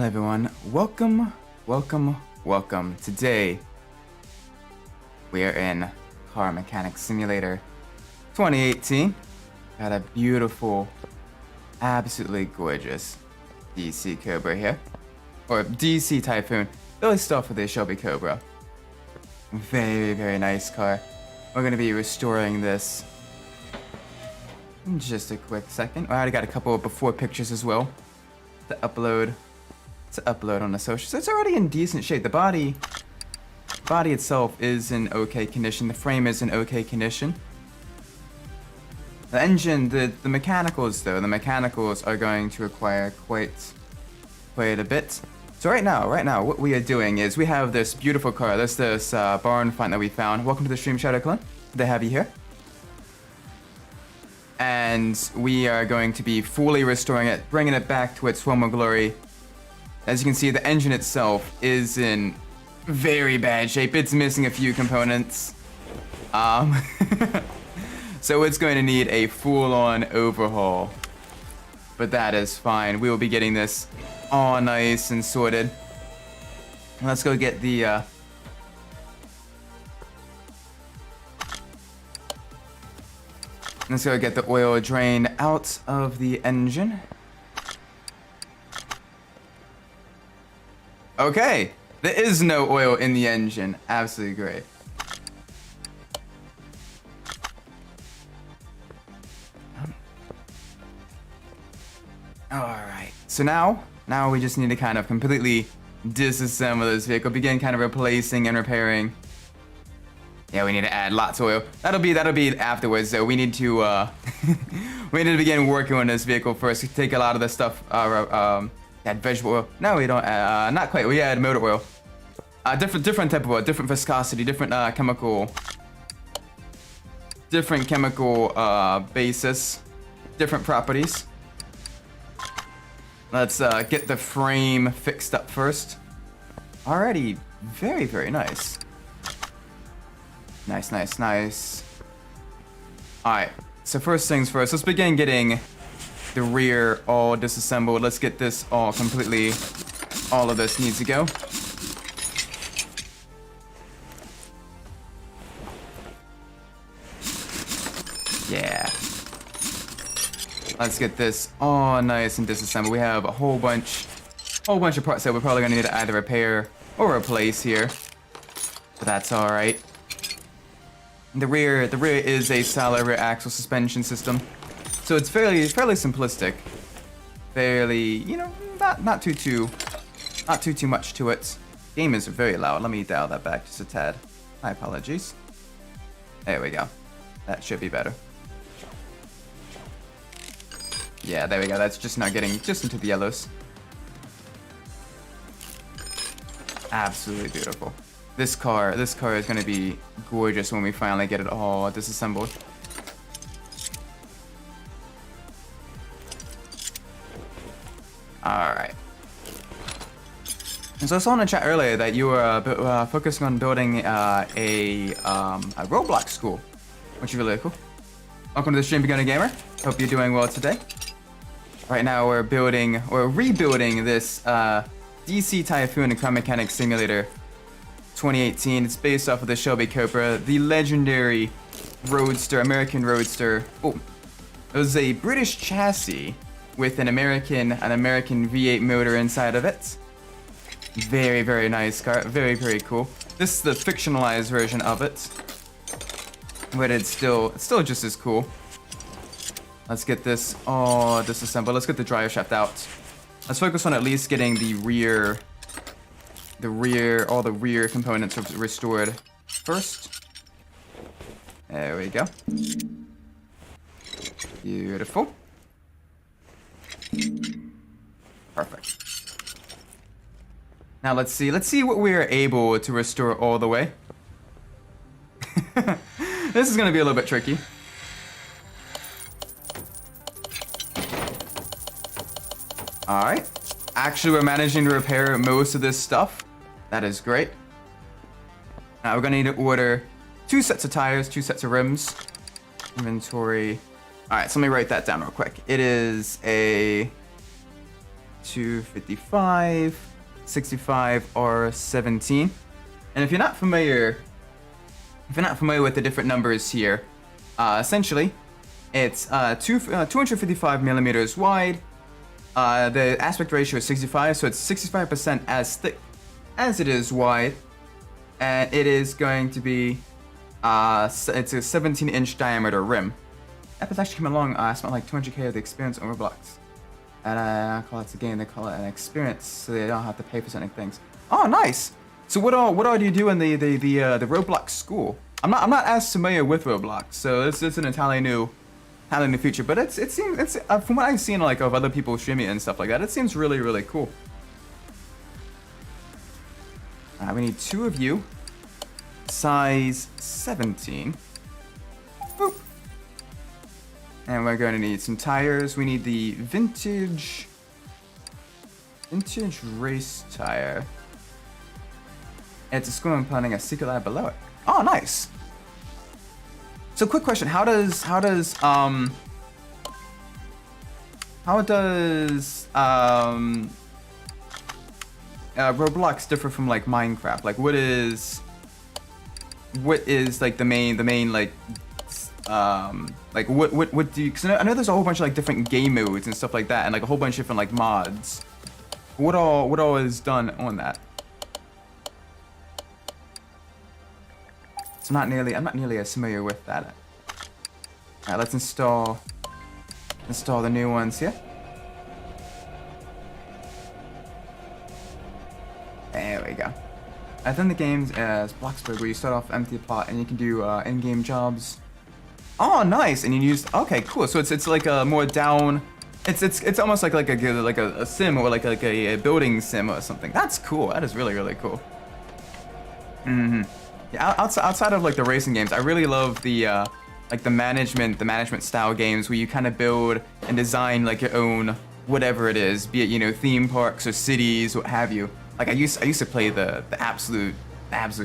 Hello everyone, welcome. Today, we are in Car Mechanic Simulator 2018. Got a beautiful, absolutely gorgeous DC Cobra here. Or DC Typhoon. Really start with the Shelby Cobra. Very, very nice car. We're going to be restoring this in just a quick second. I already got a couple of before pictures as well to upload on the social. So it's already in decent shape. The body itself is in okay condition. The frame is in okay condition. The engine, the mechanicals though, the mechanicals are going to require quite a bit. So right now, what we are doing is we have this beautiful car. This barn find that we found. Welcome to the stream, Shadow Clone. Good to have you here. And we are going to be fully restoring it, bringing it back to its former glory. As you can see, the engine itself is in very bad shape. It's missing a few components. So it's going to need a full-on overhaul. But that is fine. We will be getting this all nice and sorted. Let's go get the... Let's go get the oil drain out of the engine. Okay, there is no oil in the engine. Absolutely great. Alright, so now we just need to kind of completely disassemble this vehicle, begin kind of replacing and repairing. Yeah, we need to add lots of oil. That'll be afterwards though. We need to we need to begin working on this vehicle first. Take a lot of the stuff add vegetable oil. No, we don't. Not quite. We add motor oil. Different type of oil, different viscosity, different chemical basis, different properties. Let's get the frame fixed up first. Already, very, very nice. Nice. All right. So first things first. Let's begin getting the rear all disassembled. Let's get this all completely, all of this needs to go. Yeah. Let's get this all nice and disassembled. We have a whole bunch of parts that we're probably gonna need to either repair or replace here. But that's all right. The rear is a solid rear axle suspension system. So it's fairly simplistic, fairly, not too much to it. Game is very loud. Let me dial that back just a tad. My apologies. There we go. That should be better. Yeah, there we go. That's just not getting just into the yellows. Absolutely beautiful. This car is going to be gorgeous when we finally get it all disassembled. Alright. So I saw in the chat earlier that you were focusing on building a Roblox school, which is really cool. Welcome to the stream, Beginner Gamer. Hope you're doing well today. Right now we're rebuilding this DC Typhoon and Car Mechanic Simulator 2018. It's based off of the Shelby Cobra, the legendary roadster, American roadster. Oh, it was a British chassis with an American V8 motor inside of it. Very, very nice car. Very, very cool. This is the fictionalized version of it, but it's still just as cool. Let's get this all disassembled. Let's get the drive shaft out. Let's focus on at least getting all the rear components restored first. There we go. Beautiful. Perfect. Now let's see what we are able to restore all the way. This is gonna be a little bit tricky. Alright. Actually, we're managing to repair most of this stuff. That is great. Now we're gonna need to order 2 sets of tires, 2 sets of rims. Inventory. Alright, so let me write that down real quick. It is a 255, 65, or 17. And if you're not familiar with the different numbers here, essentially, it's 255 millimeters wide. The aspect ratio is 65, so it's 65% as thick as it is wide, and it is going to be it's a 17-inch diameter rim. Apple's actually come along. I spent like 200k of the experience on Roblox, and I call it a game. They call it an experience, so they don't have to pay for certain things. Oh, nice. So what all do you do in the Roblox school? I'm not as familiar with Roblox, so it's an entirely new feature. But it seems from what I've seen like of other people streaming it and stuff like that, it seems really cool. We need 2 of you, size 17. Boop. And we're going to need some tires. We need the vintage race tire. It's a school and planning a secret lab below it. Oh, nice. So, quick question: How does Roblox differ from like Minecraft? Like, what is like the main like what do you? Because I know there's a whole bunch of like different game modes and stuff like that, and like a whole bunch of different like mods. What all is done on that? So I'm not nearly as familiar with that. All right, let's install the new ones here. There we go. I think the game's as Bloxburg, where you start off empty plot and you can do in-game jobs. Oh, nice! And you use okay, cool. So it's like a more down. It's almost like a sim or like a building sim or something. That's cool. That is really cool. Yeah, outside of like the racing games, I really love the like the management style games where you kind of build and design like your own whatever it is, be it theme parks or cities, what have you. Like I used to play the absolute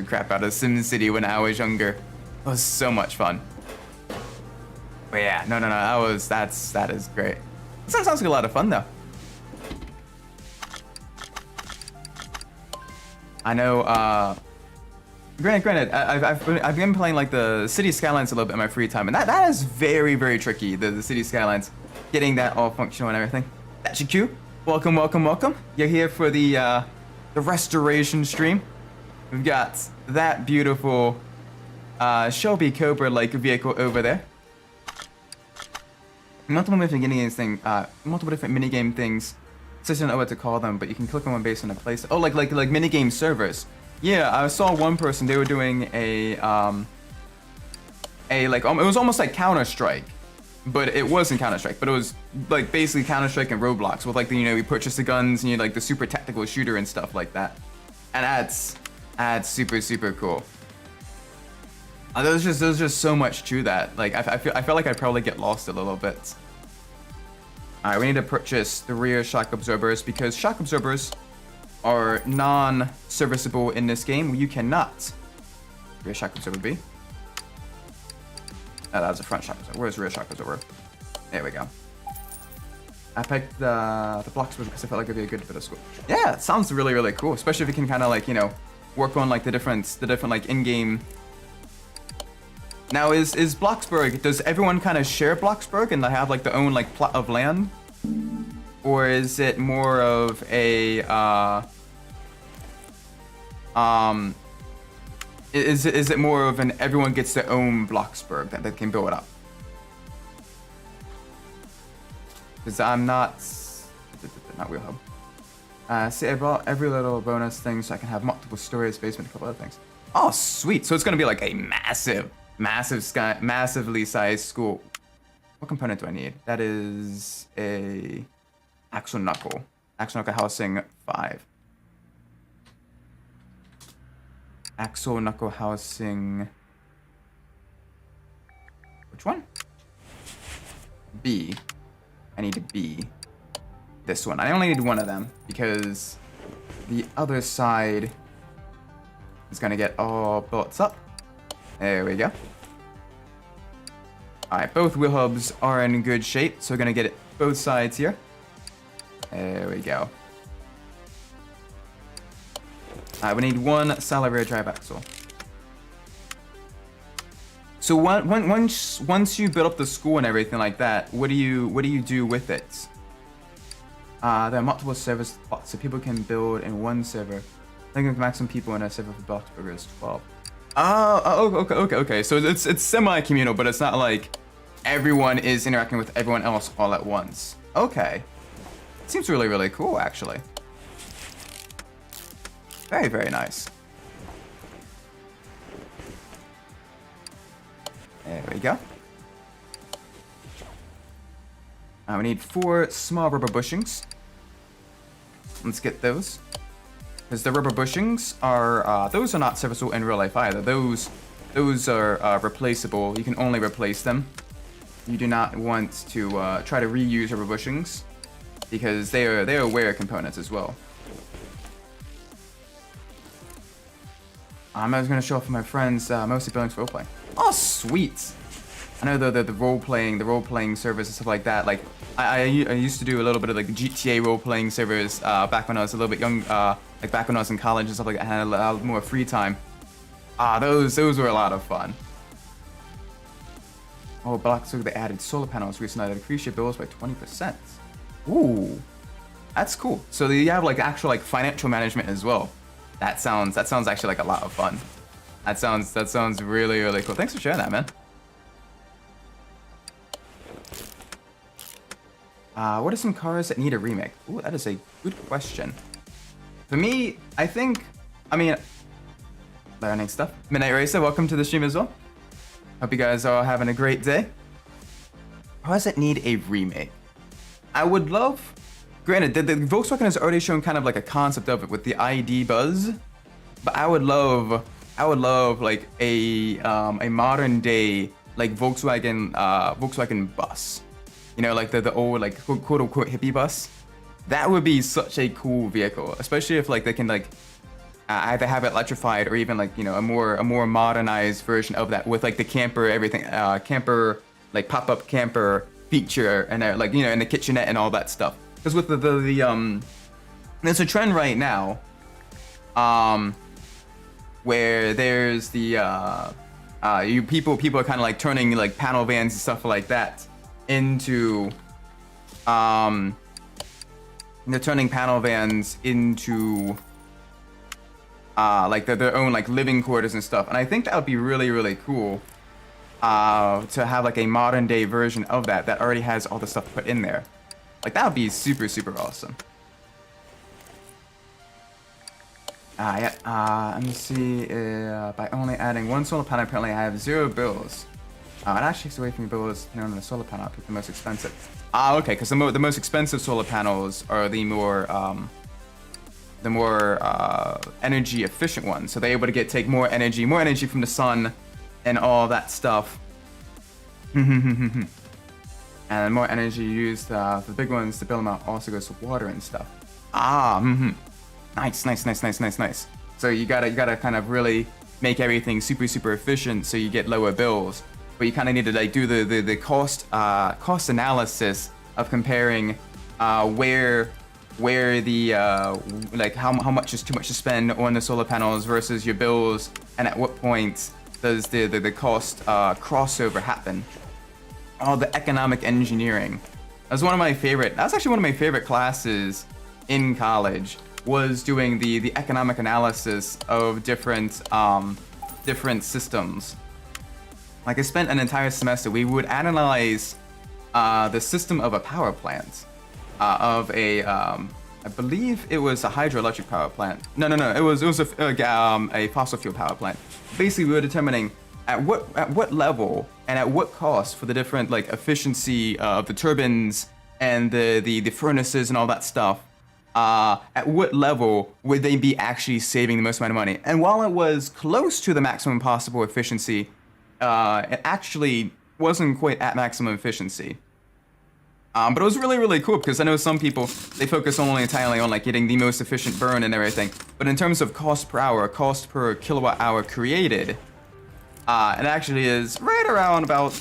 crap out of SimCity when I was younger. It was so much fun. But yeah, no, that is great. Sounds like a lot of fun though. I know. Granted, I've been playing like the City Skylines a little bit in my free time, and that is very tricky. The City Skylines, getting that all functional and everything. That's your cue. Welcome. You're here for the restoration stream. We've got that beautiful Shelby Cobra like vehicle over there. Multiple different minigame things. So I don't know what to call them, but you can click on one based on a place. Oh, like minigame servers. Yeah, I saw one person. They were doing it was almost like Counter-Strike, but it wasn't Counter-Strike. But it was like basically Counter-Strike and Roblox with like you purchase the guns and you like the super tactical shooter and stuff like that. And that's super cool. There's just so much to that. Like I feel like I'd probably get lost a little bit. All right, we need to purchase the rear shock absorbers because shock absorbers are non-serviceable in this game. You cannot. Rear shock absorber B. Oh, that was a front shock absorber. Where's rear shock absorber? There we go. I picked the blocks because I felt like it'd be a good bit of school. Yeah, it sounds really cool, especially if you can kind of like work on like the different like in-game. Now is Bloxburg? Does everyone kind of share Bloxburg and they have like their own like plot of land? Or is it more of a is it more of an everyone gets their own Bloxburg that they can build up? Because I'm not Wheel Hub. See, I bought every little bonus thing so I can have multiple stories, basement, a couple other things. Oh, sweet! So it's gonna be like a massively sized school. What component do I need? That is a Axle Knuckle housing 5. Axle Knuckle housing. Which one? B. I need a B. This one. I only need one of them because the other side is gonna get all built up. There we go. Alright, both wheel hubs are in good shape, so we're gonna get it both sides here. There we go. We need one solid rear drive axle. So once you build up the school and everything like that, what do you do with it? There are multiple server spots, so people can build in one server. I think the maximum people in a server for Bloxburg is 12. Okay. So it's semi-communal, but it's not like everyone is interacting with everyone else all at once. Okay. Seems really, really cool, actually. Very, very nice. There we go. We need 4 small rubber bushings. Let's get those. Because the rubber bushings are, those are not serviceable in real life either. Those are replaceable. You can only replace them. You do not want to try to reuse rubber bushings because they are wear components as well. I was going to show off my friends, mostly buildings for roleplay. Oh, sweet! I know the role playing servers and stuff like that. Like I used to do a little bit of like GTA role playing servers back when I was a little bit young, like back when I was in college and stuff like that. I had a lot more free time. Those were a lot of fun. Oh, Bloxburg, they added solar panels recently that increase your bills by 20%. Ooh, that's cool. So you have like actual like financial management as well. That sounds actually like a lot of fun. That sounds really, really cool. Thanks for sharing that, man. What are some cars that need a remake? Ooh, that is a good question. For me, I mean, learning stuff. Midnight Racer, welcome to the stream as well. Hope you guys are having a great day. Cars that need a remake. I would love, granted, the Volkswagen has already shown kind of like a concept of it with the ID Buzz, but I would love like a modern day like Volkswagen bus. You know, like the old like quote unquote hippie bus. That would be such a cool vehicle, especially if like they can like either have it electrified or even like, you know, a more modernized version of that with like the camper everything, camper like pop-up camper feature and like, you know, and the kitchenette and all that stuff. Because with the there's a trend right now, where there's the people are kind of like turning like panel vans and stuff like that into they're turning panel vans into like their own like living quarters and stuff, and I think that would be really, really cool to have like a modern day version of that already has all the stuff put in there. Like that would be super, super awesome. Let me see. By only adding one solar panel, apparently I have 0 bills. It actually takes away from your bills depending on the solar panel. I pick the most expensive. Okay, because the most expensive solar panels are the more energy efficient ones. So they're able to take more energy from the sun, and all that stuff. And more energy used for the big ones to build them out also goes to water and stuff. Nice. So you gotta kind of really make everything super, super efficient so you get lower bills. But you kind of need to like do the cost analysis of comparing where the like how much is too much to spend on the solar panels versus your bills, and at what point does the cost crossover happen. Oh, the economic engineering. That's actually one of my favorite classes in college, was doing the economic analysis of different systems. Like I spent an entire semester, we would analyze the system of a power plant, of a I believe it was a hydroelectric power plant. No, it was a fossil fuel power plant. Basically, we were determining at what level and at what cost for the different like efficiency of the turbines and the furnaces and all that stuff. At what level would they be actually saving the most amount of money? And while it was close to the maximum possible efficiency, it actually wasn't quite at maximum efficiency. But it was really, really cool because I know some people, they focus only entirely on like getting the most efficient burn and everything. But in terms of cost per hour, cost per kilowatt hour created, it actually is right around about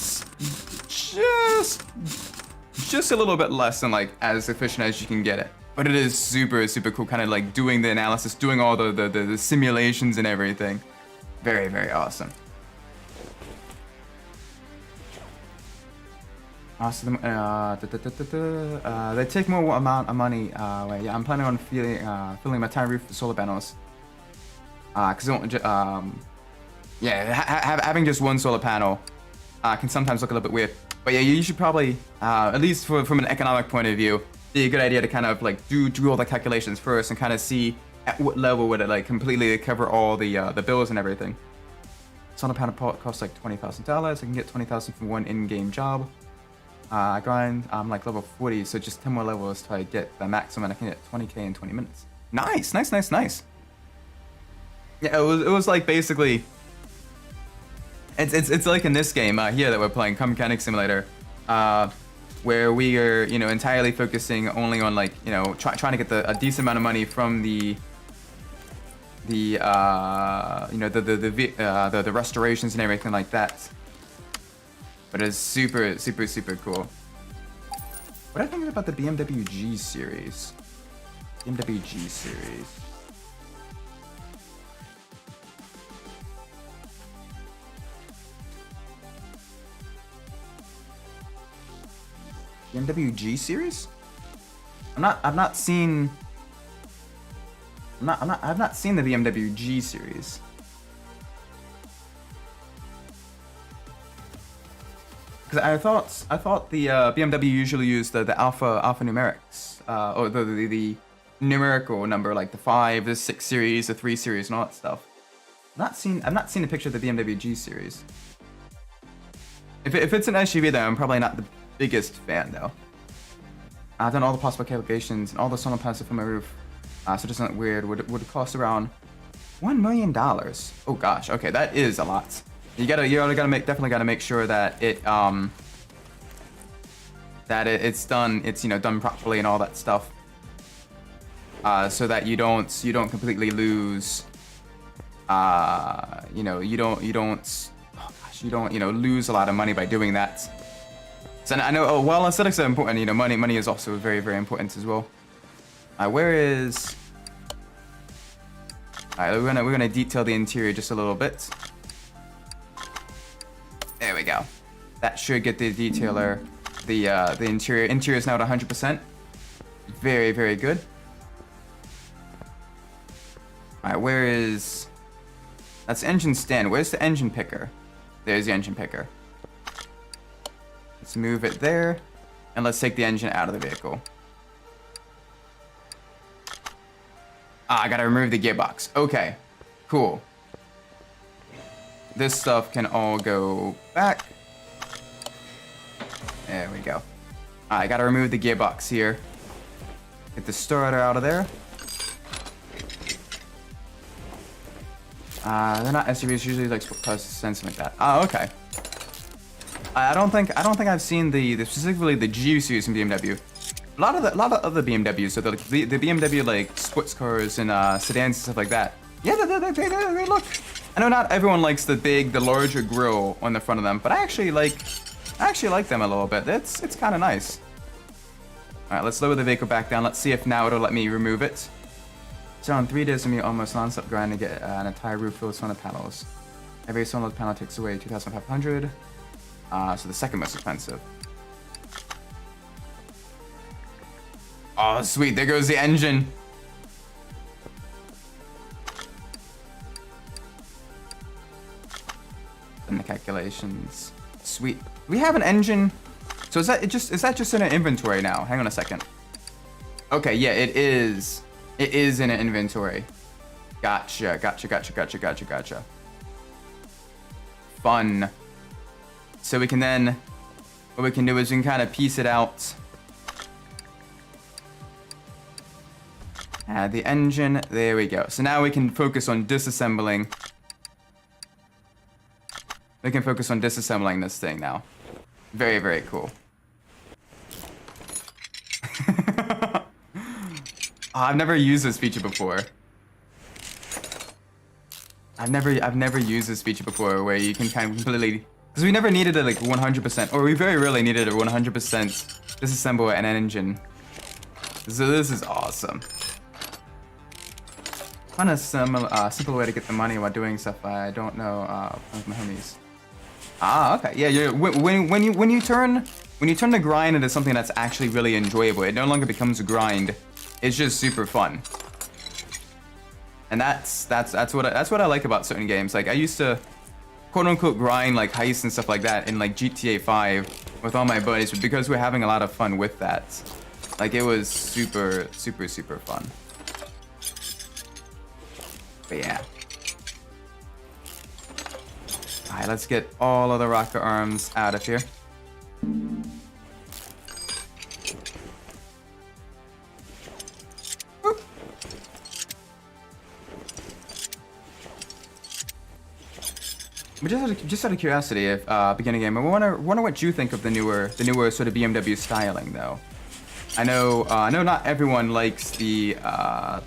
just just a little bit less than like as efficient as you can get it. But it is super, super cool, kind of like doing the analysis, doing all the simulations and everything. Very, very awesome. Awesome. They take more amount of money. Yeah, I'm planning on filling my tire roof with solar panels. Cause yeah, having just one solar panel can sometimes look a little bit weird. But yeah, you should probably, at least from an economic point of view, be a good idea to kind of like do all the calculations first and kind of see at what level would it like completely cover all the bills and everything. Solar panel costs like $20,000. I can get $20,000 from one in-game job. I grind. I'm like level 40, so just 10 more levels till I get the maximum, and I can get 20k in 20 minutes. Nice, nice, nice, nice. Yeah, it was like basically. It's like in this game here that we're playing, Car Mechanic Simulator, where we are entirely focusing only on like trying to get a decent amount of money from the restorations and everything like that. But it's super, super, super cool. What I think about the BMW G series? BMW G series. BMW G series? I've not seen the BMW G series. Because I thought the BMW usually used the alphanumerics, or the numerical number, like the 5, the 6 series, the 3 series, and all that stuff. I've not seen a picture of the BMW G series. If it's an SUV, though, I'm probably not the biggest fan, though. I've done all the possible calculations and all the solar panels from my roof, so it doesn't weird. Would cost around $1 million. Oh gosh, okay, that is a lot. You definitely gotta make sure that it's done properly and all that stuff, so that you don't completely lose, you don't lose a lot of money by doing that. So I know, while aesthetics are important, money is also very, very important as well. Where is? Alright, we're gonna detail the interior just a little bit. There we go. That should get the detailer. The interior is now at 100%. Very, very good. Alright, where is? That's engine stand. Where's the engine picker? There's the engine picker. Let's move it there, and let's take the engine out of the vehicle. I gotta remove the gearbox. Okay, cool. This stuff can all go back. There we go. I gotta remove the gearbox here. Get the starter out of there. They're not SUVs, usually like sport cars, something like that. Oh, okay. I don't think I've seen specifically the G series in BMW. A lot of other BMWs, so the BMW like sports cars and sedans and stuff like that. Yeah, they look. I know not everyone likes the larger grille on the front of them, but I actually like them a little bit. It's kind of nice. All right, let's lower the vehicle back down. Let's see if now it'll let me remove it. So on 3 days of me almost non-stop grind to get an entire roof full of solar panels. Every solar panel takes away 2,500. So the second most expensive. Oh, sweet. There goes the engine. And the calculations. Sweet. We have an engine. So is that just in an inventory now? Hang on a second. Okay, yeah, it is. It is in an inventory. Gotcha. Fun. So we can then, what we can do is we can kind of piece it out. Add the engine, there we go. So now we can focus on disassembling. We can focus on disassembling this thing now. Very, very cool. I've never used this feature before. I've never used this feature before where you can kind of completely, because we never needed it like 100%, or we very rarely needed a 100% disassemble an engine. So this is awesome. Find a simple way to get the money while doing stuff I don't know with my homies. Ah, okay. Yeah, when you turn the grind into something that's actually really enjoyable, it no longer becomes a grind. It's just super fun. And that's what I like about certain games. Like I used to quote unquote grind like heists and stuff like that in like GTA 5 with all my buddies, but because we're having a lot of fun with that, like it was super fun. But yeah. Alright, let's get all of the rocket arms out of here. Whoop. But just out of curiosity, if beginning game, I wonder what you think of the newer sort of BMW styling, though. I know not everyone likes the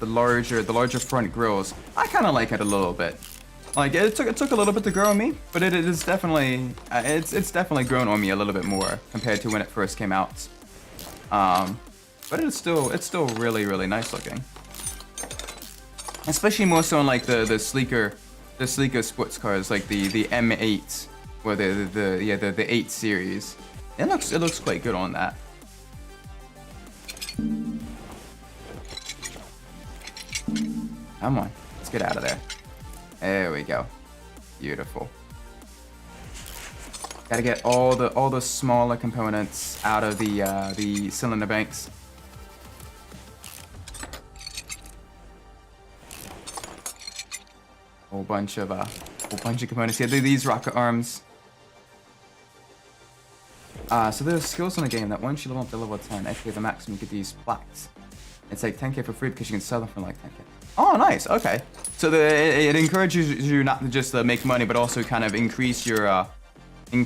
larger front grills. I kind of like it a little bit. Like it took a little bit to grow on me, but it is definitely it's definitely grown on me a little bit more compared to when it first came out. But it's still really nice looking. Especially more so in like the sleeker sports cars like the M8 or the 8 series. It looks quite good on that. Come on, let's get out of there. There we go. Beautiful. Gotta get all the smaller components out of the cylinder banks. Whole bunch of components here. These rocket arms. So there's skills in the game that once you level up to level 10, actually the maximum you get these plaques. It's like 10k for free because you can sell them for like 10k. Oh, nice. Okay. So it encourages you not to just make money, but also kind of increase your like the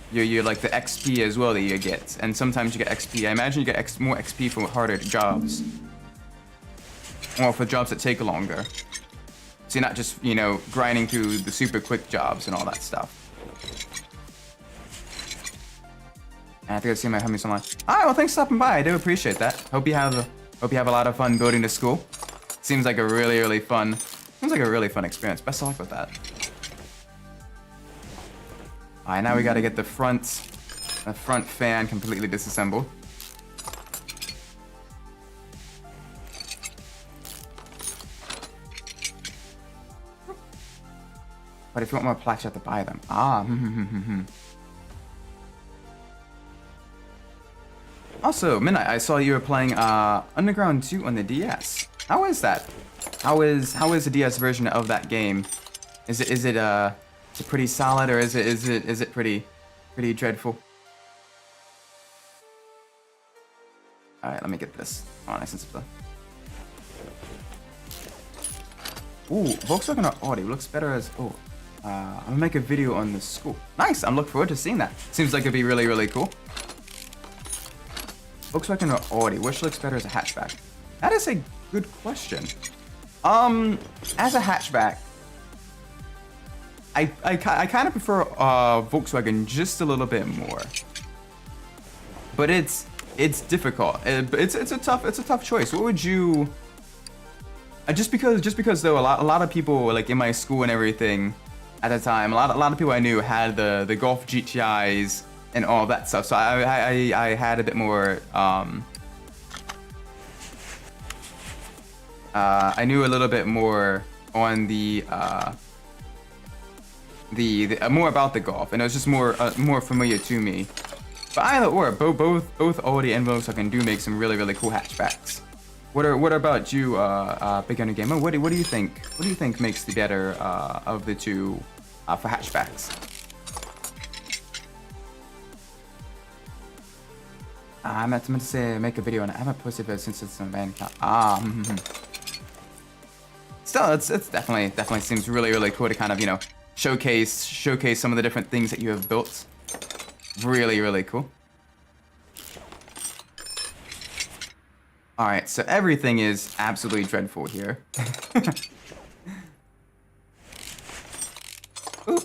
XP as well that you get. And sometimes you get XP. I imagine you get more XP for harder jobs, or for jobs that take longer. So you're not just grinding through the super quick jobs and all that stuff. And I think I've seen my homies online. Alright, well, thanks for stopping by. I do appreciate that. Hope you have a lot of fun building the school. Seems like a really fun experience. Best of luck with that. Alright, now we gotta get the front fan completely disassembled. But if you want more plaques, you have to buy them. Also, Midnight, I saw you were playing Underground 2 on the DS. How is that? How is the DS version of that game? Is it pretty solid, or is it pretty dreadful? All right, let me get this. Oh, nice and simple. Ooh, Volkswagen or Audi looks better as I'm gonna make a video on the school. Nice, I'm looking forward to seeing that. Seems like it'd be really cool. Volkswagen or Audi, which looks better as a hatchback? That is a good question. As a hatchback, I kind of prefer Volkswagen just a little bit more. But it's difficult. It's a tough choice. What would you? Just because though a lot of people like in my school and everything at the time, a lot of people I knew had the Golf GTIs and all that stuff. So I had a bit more. I knew a little bit more on the more about the Golf, and it was just more familiar to me. But either or, both Audi and Volkswagen do make some really cool hatchbacks. What about you, beginner gamer? What do you think? What do you think makes the better of the two for hatchbacks? I meant to say make a video, and I haven't posted it since it's on van account. Still, it's definitely seems really cool to kind of showcase some of the different things that you have built. Really cool. All right, so everything is absolutely dreadful here. Ooh.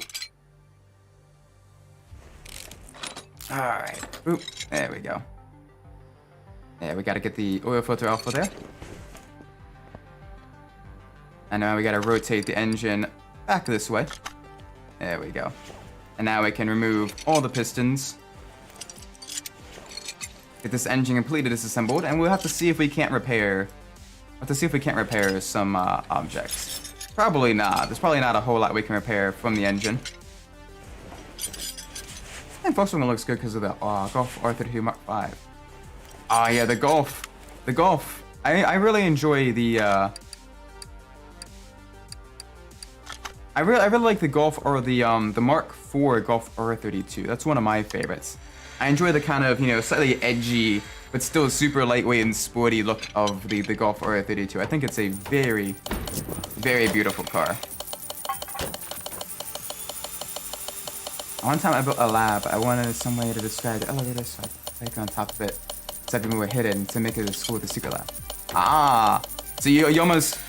All right. Oop. There we go. Yeah, we gotta get the oil filter off of there. And now we gotta rotate the engine back this way. There we go. And now we can remove all the pistons. Get this engine completely disassembled, and we'll have to see if we can't repair. We'll have to see if we can't repair some objects. Probably not. There's probably not a whole lot we can repair from the engine. And Volkswagen looks good because of the Golf R32 Mark V. Oh yeah, the Golf. The Golf. I really enjoy the. I really like the Golf or the Mark IV Golf R32. That's one of my favorites. I enjoy the kind of, you know, slightly edgy but still super lightweight and sporty look of the Golf R32. I think it's a very, very beautiful car. One time I built a lab. I wanted some way to describe the elevator, so I take on top of it, except we were hidden to make it a school with a secret lab. Ah, so you almost.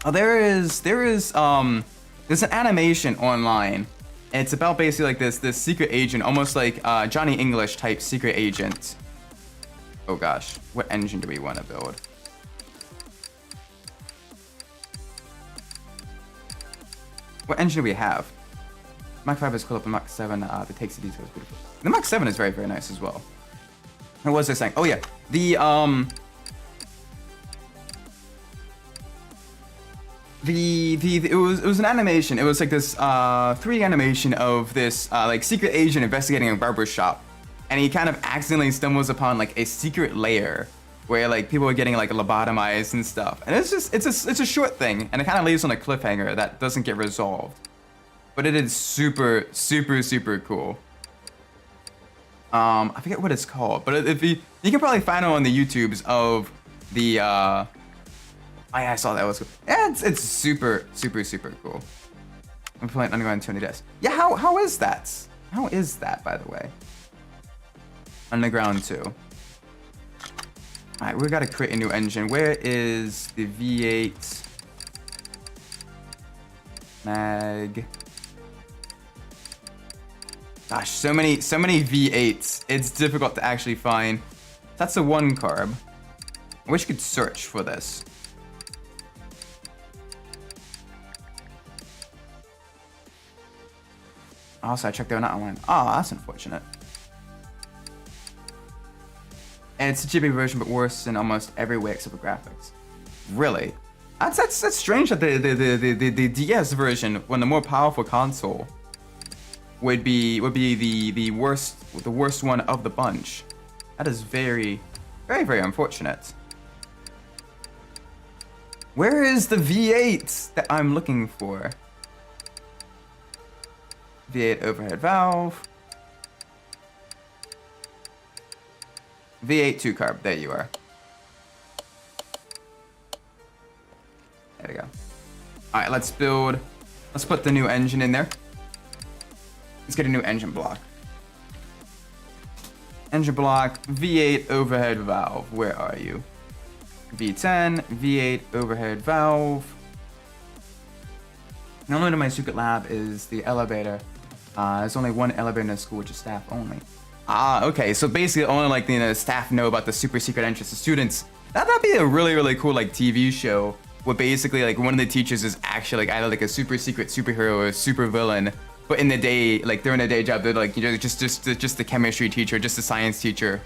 Oh, there's an animation online. It's about basically like this secret agent, almost like Johnny English type secret agent. Oh gosh, what engine do we want to build? What engine do we have? Mach 5 is cool, but Mach 7 that takes the details beautiful. The Mach 7 is very, very nice as well. What was I saying? Oh yeah, it was an animation. It was like this 3D animation of this like secret agent investigating a barber shop, and he kind of accidentally stumbles upon like a secret lair where like people are getting like lobotomized and stuff. And it's a short thing, and it kind of leaves on a cliffhanger that doesn't get resolved. But it is super, super, super cool. I forget what it's called, but if you can probably find it on the YouTubes of the. Oh yeah, I saw that. It was cool. Yeah, it's super, super, super cool. I'm playing Underground 20 Deaths. Yeah, how is that? How is that, by the way? Underground 2. Alright, we gotta create a new engine. Where is the V8 mag? Gosh, so many V8s. It's difficult to actually find. That's a 1 carb. I wish you could search for this. Also, I checked they were not online. Oh, that's unfortunate. And it's a chibi version, but worse in almost every way except for graphics. Really? That's strange that the DS version, when the more powerful console, would be the worst one of the bunch. That is very, very, very unfortunate. Where is the V8 that I'm looking for? V8 overhead valve. V8 2 carb. There you are. There we go. Alright, let's put the new engine in there. Let's get a new engine block. Engine block, V8 overhead valve. Where are you? V10, V8 overhead valve. Normally in my secret lab is the elevator. There's only one elevator in the school, which is staff only. Ah, okay. So basically, only like the staff know about the super secret entrance to students. That'd be a really, really cool like TV show where basically like one of the teachers is actually like either like a super secret superhero or a super villain, but in the day, like during the day job, they're like, you know, just the chemistry teacher, just the science teacher.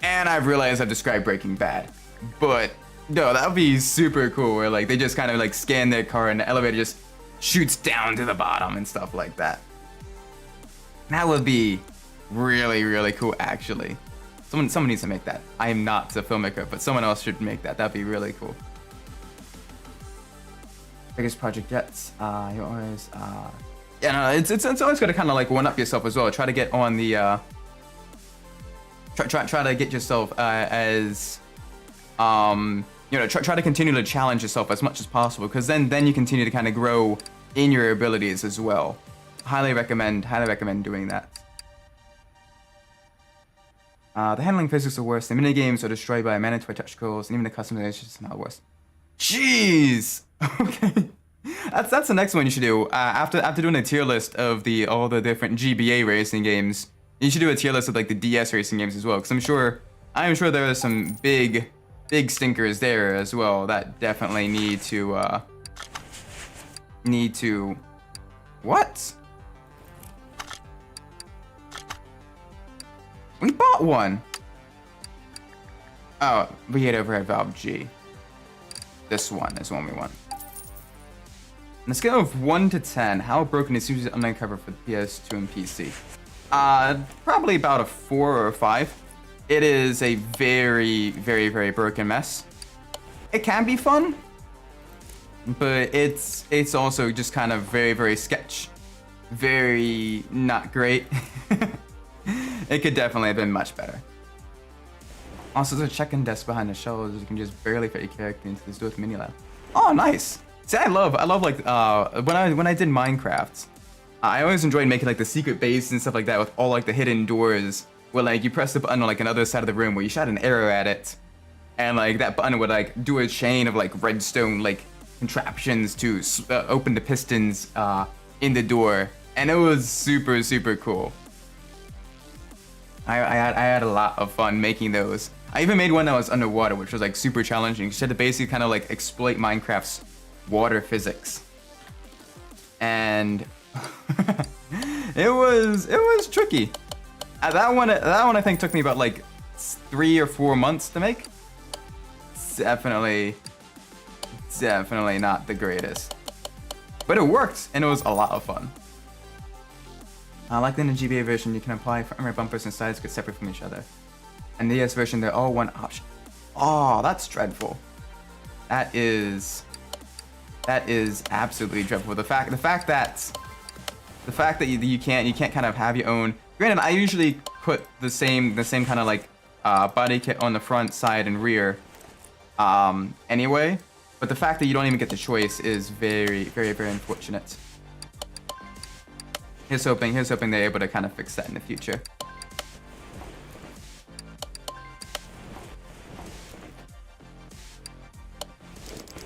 And I've realized I've described Breaking Bad, but no, that would be super cool where like they just kind of like scan their car and the elevator just shoots down to the bottom and stuff like that. That would be really, really cool actually. Someone needs to make that. I am not a filmmaker, but someone else should make that. That'd be really cool. Biggest project yet? You always yeah, no, it's always gotta kinda like one up yourself as well. Try to get on the try to get yourself as you know, try to continue to challenge yourself as much as possible, because then you continue to kind of grow in your abilities as well. Highly recommend doing that. The handling physics are worse. The minigames are destroyed by mandatory touch controls, and even the customization is not worse. Jeez! Okay. That's the next one you should do. After doing a tier list of all the different GBA racing games, you should do a tier list of like the DS racing games as well. Because I'm sure there are some big stinkers there as well that definitely need to what? We bought one. Oh, we hit overhead valve G. This one is one we want. On a scale of 1 to 10, how broken is Usually Undercover for the PS2 and PC? Probably about a 4 or a 5. It is a very, very, very broken mess. It can be fun, but it's also just kind of very, very sketch. Very not great. It could definitely have been much better. Also, there's a check-in desk behind the shelves. You can just barely fit your character into this door with mini lab. Oh, nice. See, I love like when I did Minecraft, I always enjoyed making like the secret base and stuff like that with all like the hidden doors where like you press the button on like another side of the room where you shot an arrow at it, and like that button would like do a chain of like redstone like contraptions to open the pistons in the door, and it was super, super cool. I had a lot of fun making those. I even made one that was underwater, which was like super challenging. You had to basically kind of like exploit Minecraft's water physics, and it was tricky. That one I think took me about like 3 or 4 months to make. Definitely not the greatest, but it worked and it was a lot of fun. Like in the GBA version, you can apply for armor bumpers and sides get separate from each other. And the DS version, they're all one option. Oh, that's dreadful. That is absolutely dreadful. The fact that you can't kind of have your own. Granted, I usually put the same kind of like body kit on the front, side, and rear. Anyway, but the fact that you don't even get the choice is very, very, very unfortunate. Here's hoping they're able to kind of fix that in the future.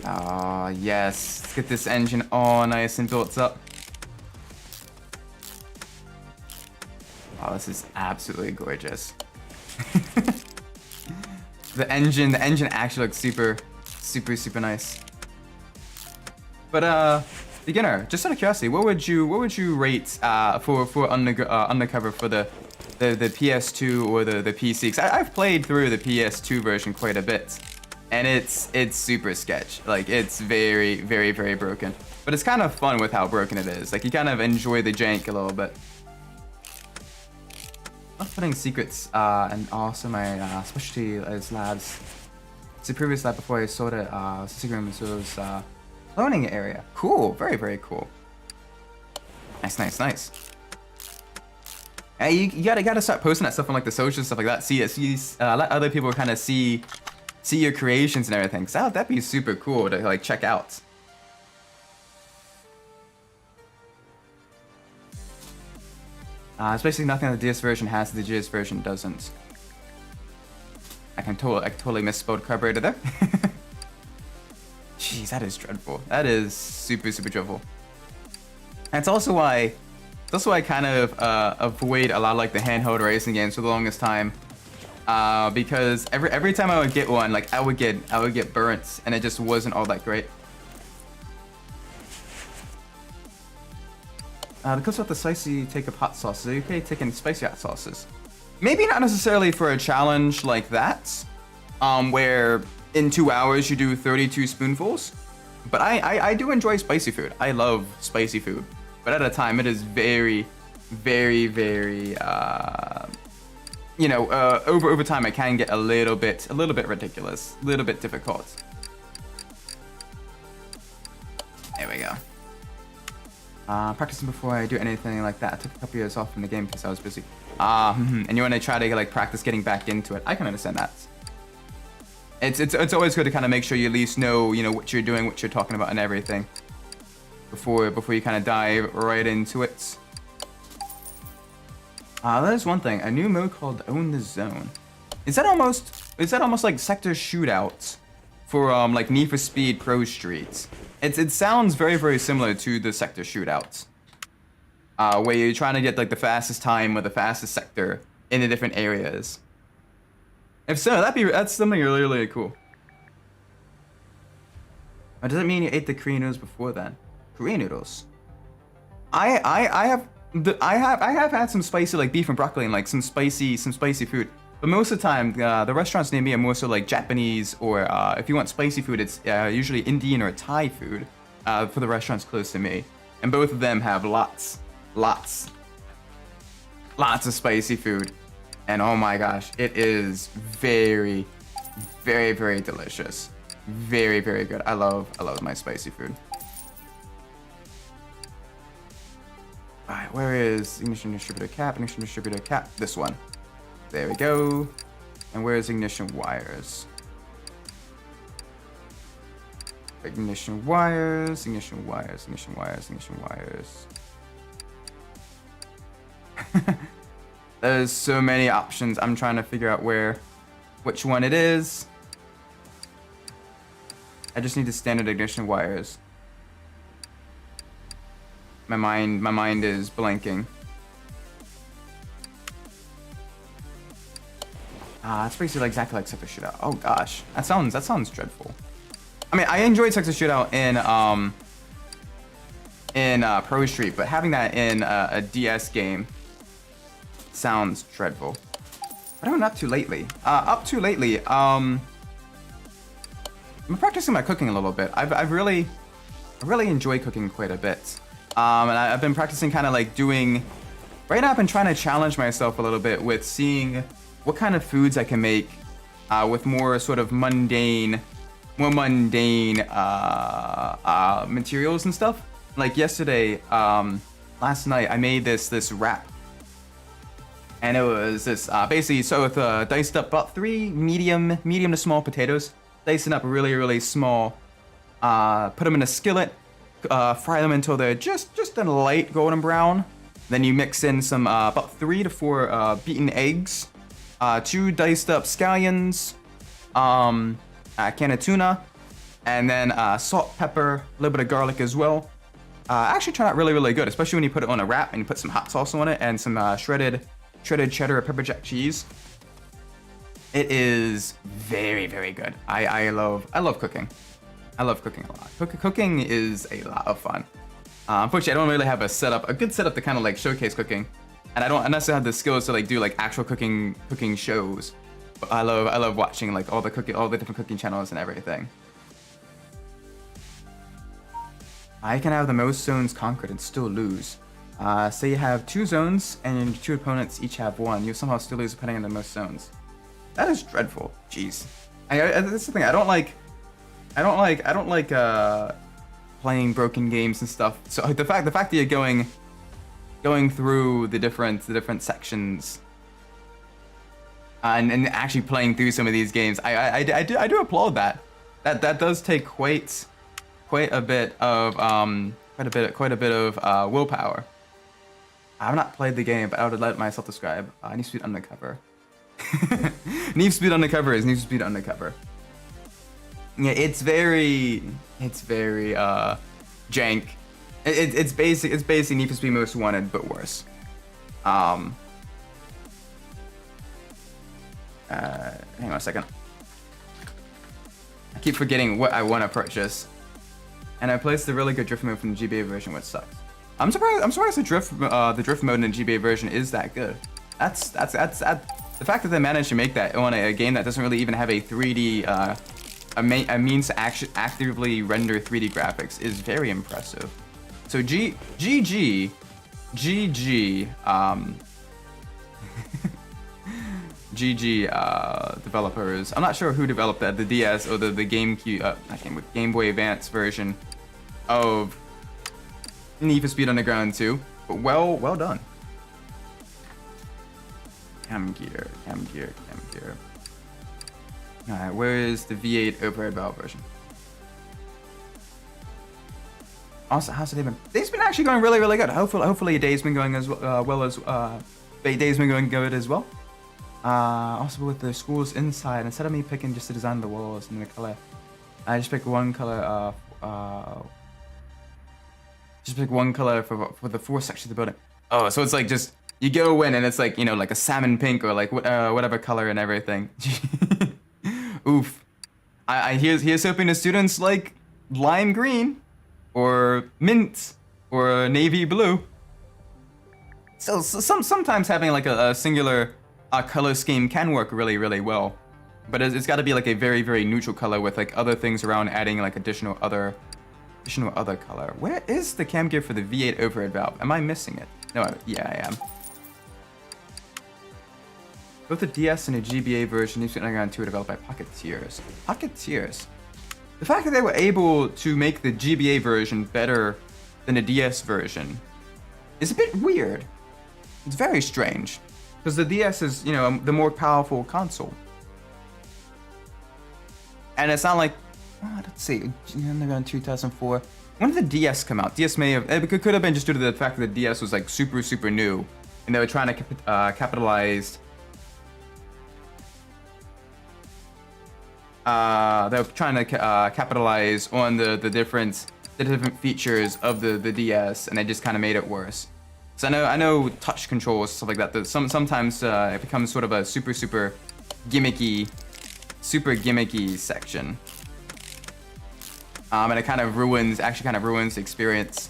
Oh, yes. Let's get this engine all nice and built up. Oh, this is absolutely gorgeous. The engine actually looks super, super, super nice. But beginner, just out of curiosity, what would you rate for undercover for the PS2 or the PC? 'Cause I've played through the PS2 version quite a bit, and it's super sketch. Like it's very, very, very broken. But it's kind of fun with how broken it is. Like you kind of enjoy the jank a little bit. I'm putting secrets and also my specialty as labs. It's the previous lab before I sold it. Secret room, so it was learning area. Cool, very, very cool. Nice, nice, nice. Hey, you gotta start posting that stuff on like the socials and stuff like that. Let other people kind of see your creations and everything. So that'd be super cool to like check out. It's basically nothing the DS version has that the GS version doesn't. I totally misspelled carburetor there. Jeez, that is dreadful. That is super, super dreadful. And it's also why I kind of avoid a lot of like the handheld racing games for the longest time. Because every time I would get one, like I would get burnt, and it just wasn't all that great. The clips about the spicy take of hot sauces. Are you okay taking spicy hot sauces? Maybe not necessarily for a challenge like that, where in 2 hours you do 32 spoonfuls. But I do enjoy spicy food. I love spicy food. But at a time, it is very, very, very, over time it can get a little bit ridiculous, a little bit difficult. There we go. Practicing before I do anything like that. I took a couple years off from the game because I was busy. And you want to try to like practice getting back into it. I can understand that. It's always good to kind of make sure you at least know what you're doing, what you're talking about, and everything before you kind of dive right into it. There's one thing. A new mode called Own the Zone. Is that almost like Sector Shootouts for like Need for Speed Pro Streets? It sounds very, very similar to the sector shootouts, where you're trying to get like the fastest time or the fastest sector in the different areas. If so, that's something really, really cool. But does it mean you ate the Korean noodles before then? Korean noodles. I have had some spicy like beef and broccoli and like some spicy food. But most of the time, the restaurants near me are more so like Japanese, or if you want spicy food, it's usually Indian or Thai food for the restaurants close to me. And both of them have lots of spicy food. And oh my gosh, it is very, very, very delicious. Very, very good. I love my spicy food. Alright, where is ignition distributor cap? Ignition distributor cap. This one. There we go. And where's ignition wires? Ignition wires, ignition wires, ignition wires, ignition wires. There's so many options. I'm trying to figure out which one it is. I just need the standard ignition wires. My mind is blanking. That's basically like exactly like Sector Shootout. Oh gosh, that sounds dreadful. I mean, I enjoyed Sector Shootout in Pro Street, but having that in a DS game sounds dreadful. What am I up to lately? I'm practicing my cooking a little bit. I really enjoy cooking quite a bit. And I've been practicing kind of like doing. Right now, I've been trying to challenge myself a little bit with seeing what kind of foods I can make with more sort of mundane materials and stuff. Like yesterday, last night, I made this wrap, and it was this basically so with diced up about 3 medium to small potatoes, dicing up really small, put them in a skillet, fry them until they're just a light golden brown. Then you mix in some about 3 to 4 beaten eggs, 2 diced up scallions, a can of tuna, and then salt, pepper, a little bit of garlic as well. Actually turned out really good, especially when you put it on a wrap and you put some hot sauce on it and some shredded cheddar or pepper jack cheese. It is very good. I love cooking. I love cooking a lot. Cooking is a lot of fun. Unfortunately, I don't really have a good setup to kind of like showcase cooking, and I don't necessarily have the skills to like do like actual cooking shows. But I love watching like all the different cooking channels and everything. I can have the most zones conquered and still lose. Say you have 2 zones and your 2 opponents each have 1. You somehow still lose depending on the most zones. That is dreadful. Jeez. That's the thing. I don't like playing broken games and stuff. So the fact that you're going through the different sections and actually playing through some of these games, I do applaud that. That does take quite a bit of willpower. I've not played the game, but I would let myself describe. Need Speed Undercover. Need Speed Undercover is Need Speed Undercover. Yeah, it's very jank. It's basically Need for Speed Most Wanted, but worse. Hang on a second. I keep forgetting what I want to purchase, and I placed a really good drift mode from the GBA version, which sucks. I'm surprised the drift mode in the GBA version is that good. That's the fact that they managed to make that on a game that doesn't really even have a 3D a means to actively render 3D graphics is very impressive. So GG developers. I'm not sure who developed that, the DS or the GameCube, Game Boy Advance version of Need for Speed Underground 2, but well done. Cam gear. Alright, where is the V8 overhead valve version? Also, how's the day been? Day's been actually going really good. Hopefully your day's been going as day's been going good as well. Also with the schools inside, instead of me picking just the design of the walls and the color, I just picked one color Just pick one color for the four sections of the building. Oh, so it's like just you go in and it's like, you know, like a salmon pink or like whatever color and everything. Oof. Here's hoping the students like lime green or mint or navy blue. So sometimes having like a singular color scheme can work really, really well. But it's got to be like a very, very neutral color with like other things around adding like additional other color. Where is the cam gear for the V8 overhead valve? Am I missing it? No, yeah, I am. Both the DS and the GBA version need to be Underground 2 were developed by Pocketeers. Pocketeers? The fact that they were able to make the GBA version better than the DS version is a bit weird. It's very strange. Because the DS is, you know, the more powerful console. And it's not like, let's see, Underground 2004. When did the DS come out? DS may have, it could have been just due to the fact that the DS was like super, super new. And they were trying to capitalize. They were trying to capitalize on the different features of the DS, and they just kind of made it worse. So I know touch controls, stuff like that. Sometimes it becomes sort of a super gimmicky section, and it kind of ruins the experience.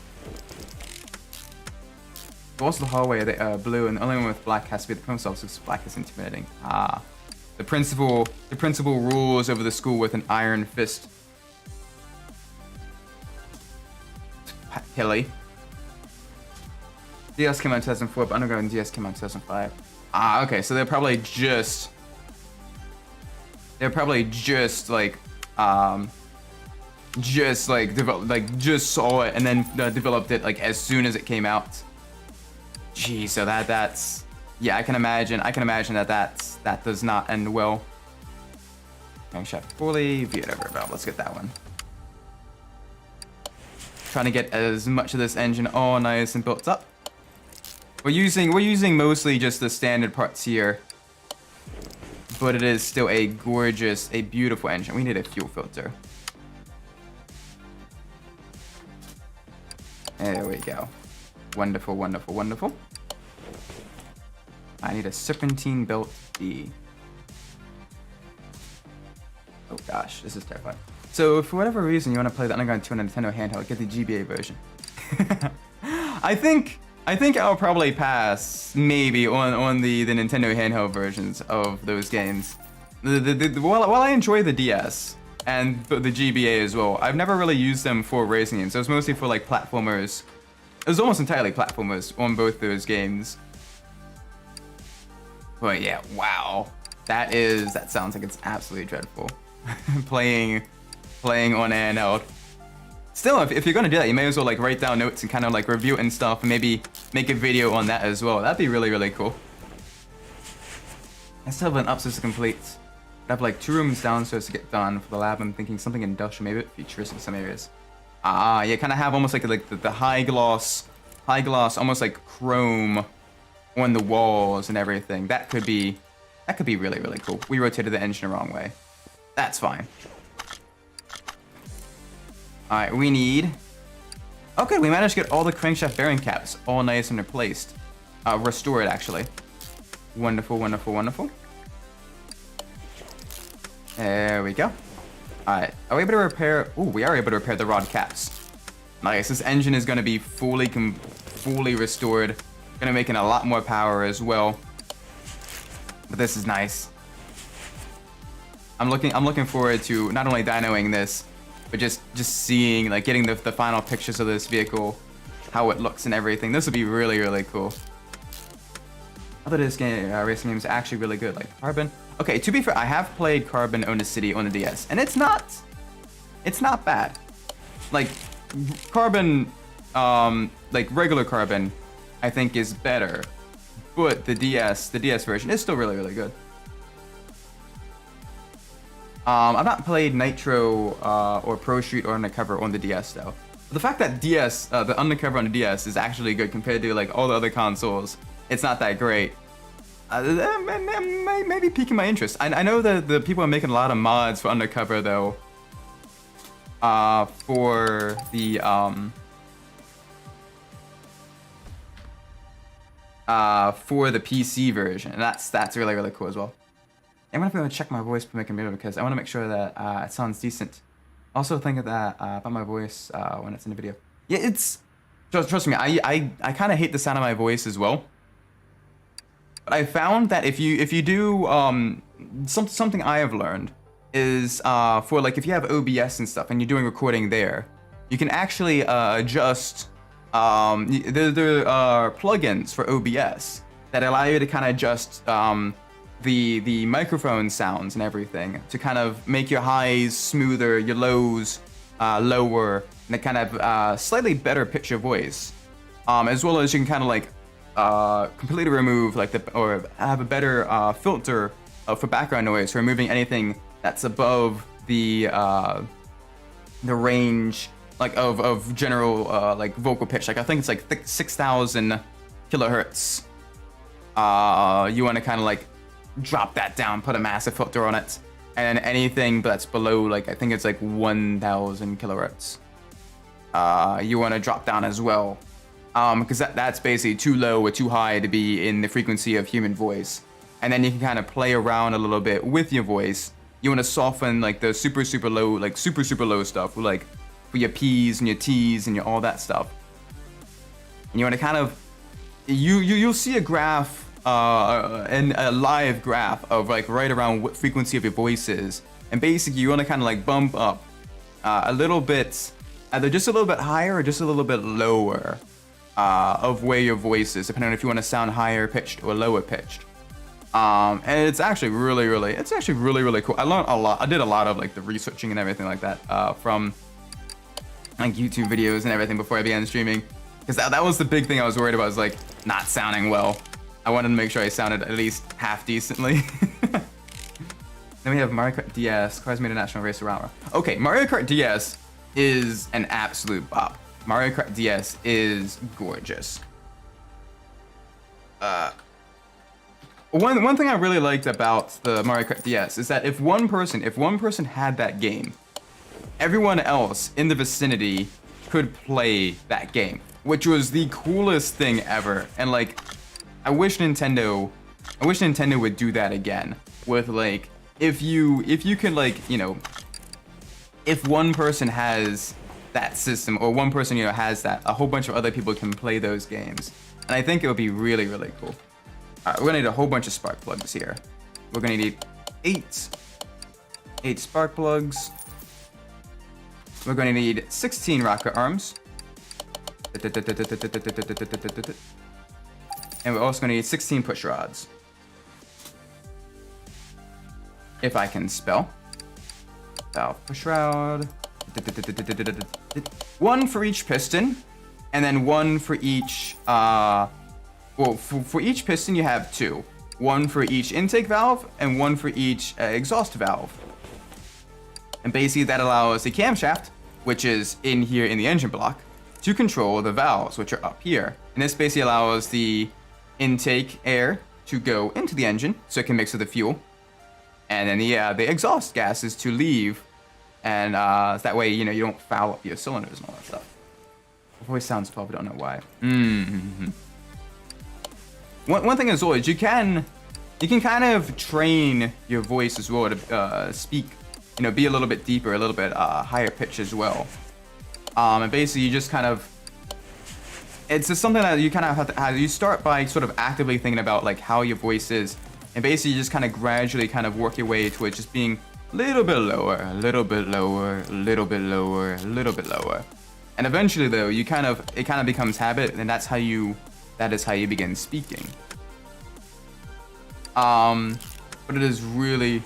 Also, the hallway blue, and the only one with black has to be the principal, because black is intimidating. The principal rules over the school with an iron fist. Hilly. DS came out in 2004, but Underground DS came out in 2005. Okay, so they're probably just just saw it and then developed it like as soon as it came out. Gee, so that's yeah, I can imagine that does not end well. Crankshaft poorly, V8 over valve. Let's get that one. Trying to get as much of this engine all nice and built up. We're using mostly just the standard parts here, but it is still a beautiful engine. We need a fuel filter. There we go. Wonderful, wonderful, wonderful. I need a serpentine belt D. Oh gosh, this is terrifying. So for whatever reason you want to play the Underground 2 on a Nintendo handheld, get the GBA version. I think I'll probably pass maybe on the Nintendo handheld versions of those games. While I enjoy the DS and the GBA as well, I've never really used them for racing games. So it's mostly for like platformers. It was almost entirely platformers on both those games. But yeah, wow. That sounds like it's absolutely dreadful. playing on handheld. Still, if you're gonna do that, you may as well like write down notes and kind of like review it and stuff, and maybe make a video on that as well. That'd be really, really cool. I still have an upstairs to complete. I have like 2 rooms downstairs to get done for the lab. I'm thinking something industrial, maybe a bit futuristic in some areas. Yeah, kind of have almost like the high gloss, almost like chrome on the walls and everything. That could be really, really cool. We rotated the engine the wrong way. That's fine. Alright, we need... Okay, we managed to get all the crankshaft bearing caps all nice and replaced. Restored, actually. Wonderful, wonderful, wonderful. There we go. Alright, are we able to repair... Ooh, we are able to repair the rod caps. Nice, this engine is going to be fully restored. Going to make it a lot more power as well. But this is nice. I'm looking forward to not only dynoing this, but just seeing, like, getting the final pictures of this vehicle, how it looks and everything. This would be really, really cool. I thought this game, racing game is actually really good, like Carbon. Okay, to be fair, I have played Carbon Own the City on the DS, and it's not bad. Like, Carbon, like regular Carbon, I think is better, but the DS version is still really, really good. I've not played Nitro or Pro Street or Undercover on the DS though. But the fact that the Undercover on the DS is actually good compared to like all the other consoles, it's not that great. Maybe piquing my interest. I know that the people are making a lot of mods for Undercover though. for the PC version, and that's really really cool as well. I'm gonna have to check my voice for my computer because I want to make sure that it sounds decent. Also think of that about my voice when it's in the video. Yeah, it's trust me, I kind of hate the sound of my voice as well. But I found that if you do something I have learned is for like if you have OBS and stuff and you're doing recording there, you can actually adjust. There are plugins for OBS that allow you to kind of adjust the microphone sounds and everything to kind of make your highs smoother, your lows lower, and a kind of slightly better pitch your voice. As well as you can kind of like completely remove like or have a better filter for background noise, for removing anything that's above the range like of general like vocal pitch. Like I think it's like 6,000 kilohertz. You want to kind of like drop that down, put a massive filter on it, and then anything that's below like I think it's like 1,000 kilohertz. You want to drop down as well, because that's basically too low or too high to be in the frequency of human voice. And then you can kind of play around a little bit with your voice. You want to soften like the super low, like super low stuff, like for your P's and your T's and your all that stuff. And you want to kind of you'll see a graph, and a live graph of like right around what frequency of your voice is. And basically you want to kind of like bump up a little bit, either just a little bit higher or just a little bit lower of where your voice is, depending on if you want to sound higher pitched or lower pitched. And it's actually really cool. I learned a lot. I did a lot of like the researching and everything like that from like YouTube videos and everything before I began streaming, because that was the big thing I was worried about, was like not sounding well. I wanted to make sure I sounded at least half decently. Then we have Mario Kart DS, Cars Made a National Race around. Okay, Mario Kart DS is an absolute bop. Mario Kart DS is gorgeous. One thing I really liked about the Mario Kart DS is that if one person had that game, everyone else in the vicinity could play that game, which was the coolest thing ever. And like, I wish Nintendo would do that again with like, if you can like, you know, if one person has that system, or one person, you know, has that, a whole bunch of other people can play those games. And I think it would be really cool. Alright, we're gonna need a whole bunch of spark plugs here. We're gonna need eight spark plugs. We're gonna need 16 rocket arms. And we're also gonna need 16 push rods. If I can spell. Valve push rod. One for each piston, and then one for each, for each piston you have two. One for each intake valve, and one for each exhaust valve. And basically that allows the camshaft, which is in here in the engine block, to control the valves, which are up here. And this basically allows the intake air to go into the engine, so it can mix with the fuel. And then the exhaust gases to leave, and that way, you know, you don't foul up your cylinders and all that stuff. My voice sounds far, but I don't know why. One thing as well is you can kind of train your voice as well to speak, you know, be a little bit deeper, a little bit higher pitch as well. And basically you just kind of, it's just something that you kind of have to, you start by sort of actively thinking about like how your voice is, and basically you just kind of gradually kind of work your way towards just being a little bit lower, a little bit lower, a little bit lower, a little bit lower. And eventually though, it kind of becomes habit, and that is how you begin speaking. But it is really,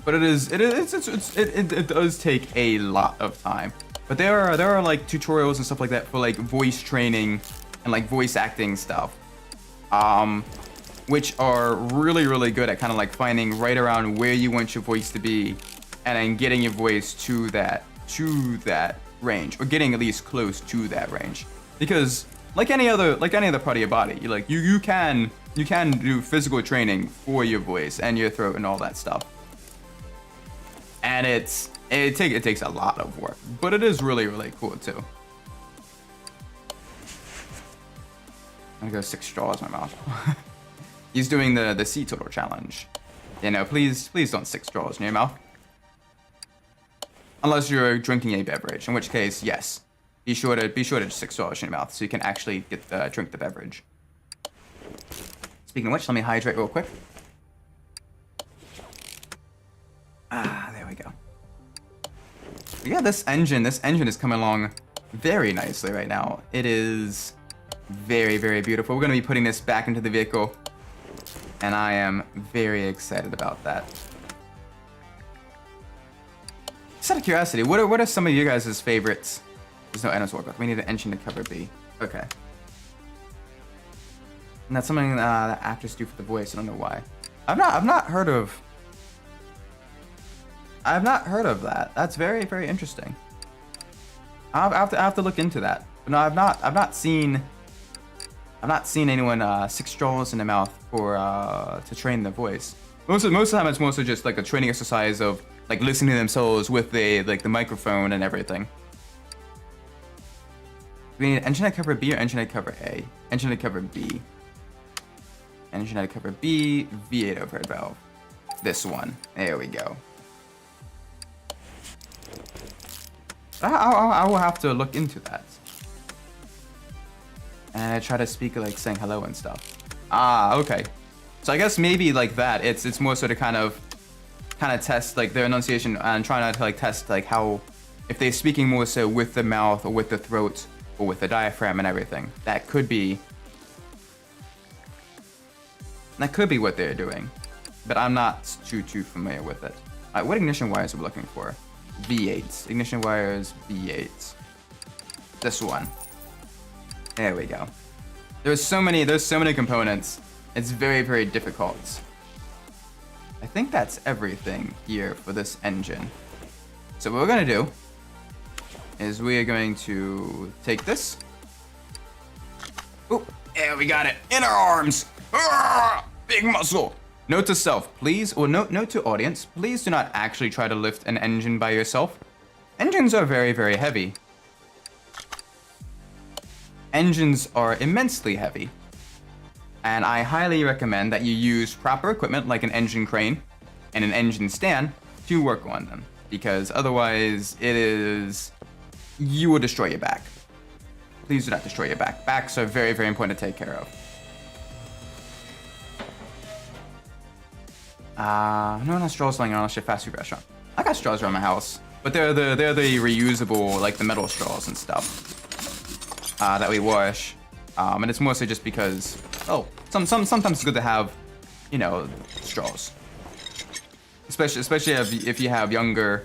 it does take a lot of time. But there are like tutorials and stuff like that for like voice training and like voice acting stuff, which are really good at kind of like finding right around where you want your voice to be, and then getting your voice to that range, or getting at least close to that range. Because like any other part of your body, you can do physical training for your voice and your throat and all that stuff. And It takes a lot of work, but it is really, really cool too. I'm gonna go 6 straws in my mouth. He's doing the sea turtle challenge. You know, please don't 6 straws in your mouth. Unless you're drinking a beverage, in which case, yes. Be sure to 6 straws in your mouth so you can actually drink the beverage. Speaking of which, let me hydrate real quick. There we go. Yeah, this engine is coming along very nicely right now. It is very, very beautiful. We're gonna be putting this back into the vehicle, and I am very excited about that. Just out of curiosity, what are some of you guys' favorites? There's no Ender's Warlock. We need an engine to cover B. Okay. And that's something that actors do for the voice. I don't know why. I've not heard of that. That's very, very interesting. I have to look into that. But no, I've not seen anyone 6 straws in their mouth for to train their voice. Most of the time, it's mostly just like a training exercise of like listening to themselves with the microphone and everything. Do we need engine to cover B or engine to cover A? Engine to cover B. Engine to cover B. V8 overhead valve. This one. There we go. I will have to look into that. And I try to speak like saying hello and stuff. Ah, okay. So I guess maybe like that. It's more so to kind of test like their enunciation and try not to like test like how if they're speaking more so with the mouth or with the throat or with the diaphragm and everything. That could be what they're doing. But I'm not too familiar with it. Alright, what ignition wires are we looking for? V8s. Ignition wires V8s. This one. There we go. There's so many components. It's very, very difficult. I think that's everything here for this engine. So what we're gonna do is we are going to take this. Oh, yeah, we got it. In our arms. Arrgh! Big muscle. Note to self, please, or note to audience, please do not actually try to lift an engine by yourself. Engines are very, very heavy. Engines are immensely heavy. And I highly recommend that you use proper equipment like an engine crane and an engine stand to work on them. Because otherwise, you will destroy your back. Please do not destroy your back. Backs are very, very important to take care of. No, not straws laying around a fast food restaurant. I got straws around my house, but they're the reusable, like the metal straws and stuff that we wash. And it's mostly just because, sometimes it's good to have, you know, straws. Especially if you have younger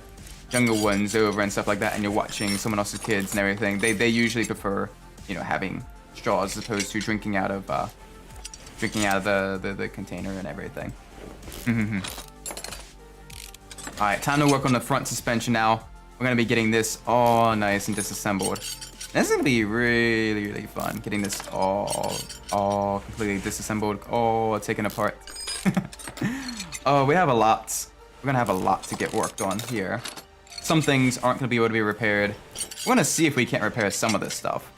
ones over and stuff like that, and you're watching someone else's kids and everything. They usually prefer, you know, having straws as opposed to drinking out of the container and everything. Alright, time to work on the front suspension now. We're gonna be getting this all nice and disassembled. This is gonna be really, really fun, getting this all completely disassembled, all taken apart. Oh, we have a lot. We're gonna have a lot to get worked on here. Some things aren't gonna be able to be repaired. We're gonna see if we can't repair some of this stuff.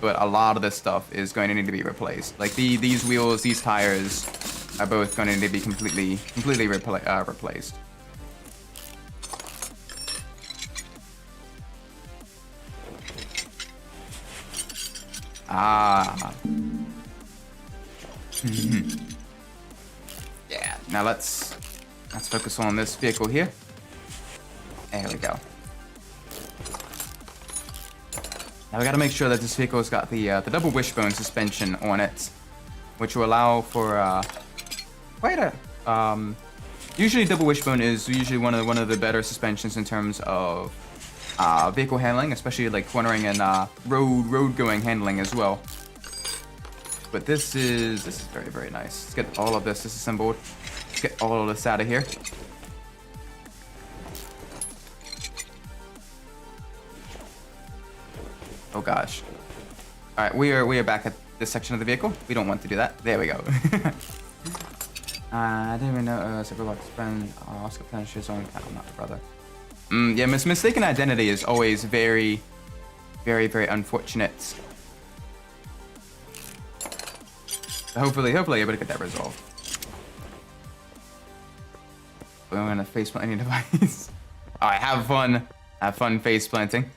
But a lot of this stuff is going to need to be replaced. Like these wheels, these tires are both going to need to be completely replaced. Ah. Yeah. Now let's focus on this vehicle here. There we go. Now we got to make sure that this vehicle's got the double wishbone suspension on it, which will allow for quite a usually double wishbone is usually one of the better suspensions in terms of vehicle handling, especially like cornering and road going handling as well. But this is very, very nice. Let's get all of this disassembled. Let's get all of this out of here. Oh gosh. All right, we are back at this section of the vehicle. We don't want to do that. There we go. I didn't even know several blocks spend Oscar finishes on. I'm not the brother. Yeah, mistaken identity is always very, very unfortunate. Hopefully able to get that resolved. We're gonna face plant any device. Alright, have fun face planting.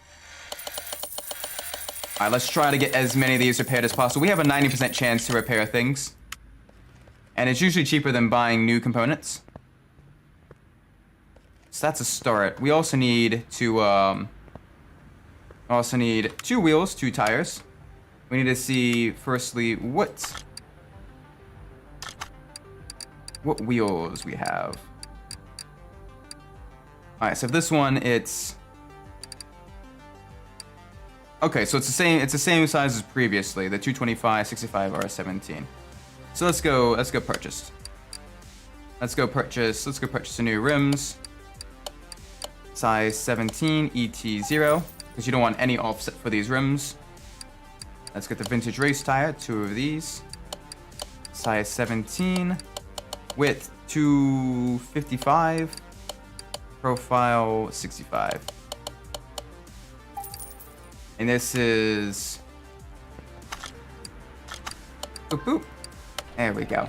Alright, let's try to get as many of these repaired as possible. We have a 90% chance to repair things. And it's usually cheaper than buying new components. So that's a start. We also need to, 2 wheels, 2 tires. We need to see, firstly, what wheels we have. Alright, so this one, it's... Okay, so it's the same size as previously, the 225, 65, R17. So let's go purchase. Let's go purchase the new rims. Size 17, ET0, because you don't want any offset for these rims. Let's get the vintage race tire, 2 of these. Size 17, width 255, profile 65. And this is... Boop, boop. There we go.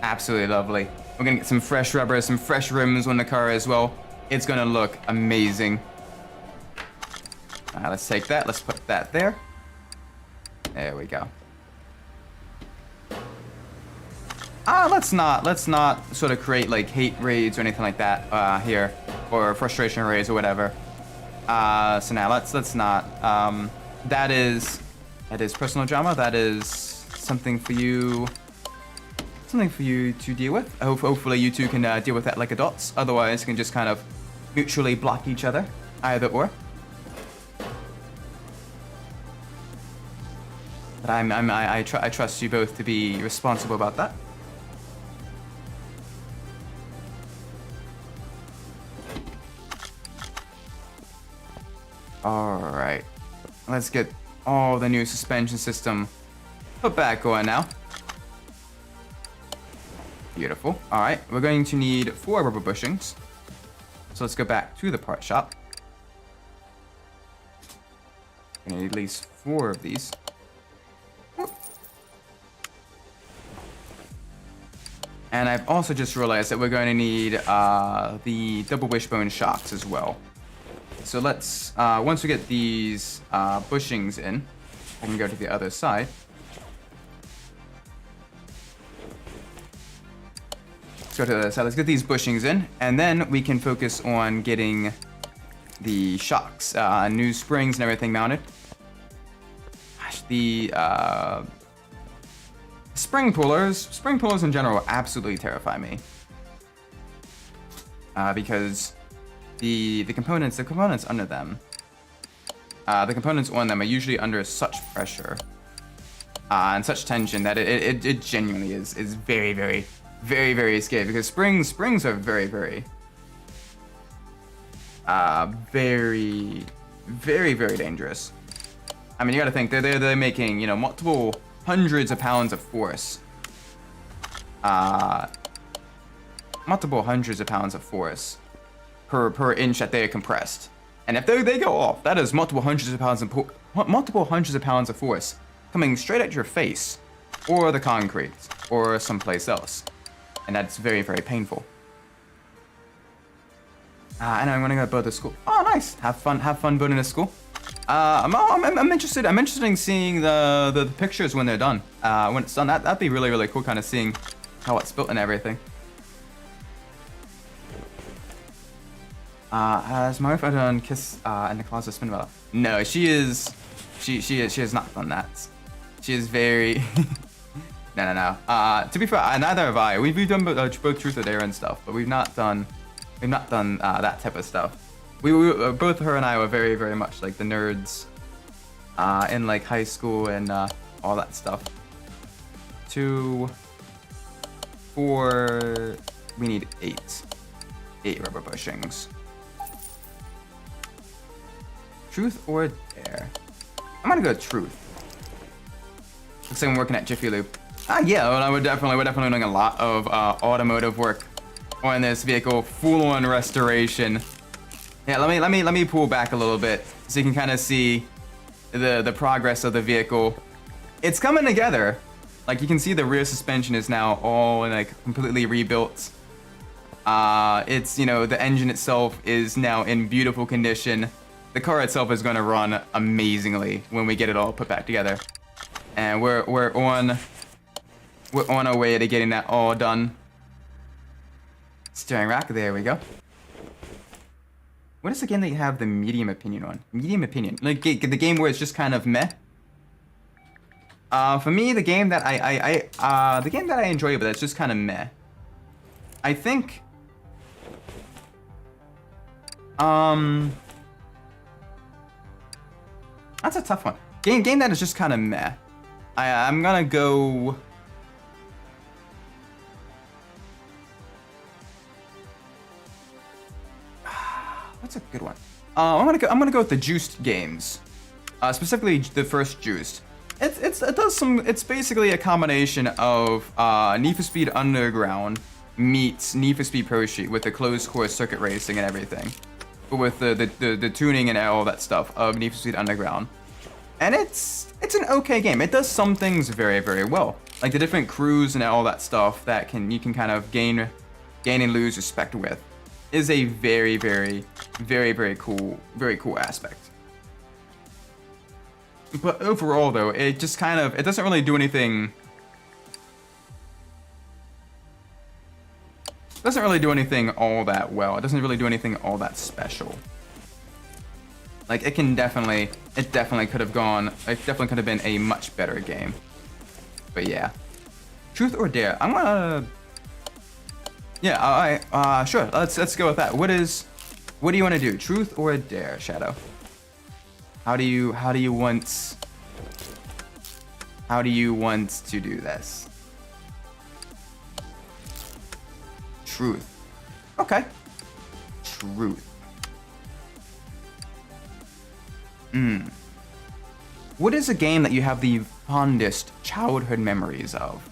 Absolutely lovely. We're gonna get some fresh rubber, some fresh rims on the car as well. It's gonna look amazing. Let's take that. Let's put that there. There we go. Let's not sort of create like hate raids or anything like that here, or frustration raids or whatever. So now let's not. That is personal drama. That is something for you to deal with. Hopefully you two can deal with that like adults. Otherwise, you can just kind of mutually block each other, either or. But I trust you both to be responsible about that. Alright. Let's get all the new suspension system put back on now. Beautiful. Alright, we're going to need 4 rubber bushings. So let's go back to the part shop. I need at least 4 of these. And I've also just realized that we're going to need the double wishbone shocks as well. So let's, once we get these bushings in, I can go to the other side. Let's go to the other side. Let's get these bushings in, and then we can focus on getting the shocks, new springs and everything mounted. Gosh, the spring pullers in general absolutely terrify me. Because the components under them, the components on them are usually under such pressure and such tension that it genuinely is very scary, because springs are very dangerous. I mean, you gotta think they're making, you know, multiple hundreds of pounds of force. Multiple hundreds of pounds of force per inch that they are compressed. And if they go off, that is multiple hundreds of pounds of force coming straight at your face, or the concrete, or someplace else. And that's very painful. And I'm gonna go build a school. Oh, nice. Have fun building a school. I'm interested in seeing the pictures when they're done. When it's done, that'd be really cool, kind of seeing how it's built and everything. Has my wife ever done kiss in the closet spin about? No, she has not done that. She is very no. To be fair, neither have I. We've done both truth or dare and stuff, but we've not done that type of stuff. We both her and I were very much like the nerds in like high school and all that stuff. 2, 4, we need 8 rubber bushings. Truth or dare? I'm gonna go truth. Looks like I'm working at Jiffy Lube. Yeah, well, we're definitely doing a lot of automotive work on this vehicle. Full-on restoration. Yeah, let me pull back a little bit so you can kind of see the progress of the vehicle. It's coming together. Like, you can see the rear suspension is now all like completely rebuilt. It's, you know, the engine itself is now in beautiful condition. The car itself is going to run amazingly when we get it all put back together. And we're on our way to getting that all done. Steering rack, there we go. What is the game that you have the medium opinion on? Medium opinion, like the game where it's just kind of meh. For me, the game that I enjoy, but that's just kind of meh. I think. That's a tough one. Game that is just kind of meh. I'm gonna go. What's a good one? I'm gonna go with the Juiced games, specifically the first Juiced. It's basically a combination of Need for Speed Underground meets Need for Speed Pro Street with the closed course circuit racing and everything, but with the tuning and all that stuff of Need for Speed Underground. And it's an okay game. It does some things very, very well, like the different crews and all that stuff that you can kind of gain and lose respect with. Is a very, very, very, very cool aspect. But overall, though, it just kind of, it doesn't really do anything. It doesn't really do anything all that well. It doesn't really do anything all that special. Like, it definitely could have been a much better game. But yeah. Truth or Dare? I'm gonna. Yeah, alright, sure, let's go with that. What do you want to do? Truth or Dare, Shadow? How do you want to do this? Truth. Okay. Truth. What is a game that you have the fondest childhood memories of?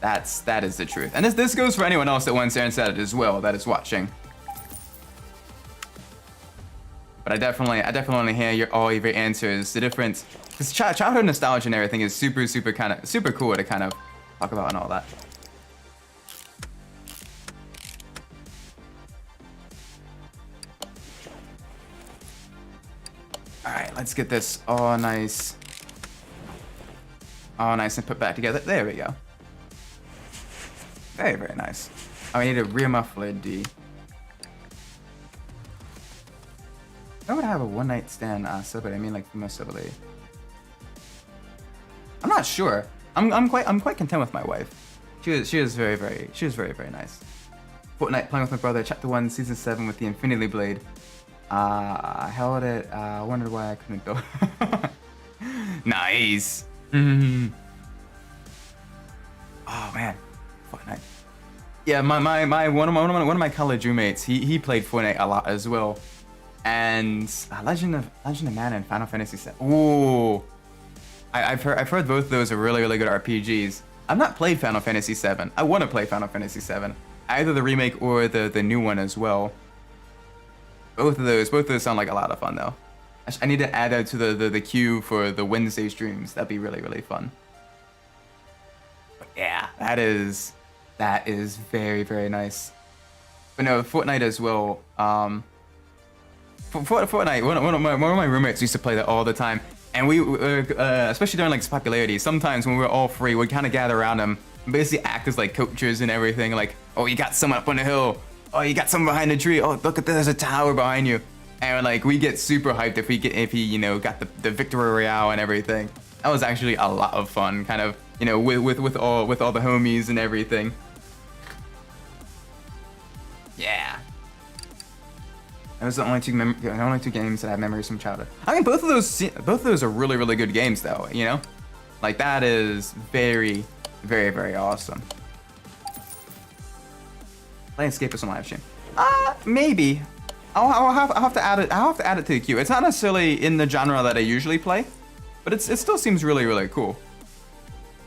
That is the truth. And this goes for anyone else that wants to answer it as well, that is watching. But I definitely want to hear all of your answers. The difference, because childhood nostalgia and everything is super cool to kind of talk about and all that. All right, let's get this all nice and put back together. There we go. Very, very nice. Oh, we need a rear muffler D. I would have a one-night stand celebrity. I mean, like, most celebrity. I'm not sure. I'm quite content with my wife. She was very, very nice. Fortnite playing with my brother. Chapter 1, Season 7 with the Infinity Blade. I held it. I wondered why I couldn't go. Nice. Oh man. Fortnite. Yeah, one of my college roommates, he played Fortnite a lot as well, and Legend of Mana and Final Fantasy VII. Ooh, I've heard both of those are really good RPGs. I've not played Final Fantasy VII. I want to play Final Fantasy VII, either the remake or the new one as well. Both of those sound like a lot of fun though. I need to add that to the queue for the Wednesday streams. That'd be really fun. But yeah, that is very, very nice. But no, Fortnite as well. Fortnite. One of my roommates used to play that all the time, and we, especially during like its popularity, sometimes when we were all free, we'd kind of gather around him, and basically act as like coaches and everything. Like, oh, you got someone up on the hill. Oh, you got someone behind the tree. Oh, look at there's a tower behind you. And like we get super hyped if he you know got the victory royale and everything. That was actually a lot of fun, kind of, you know, with all the homies and everything. Yeah. Those are the only two games that I have memories from childhood. I mean, both of those are really good games though, you know? Like that is very awesome. Play Escapist on live stream. Maybe. I'll have to add it. I'll have to add it to the queue. It's not necessarily in the genre that I usually play, but it still seems really cool.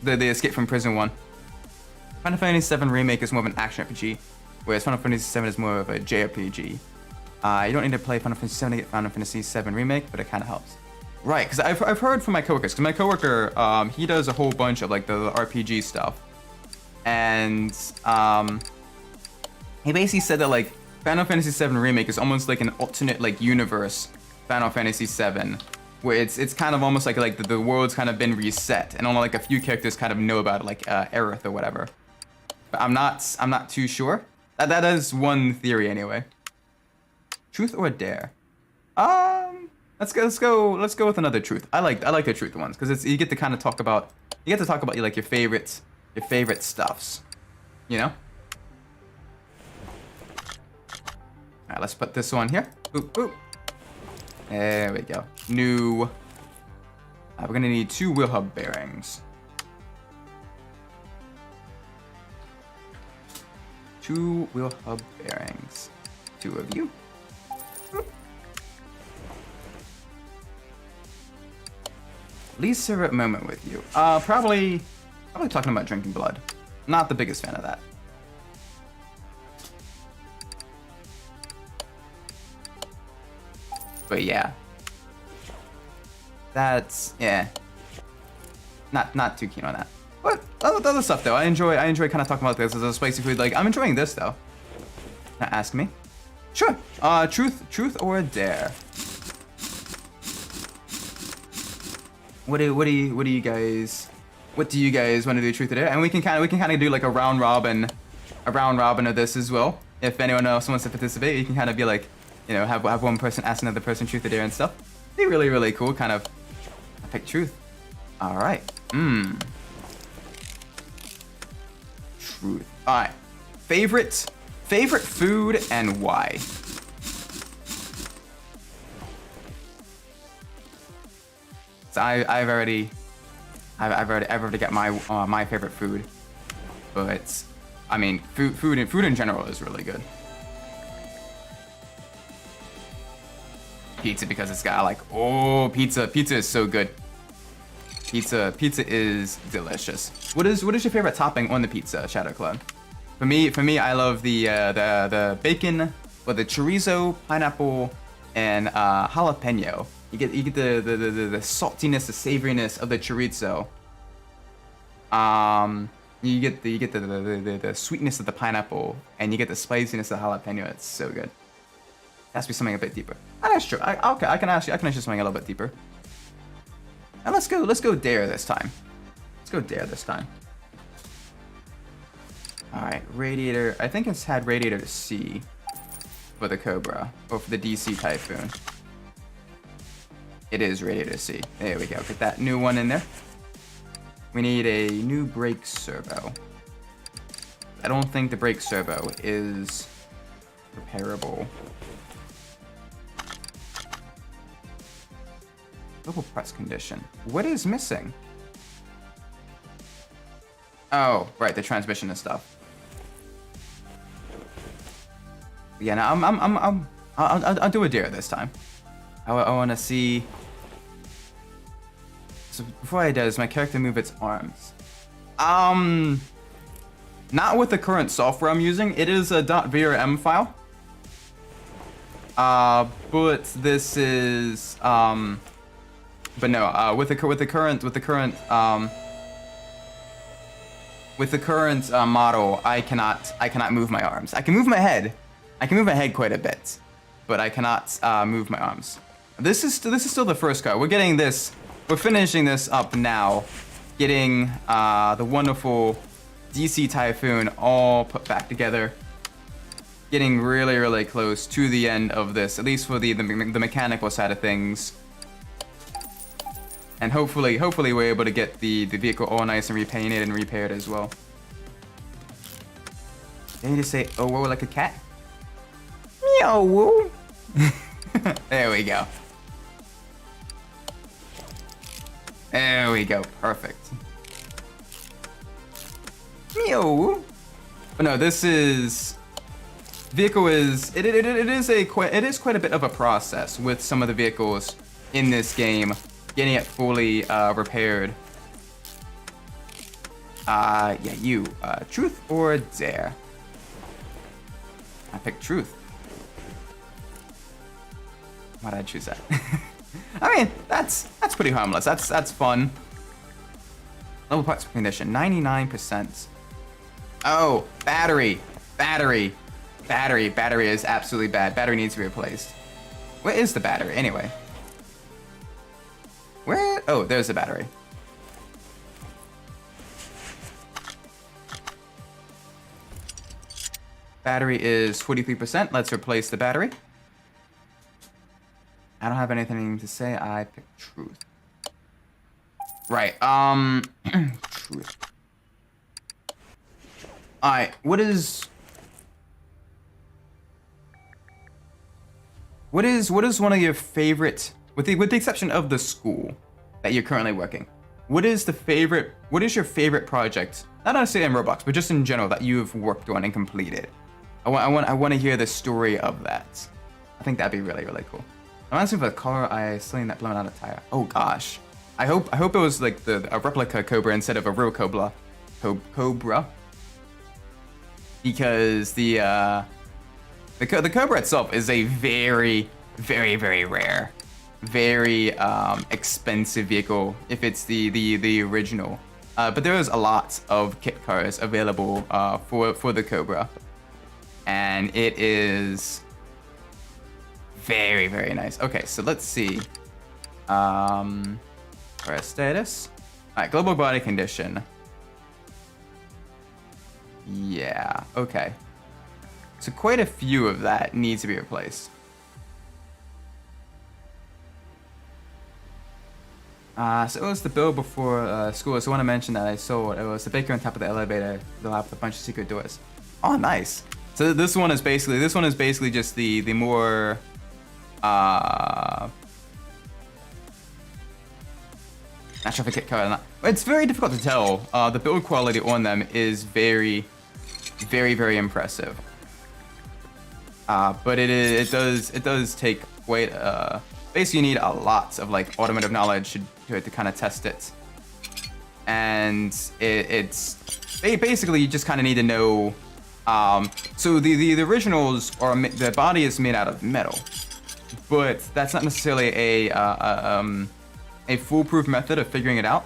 The Escape from Prison one. Final Fantasy VII Remake is more of an action RPG. whereas Final Fantasy VII is more of a JRPG. You don't need to play Final Fantasy VII to get Final Fantasy VII Remake, but it kind of helps. Right, because I've heard from my coworkers, because my coworker, he does a whole bunch of like the RPG stuff. And he basically said that like Final Fantasy VII Remake is almost like an alternate like universe Final Fantasy VII, where it's kind of almost like the world's kind of been reset, and only like a few characters kind of know about it, like Aerith or whatever. But I'm not too sure. That is one theory anyway. Truth or dare? Let's go with another truth. I like the truth ones because you get to kind of talk about like your favorite stuffs, you know. All right, let's put this one here. Boop boop. There we go. New. We're gonna need 2 wheel hub bearings. 2 wheel hub bearings. 2 of you. Least favorite moment with you. Probably talking about drinking blood. Not the biggest fan of that. But yeah. That's not too keen on that. But other stuff though, I enjoy kind of talking about this as a spicy food. Like I'm enjoying this though. Now ask me. Sure. Truth or dare? What do you guys want to do, truth or dare? And we can kind of do like a round robin of this as well. If anyone else wants to participate, you can kind of be like, you know, have one person ask another person truth or dare and stuff. Be really cool. Kind of. I pick truth. All right. Truth. All right. Favorite food and why? So I've already got my favorite food, but I mean food in general is really good. Pizza, because it's got like pizza is so good. Pizza is delicious. What is your favorite topping on the pizza, Shadow Cloud? For me, I love the bacon with the chorizo, pineapple, and jalapeno. You get the saltiness, the savoriness of the chorizo. You get the sweetness of the pineapple, and you get the spiciness of the jalapeno. It's so good. It has to be something a bit deeper. Oh, that's true. Okay, I can ask you something a little bit deeper. And let's go dare this time. All right, Radiator. I think it's had Radiator C for the Cobra or for the DC Typhoon. It is Radiator C. There we go. Get that new one in there. We need a new brake servo. I don't think the brake servo is repairable. Local parts condition. What is missing? Oh, right, the transmission and stuff. Yeah, no, I'll do a dare this time. I want to see. So before I do, does my character move its arms? Not with the current software I'm using. It is a .vrm file. But this is but no. With the current model, I cannot move my arms. I can move my head. I can move my head quite a bit, but I cannot move my arms. This is still the first car. We're finishing this up now, getting the wonderful DC Typhoon all put back together. Getting really close to the end of this, at least for the mechanical side of things. And hopefully we're able to get the vehicle all nice and repainted and repaired as well. Did you just say, oh, whoa, like a cat? Meow, woo. There we go. There we go, perfect. Meow. But no, this is... Vehicle is... It is quite a bit of a process with some of the vehicles in this game. Getting it fully repaired. Yeah, you. Truth or dare? I picked truth. Why did I choose that? I mean, that's pretty harmless. That's fun. Level parts condition, 99%. Oh, battery is absolutely bad. Battery needs to be replaced. Where is the battery anyway? Where? Oh, there's the battery. Battery is 43%. Let's replace the battery. I don't have anything to say. I picked truth. Right. Truth. Alright, what is one of your favorite, with the exception of the school that you're currently working, what is your favorite project, not necessarily in Roblox, but just in general, that you've worked on and completed? I want to hear the story of that. I think that'd be really, really cool. I'm asking for the car I sling that blown out a tire. Oh gosh. I hope it was like a replica Cobra instead of a real Cobra. Cobra. Because the Cobra itself is a very, very, very rare, very expensive vehicle if it's the original. But there is a lot of kit cars available for the Cobra, and it is very, very nice. Okay, so let's see. Our status. All right, global body condition. Yeah, okay. So quite a few of that needs to be replaced. So it was the build before school. So I want to mention that I saw it was the baker on top of the elevator. They'll have a bunch of secret doors. Oh, nice. So this one is basically just the more not sure if I kit car or not. It's very difficult to tell. The build quality on them is very, very, very impressive. But it does take quite basically you need a lot of like automotive knowledge to kind of test it, and it's basically you just kind of need to know. So the originals are the body is made out of metal, but that's not necessarily a foolproof method of figuring it out,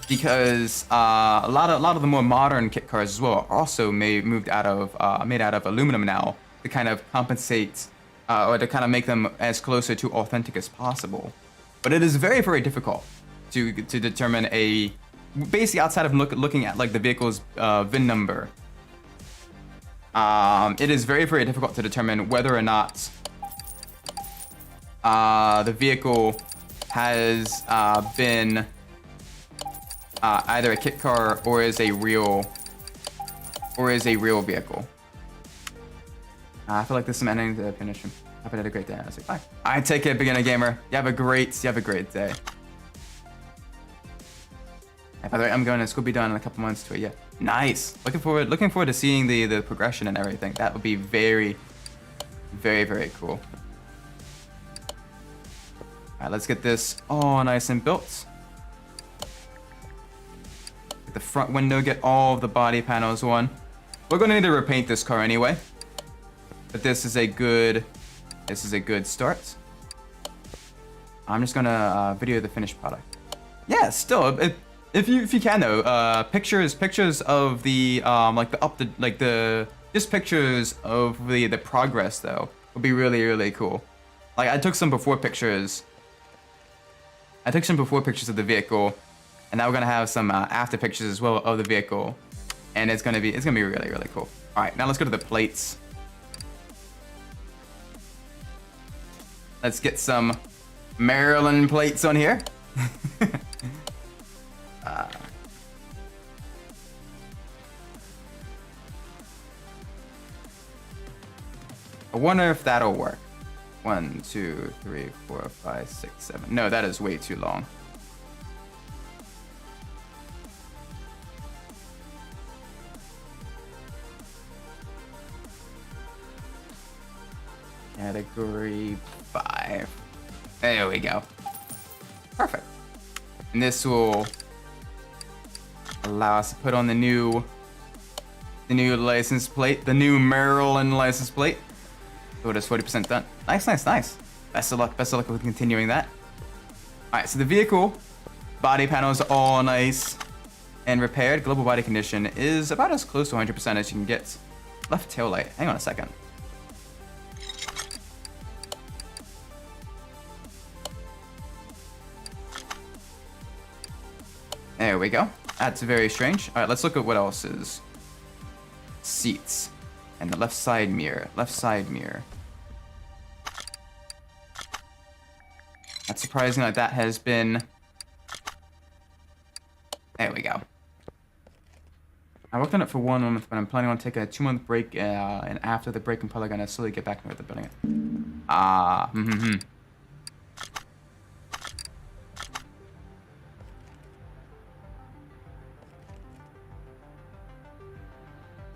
because a lot of the more modern kit cars as well are also made out of aluminum now to kind of compensate or to kind of make them as closer to authentic as possible. But it is very, very difficult to determine basically outside of looking at like the vehicle's VIN number. It is very, very difficult to determine whether or not the vehicle has been either a kit car or is a real vehicle. I feel like this is an ending to finish him. Hope you had a great day. I was like, bye. Alright, take care, beginner gamer. You have a great day. By the way, I'm going to Scooby Doo in a couple months to a year. Nice. Looking forward to seeing the progression and everything. That would be very, very, very cool. Alright, let's get this all nice and built. Get the front window, get all of the body panels on. We're going to need to repaint this car anyway, but this is a good start. I'm just gonna video the finished product. Yeah, still, if you can though, pictures of the just pictures of the progress though would be really, really cool. Like I took some before pictures of the vehicle, and now we're gonna have some after pictures as well of the vehicle, and it's gonna be really, really cool. All right, now let's go to the plates. Let's get some Maryland plates on here. I wonder if that'll work. 1, 2, 3, 4, 5, 6, 7. No, that is way too long. Category 5. There we go. Perfect. And this will allow us to put on the new The new license plate, the new Maryland license plate. So it is 40% done. Nice, nice, nice. Best of luck with continuing that. All right, so the vehicle body panels are all nice and repaired. Global body condition is about as close to 100% as you can get. Left tail light. Hang on a second. There we go. That's very strange. All right, let's look at what else is. Seats. And the left side mirror. Left side mirror. That's surprising that that has been... There we go. I worked on it for 1 month, but I'm planning on taking a 2-month break, and after the break, I'm probably gonna slowly get back into the building it.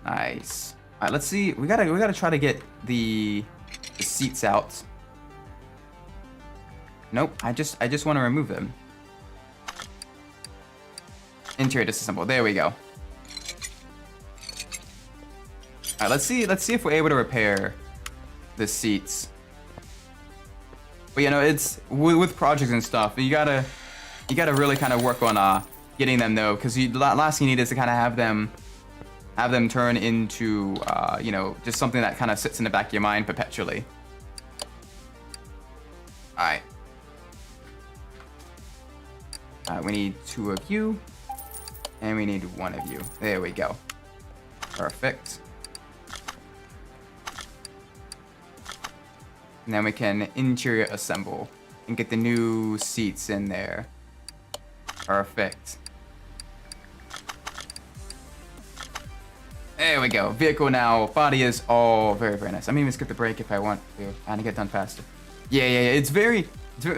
Nice. All right, let's see. We gotta try to get the seats out. Nope. I just want to remove them. Interior disassemble. There we go. All right, let's see if we're able to repair the seats. But you know, it's with projects and stuff. You gotta really kind of work on getting them though, because last thing you need is to kind of have them turn into you know, just something that kind of sits in the back of your mind perpetually. All right. We need 2 of you, and we need 1 of you. There we go. Perfect. And then we can interior assemble and get the new seats in there. Perfect. There we go. Vehicle now. Body is all very, very nice. I mean, even skip the brake if I want to, and get done faster. Yeah. It's very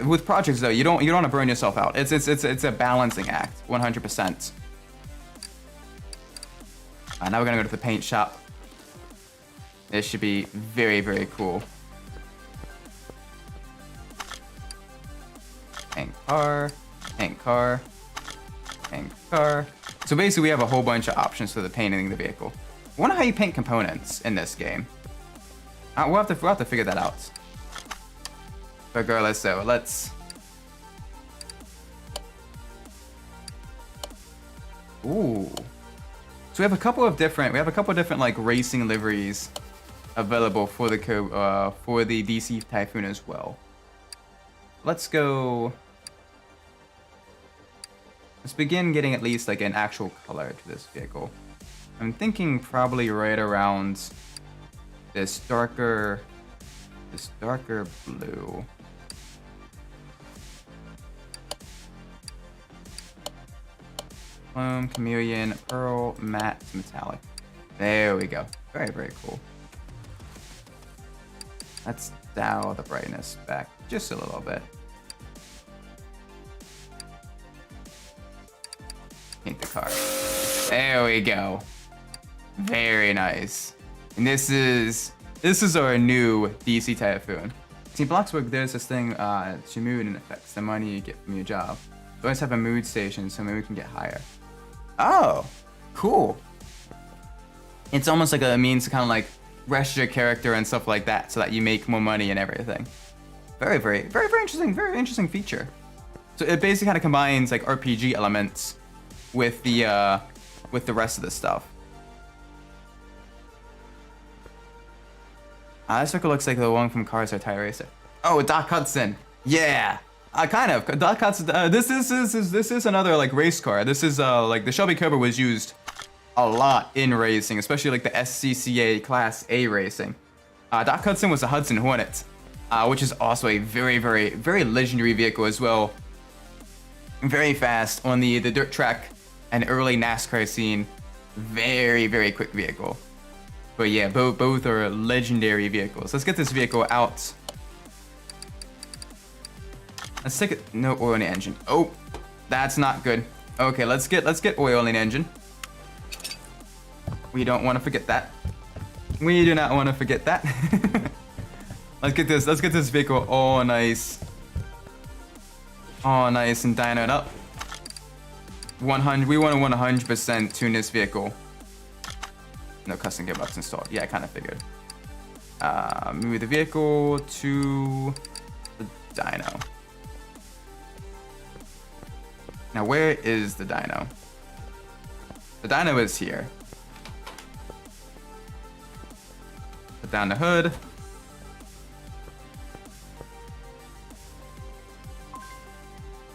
with projects though. You don't want to burn yourself out. It's a balancing act. 100%. Now we're gonna go to the paint shop. This should be very, very cool. Paint car, paint car, paint car. So basically, we have a whole bunch of options for the painting the vehicle. I wonder how you paint components in this game. We'll have to figure that out. But regardless, so let's. Ooh. So we have a couple of different like racing liveries available for the DC Typhoon as well. Let's go. Let's begin getting at least like an actual color to this vehicle. I'm thinking probably right around this darker blue. Chameleon, pearl, matte, metallic. There we go. Very, very cool. Let's dial the brightness back just a little bit. Paint the car. There we go. Very nice. And this is our new DC Typhoon. See, Bloxburg, there's this thing to mood and affects the money you get from your job. We always have a mood station, so maybe we can get higher. Oh, cool. It's almost like a means to kind of like rest your character and stuff like that, so that you make more money and everything. Very, very, very, very interesting. Very interesting feature. So it basically kind of combines like RPG elements with the rest of the stuff. This vehicle looks like the one from Cars or Tire Racer. Oh, Doc Hudson. Yeah. Kind of. Doc Hudson. This is another like race car. This is like the Shelby Cobra was used a lot in racing, especially like the SCCA Class A racing. Doc Hudson was a Hudson Hornet, which is also a very, very, very legendary vehicle as well. Very fast on the dirt track and early NASCAR scene. Very, very quick vehicle. But yeah, both are legendary vehicles. Let's get this vehicle out. Let's take it. No oil in the engine. Oh, that's not good. Okay, let's get oil in the engine. We don't want to forget that. We do not want to forget that. Let's get this vehicle all nice. All nice and dynoed up. 100. We want to 100% tune this vehicle. No custom gearbox installed. Yeah, I kind of figured. Move the vehicle to the dyno. Now, where is the dyno? The dyno is here. Put down the hood.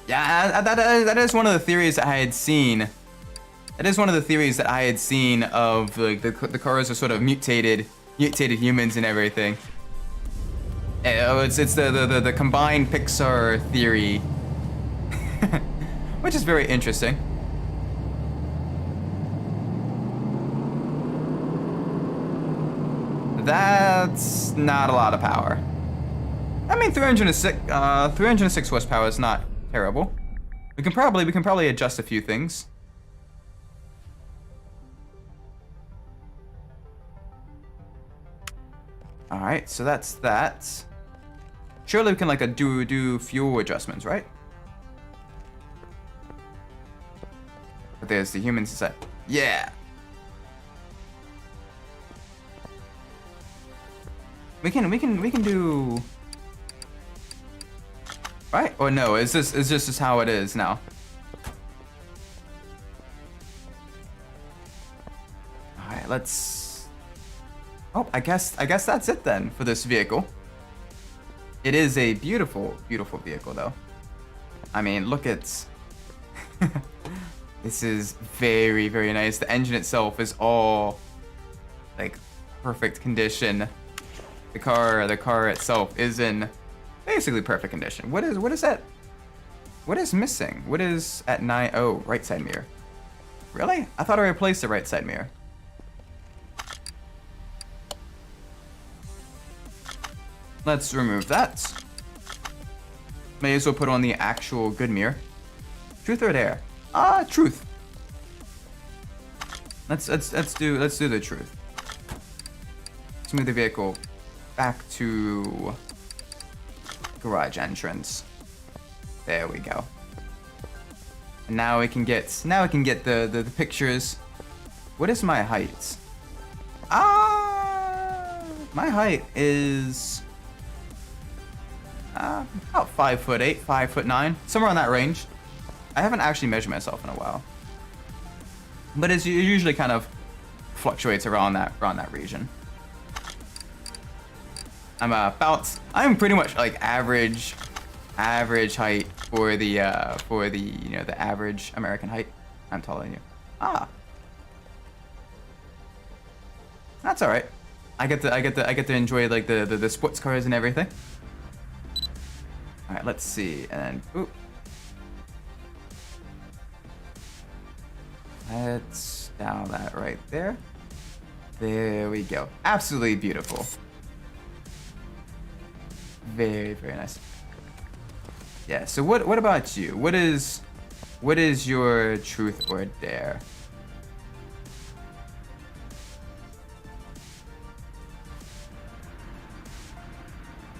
Yeah, that is one of the theories that I had seen. That is one of the theories that I had seen of like the cars are sort of mutated humans and everything. It's the combined Pixar theory, which is very interesting. That's not a lot of power. I mean, 306 horsepower is not terrible. We can probably adjust a few things. All right, so that's that. Surely we can like do fuel adjustments, right? But there's the humans set. Yeah. We can do. Right? Or no? Is this just how it is now? All right, let's. Oh, I guess that's it then for this vehicle. It is a beautiful, beautiful vehicle, though. I mean, look at. This is very, very nice. The engine itself is all like perfect condition. The car itself is in basically perfect condition. What is that? What is missing? What is at 9? Oh, right side mirror. Really? I thought I replaced the right side mirror. Let's remove that. May as well put on the actual good mirror. Truth or dare? Truth. Let's do the truth. Let's move the vehicle back to garage entrance. There we go. And now we can get the pictures. What is my height? My height is about 5'8", 5'9", somewhere on that range. I haven't actually measured myself in a while, but it usually kind of fluctuates around that region. I'm pretty much like average height for the the average American height. I'm taller than you. That's all right. I get to enjoy like the sports cars and everything. All right, let's see, and then let's dial that right there. There we go. Absolutely beautiful. Very, very nice. Yeah, so what about you? What is your truth or dare?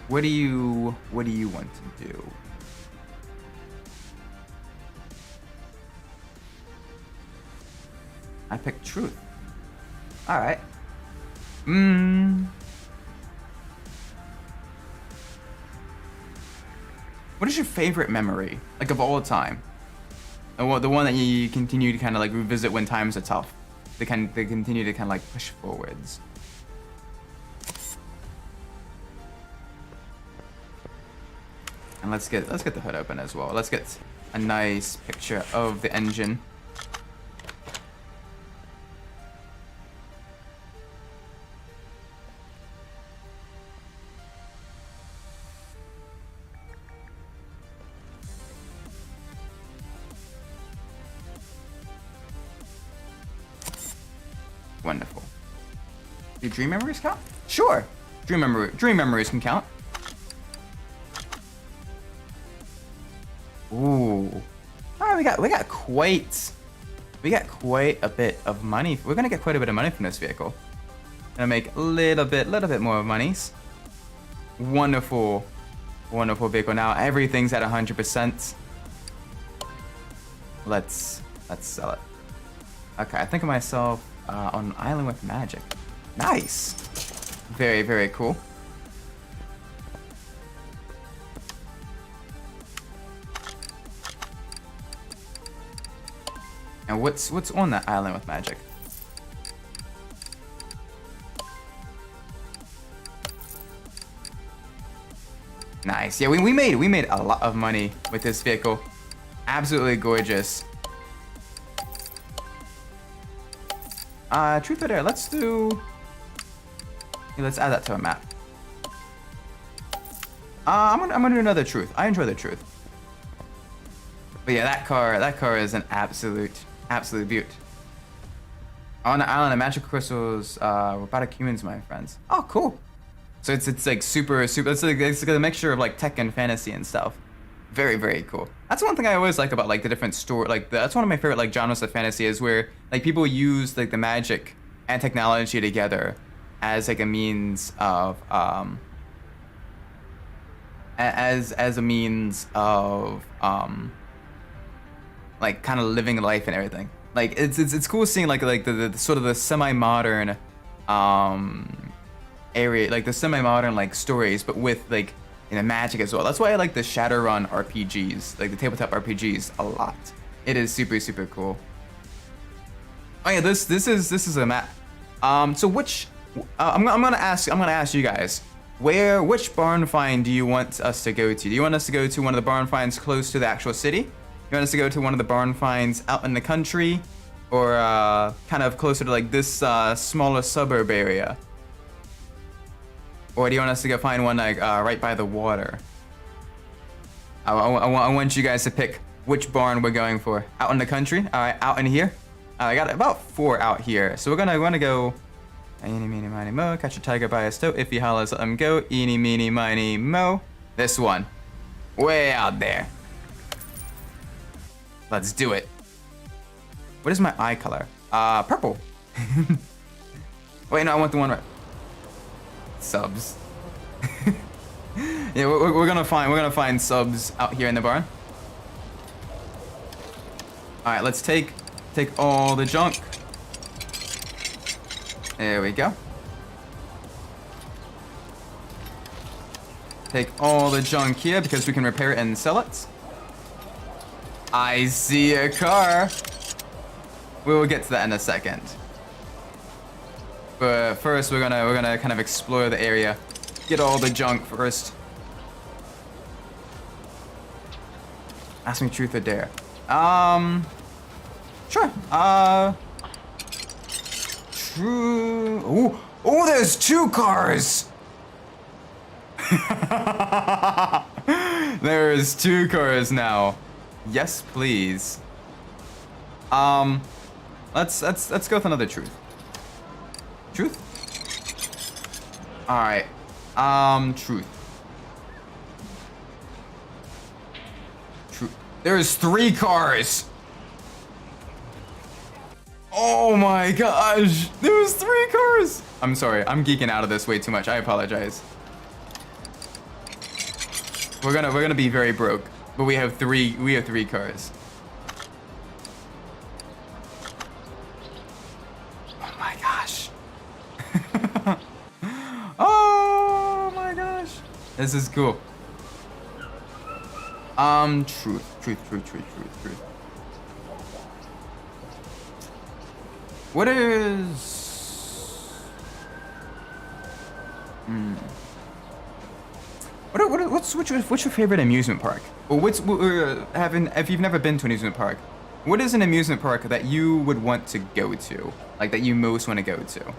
What do you want to do? I picked truth. All right. What is your favorite memory, like of all time? And the one that you continue to kind of like revisit when times are tough. They continue to kind of like push forwards. And let's get the hood open as well. Let's get a nice picture of the engine. Wonderful. Do dream memories count? Sure. Dream memories can count. Ooh. Oh, we got quite a bit of money. We're gonna get quite a bit of money from this vehicle. Gonna make a little bit more monies. Wonderful vehicle. Now everything's at 100%. Let's sell it. Okay, I think of myself. on an island with magic. Nice. Very, very cool. And what's on that island with magic? Nice. Yeah, we made a lot of money with this vehicle. Absolutely gorgeous. Truth or dare? Let's do. Yeah, let's add that to a map. I'm gonna do another truth. I enjoy the truth. But yeah, that car is an absolute beaut. On the island of magical crystals, robotic humans, my friends. Oh, cool. So it's like super. It's like a mixture of like tech and fantasy and stuff. Very, very cool. That's one thing I always like about like the different story. Like that's one of my favorite like genres of fantasy is where like people use like the magic and technology together as like a means of as a means of like kind of living life and everything. Like it's cool seeing like the sort of the semi-modern area, like the semi-modern like stories, but with like magic as well. That's why I like the Shadowrun RPGs, like the tabletop RPGs, a lot. It is super cool. Oh yeah, this is a map. So which I'm gonna ask you guys, which barn find do you want us to go to? Do you want us to go to one of the barn finds close to the actual city? You want us to go to one of the barn finds out in the country, or kind of closer to like this smaller suburb area? Or do you want us to go find one like right by the water? I want you guys to pick which barn we're going for. Out in the country? All right, out in here. I got about 4 out here, so we're gonna go. Eeny, meeny, miny, mo. Catch a tiger by a stoat. If he hollers, let him go. Eeny, meeny, miny, mo. This one, way out there. Let's do it. What is my eye color? Purple. Wait, no, I want the one right. Subs. Yeah, we're gonna find subs out here in the barn. All right, let's take all the junk. There we go. Take all the junk here because we can repair it and sell it. I see a car. We will get to that in a second. But first, we're gonna kind of explore the area, get all the junk first. Ask me truth or dare. Sure. True. Oh, there's 2 cars. There's 2 cars now. Yes, please. Let's go with another truth. Truth? Alright. Truth. Truth. There's 3 cars! Oh my gosh! There's 3 cars! I'm sorry, I'm geeking out of this way too much. I apologize. We're gonna be very broke, but we have 3 cars. Oh my gosh. Oh my gosh. This is cool. Truth. What is... What's your favorite amusement park? Or if you've never been to an amusement park, what is an amusement park that you would want to go to? Like that you most want to go to?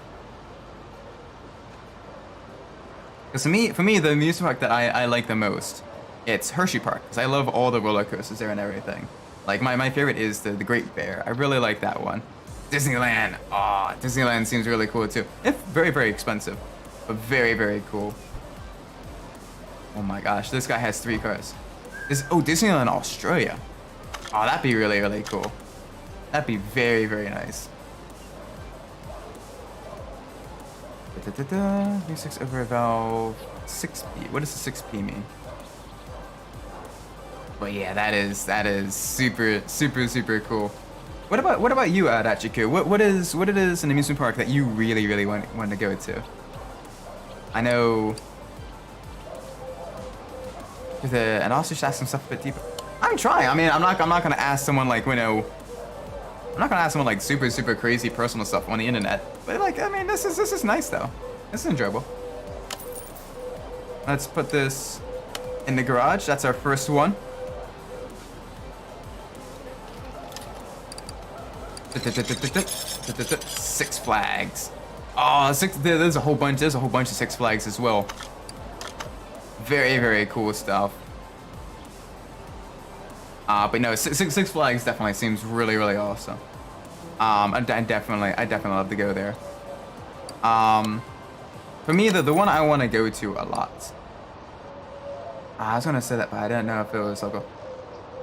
Because for me, the amusement park that I like the most, it's Hershey Park. Because I love all the roller coasters there and everything. Like my favorite is the Great Bear. I really like that one. Disneyland. Oh, Disneyland seems really cool too. It's very, very expensive, but very, very cool. Oh my gosh, this guy has 3 cars. Disneyland Australia. Oh, that'd be really, really cool. That'd be very, very nice. V6 over valve 6P. What does the 6P mean? But yeah, that is super, super, super cool. What about you, Dachiku? What is an amusement park that you really want to go to? I know. And also just ask some stuff a bit deeper. I'm trying. I mean, I'm not gonna ask someone like, you know, I'm not gonna ask someone like super crazy personal stuff on the internet. But like, I mean, this is nice though. This is enjoyable. Let's put this in the garage. That's our first one. Six Flags. Oh, there's a whole bunch. There's a whole bunch of Six Flags as well. Very cool stuff. But no, Six Flags definitely seems really awesome. I definitely love to go there. For me, the one I want to go to a lot. I was gonna say that, but I didn't know if it was local.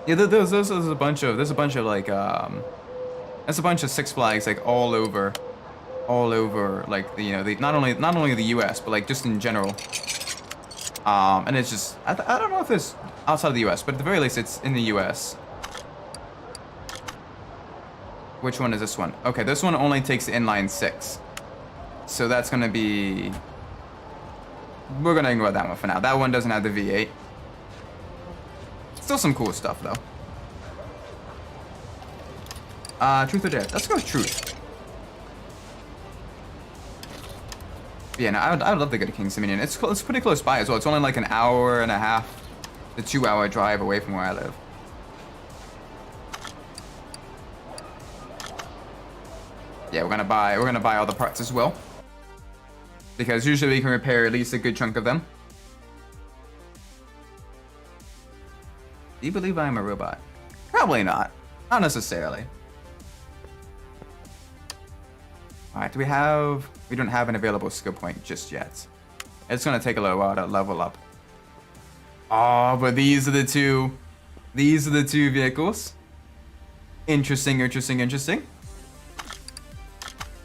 Yeah, there's a bunch of like there's a bunch of Six Flags like all over like the, you know, not only the U.S. but like just in general. And it's just I don't know if it's outside of the U.S. but at the very least it's in the U.S. Which one is this one? Okay, this one only takes the inline 6, so that's gonna be. We're gonna ignore that one for now. That one doesn't have the V8. Still some cool stuff though. Truth or dare? Let's go with truth. Yeah, no, I would love to go to King's Dominion. It's pretty close by as well. It's only like an hour and a half to 2 hour drive away from where I live. Yeah, we're gonna buy all the parts as well, because usually we can repair at least a good chunk of them. Do you believe I am a robot? Probably not. Not necessarily. Alright, we don't have an available skill point just yet. It's gonna take a little while to level up. Oh, but these are the two vehicles. Interesting.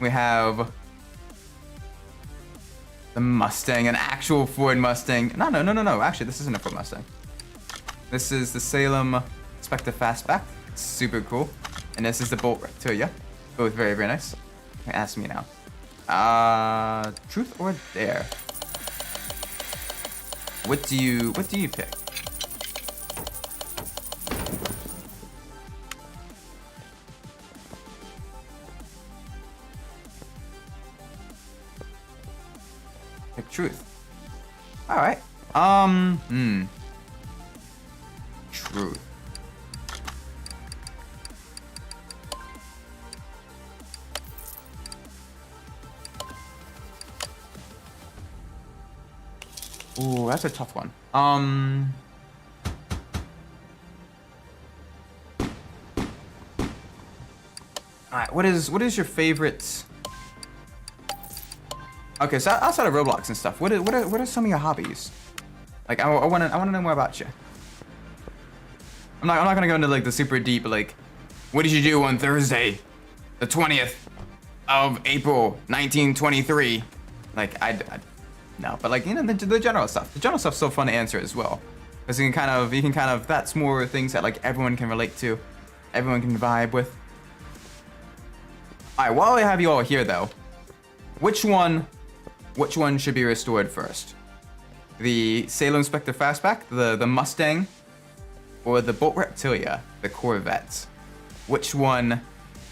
We have the Mustang, an actual Ford Mustang. No. Actually, this isn't a Ford Mustang. This is the Salem Spectre Fastback. Super cool. And this is the Bolt Reptilia. Both very nice. Ask me now. Truth or dare? What do you pick? Pick truth. All right. Truth. Ooh, that's a tough one. Alright, what is your favorite? Okay, so outside of Roblox and stuff, what are some of your hobbies? Like, I wanna know more about you. I'm not gonna go into like the super deep, like, what did you do on Thursday, the 20th of April, 1923? Like, no, but like, you know, the general stuff. The general stuff's so fun to answer as well, because you can kind of that's more things that like everyone can relate to, everyone can vibe with. All right, while I have you all here though, which one should be restored first? The Salem Spectre Fastback, the Mustang, or the Bolt Reptilia, the Corvette? Which one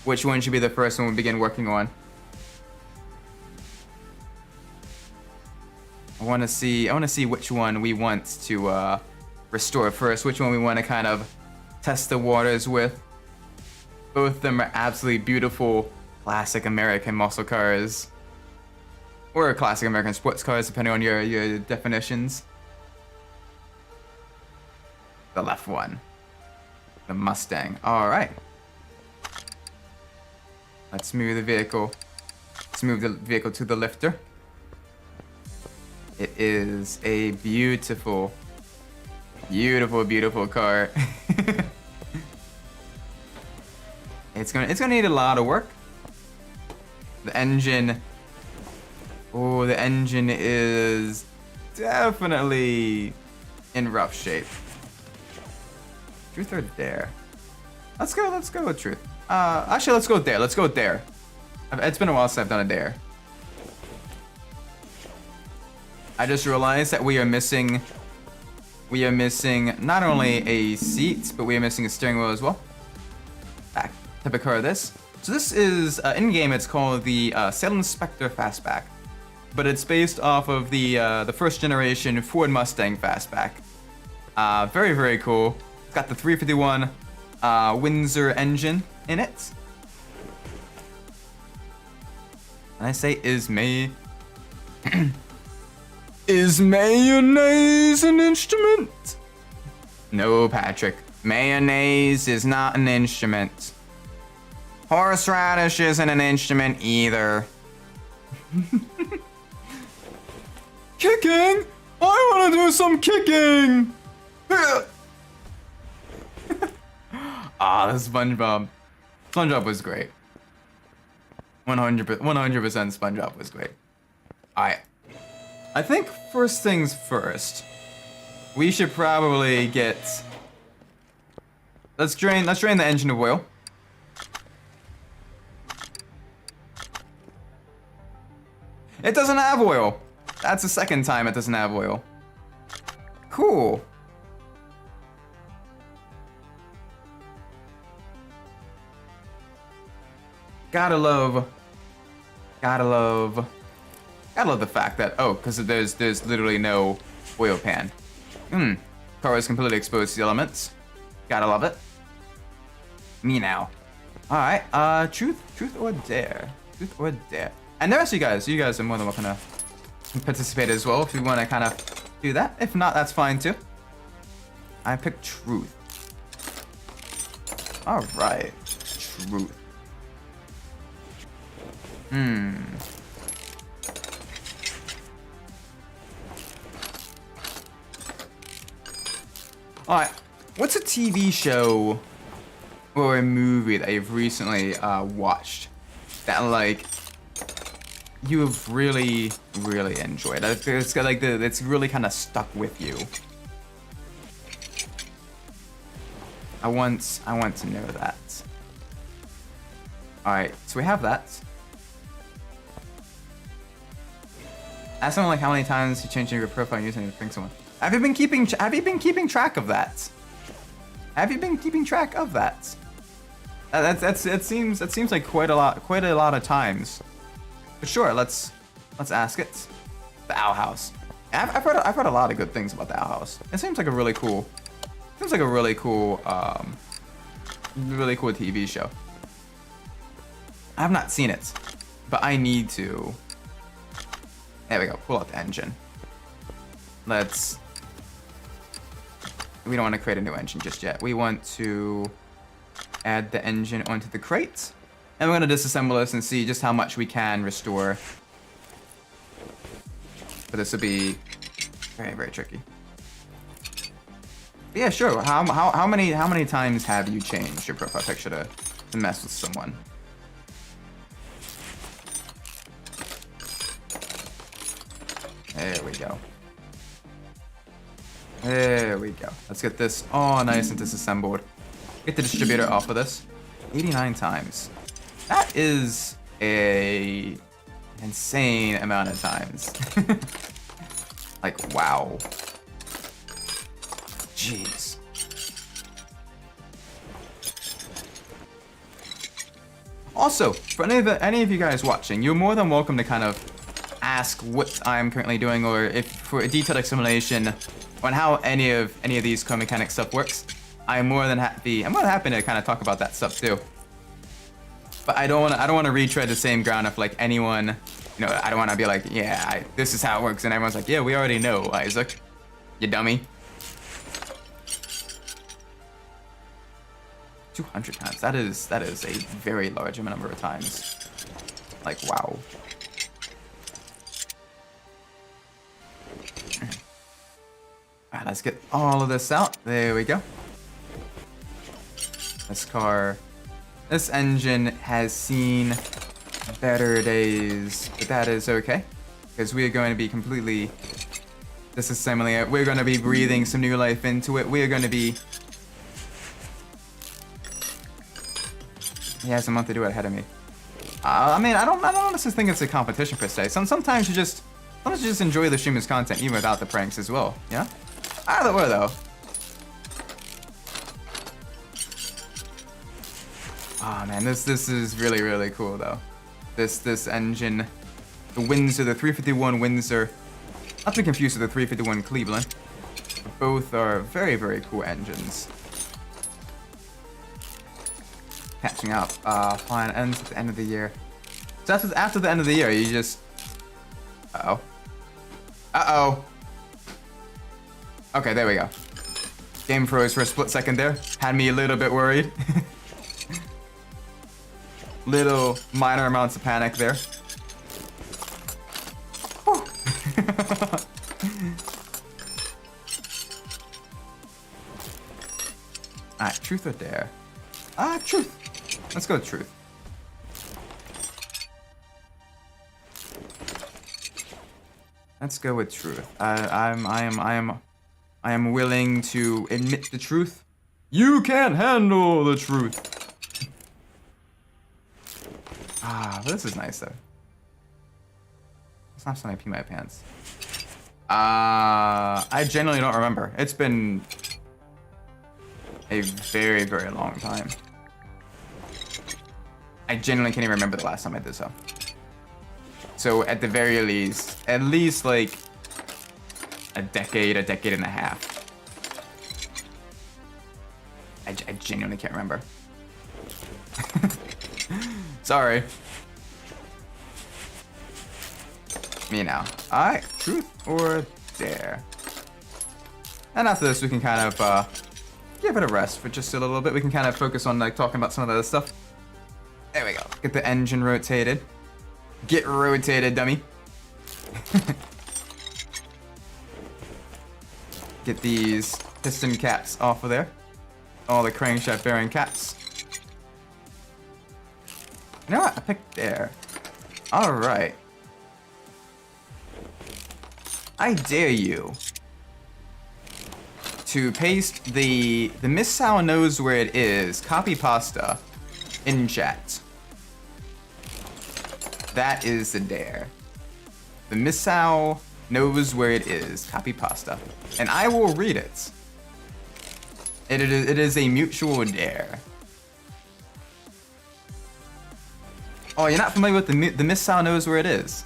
should be the first one we begin working on? I want to see which one we want to restore first, which one we want to kind of test the waters with. Both of them are absolutely beautiful classic American muscle cars, or classic American sports cars, depending on your definitions. The left one, the Mustang. All right, let's move the vehicle. Let's move the vehicle to the lifter. It is a beautiful car. It's gonna need a lot of work. The engine is definitely in rough shape. Truth or dare? Let's go with truth. Actually, let's go with dare. Let's go with dare. It's been a while since I've done a dare. I just realized that we are missing not only a seat, but we are missing a steering wheel as well. Back. Typical of this. So this is, in-game, it's called the Sail Inspector Fastback. But it's based off of the first generation Ford Mustang Fastback. Very, very cool. It's got the 351 Windsor engine in it. And I say, is is mayonnaise an instrument? No, Patrick. Mayonnaise is not an instrument. Horseradish isn't an instrument either. Kicking? I want to do some kicking! Ah, the SpongeBob. SpongeBob was great. 100% SpongeBob was great. Alright. I think first things first. We should probably get... Let's drain the engine of oil. It doesn't have oil. That's the second time it doesn't have oil. Cool. Gotta love the fact that, oh, because there's literally no oil pan. Car is completely exposed to the elements. Gotta love it. Me now. Alright, truth or dare? Truth or dare? And the rest of you guys are more than welcome to participate as well if you want to kind of do that. If not, that's fine too. I picked truth. Alright, truth. Alright, what's a TV show or a movie that you've recently watched that, like, you have really, really enjoyed? It's got, like, it's really kind of stuck with you. I want to know that. Alright, so we have that. Ask someone like how many times you changed your profile using to ping someone. Have you been keeping track of that? Have you been keeping track of that? It seems like quite a lot of times. But sure, let's ask it. The Owl House. I've heard a lot of good things about the Owl House. It seems like a really cool TV show. I have not seen it, but I need to. There we go. Pull out the engine. We don't want to create a new engine just yet. We want to add the engine onto the crate. And we're going to disassemble this and see just how much we can restore. But this will be very, very tricky. But yeah, sure. How many times have you changed your profile picture to mess with someone? There we go. There we go. Let's get this all nice and disassembled. Get the distributor off of this. 89 times. That is a insane amount of times. Like, wow. Jeez. Also, for any of you guys watching, you're more than welcome to kind of ask what I'm currently doing, or if for a detailed explanation on how any of these core mechanic stuff works. I'm more than happy to kind of talk about that stuff too. But I don't want to retread the same ground if, like, anyone, you know, I don't want to be like, yeah, this is how it works, and everyone's like, yeah, we already know, Isaac, you dummy. 200 times. That is a very large number of times. Like, wow. Alright, let's get all of this out. There we go. This engine has seen better days, but that is okay, because we are going to be completely disassembling it. We're going to be breathing some new life into it. We are going to be He has a month to do it ahead of me. I mean, I don't honestly think it's a competition per se. Sometimes you just enjoy the streamer's content even without the pranks as well. Yeah. Either way though. Oh man, this is really cool though. This engine, the Windsor, the 351 Windsor, not to be confused with the 351 Cleveland. Both are very cool engines. Catching up. Fine, ends at the end of the year. So after the end of the year, you just. Uh-oh. Okay, there we go. Game froze for a split second there. Had me a little bit worried. Little minor amounts of panic there. Alright, truth or dare? Truth. Let's go with truth. Let's go with truth. I am willing to admit the truth. You can't handle the truth. But this is nice though. It's not something I pee my pants. I genuinely don't remember. It's been a very long time. I genuinely can't even remember the last time I did so. So at the very least, at least like a decade and a half. I genuinely can't remember. Sorry. Me now. Alright, truth or dare? And after this we can kind of give it a rest for just a little bit. We can kind of focus on like talking about some of the other stuff. There we go. Get the engine rotated. Get rotated, dummy. Get these piston caps off of there. All the crankshaft bearing caps. You know what? I picked there. Alright. I dare you to paste the Missile knows where it is copy pasta in chat. That is the dare. The Missile knows where it is copy pasta, and I will read it. It is a mutual dare. Oh, you're not familiar with the Missile knows where it is.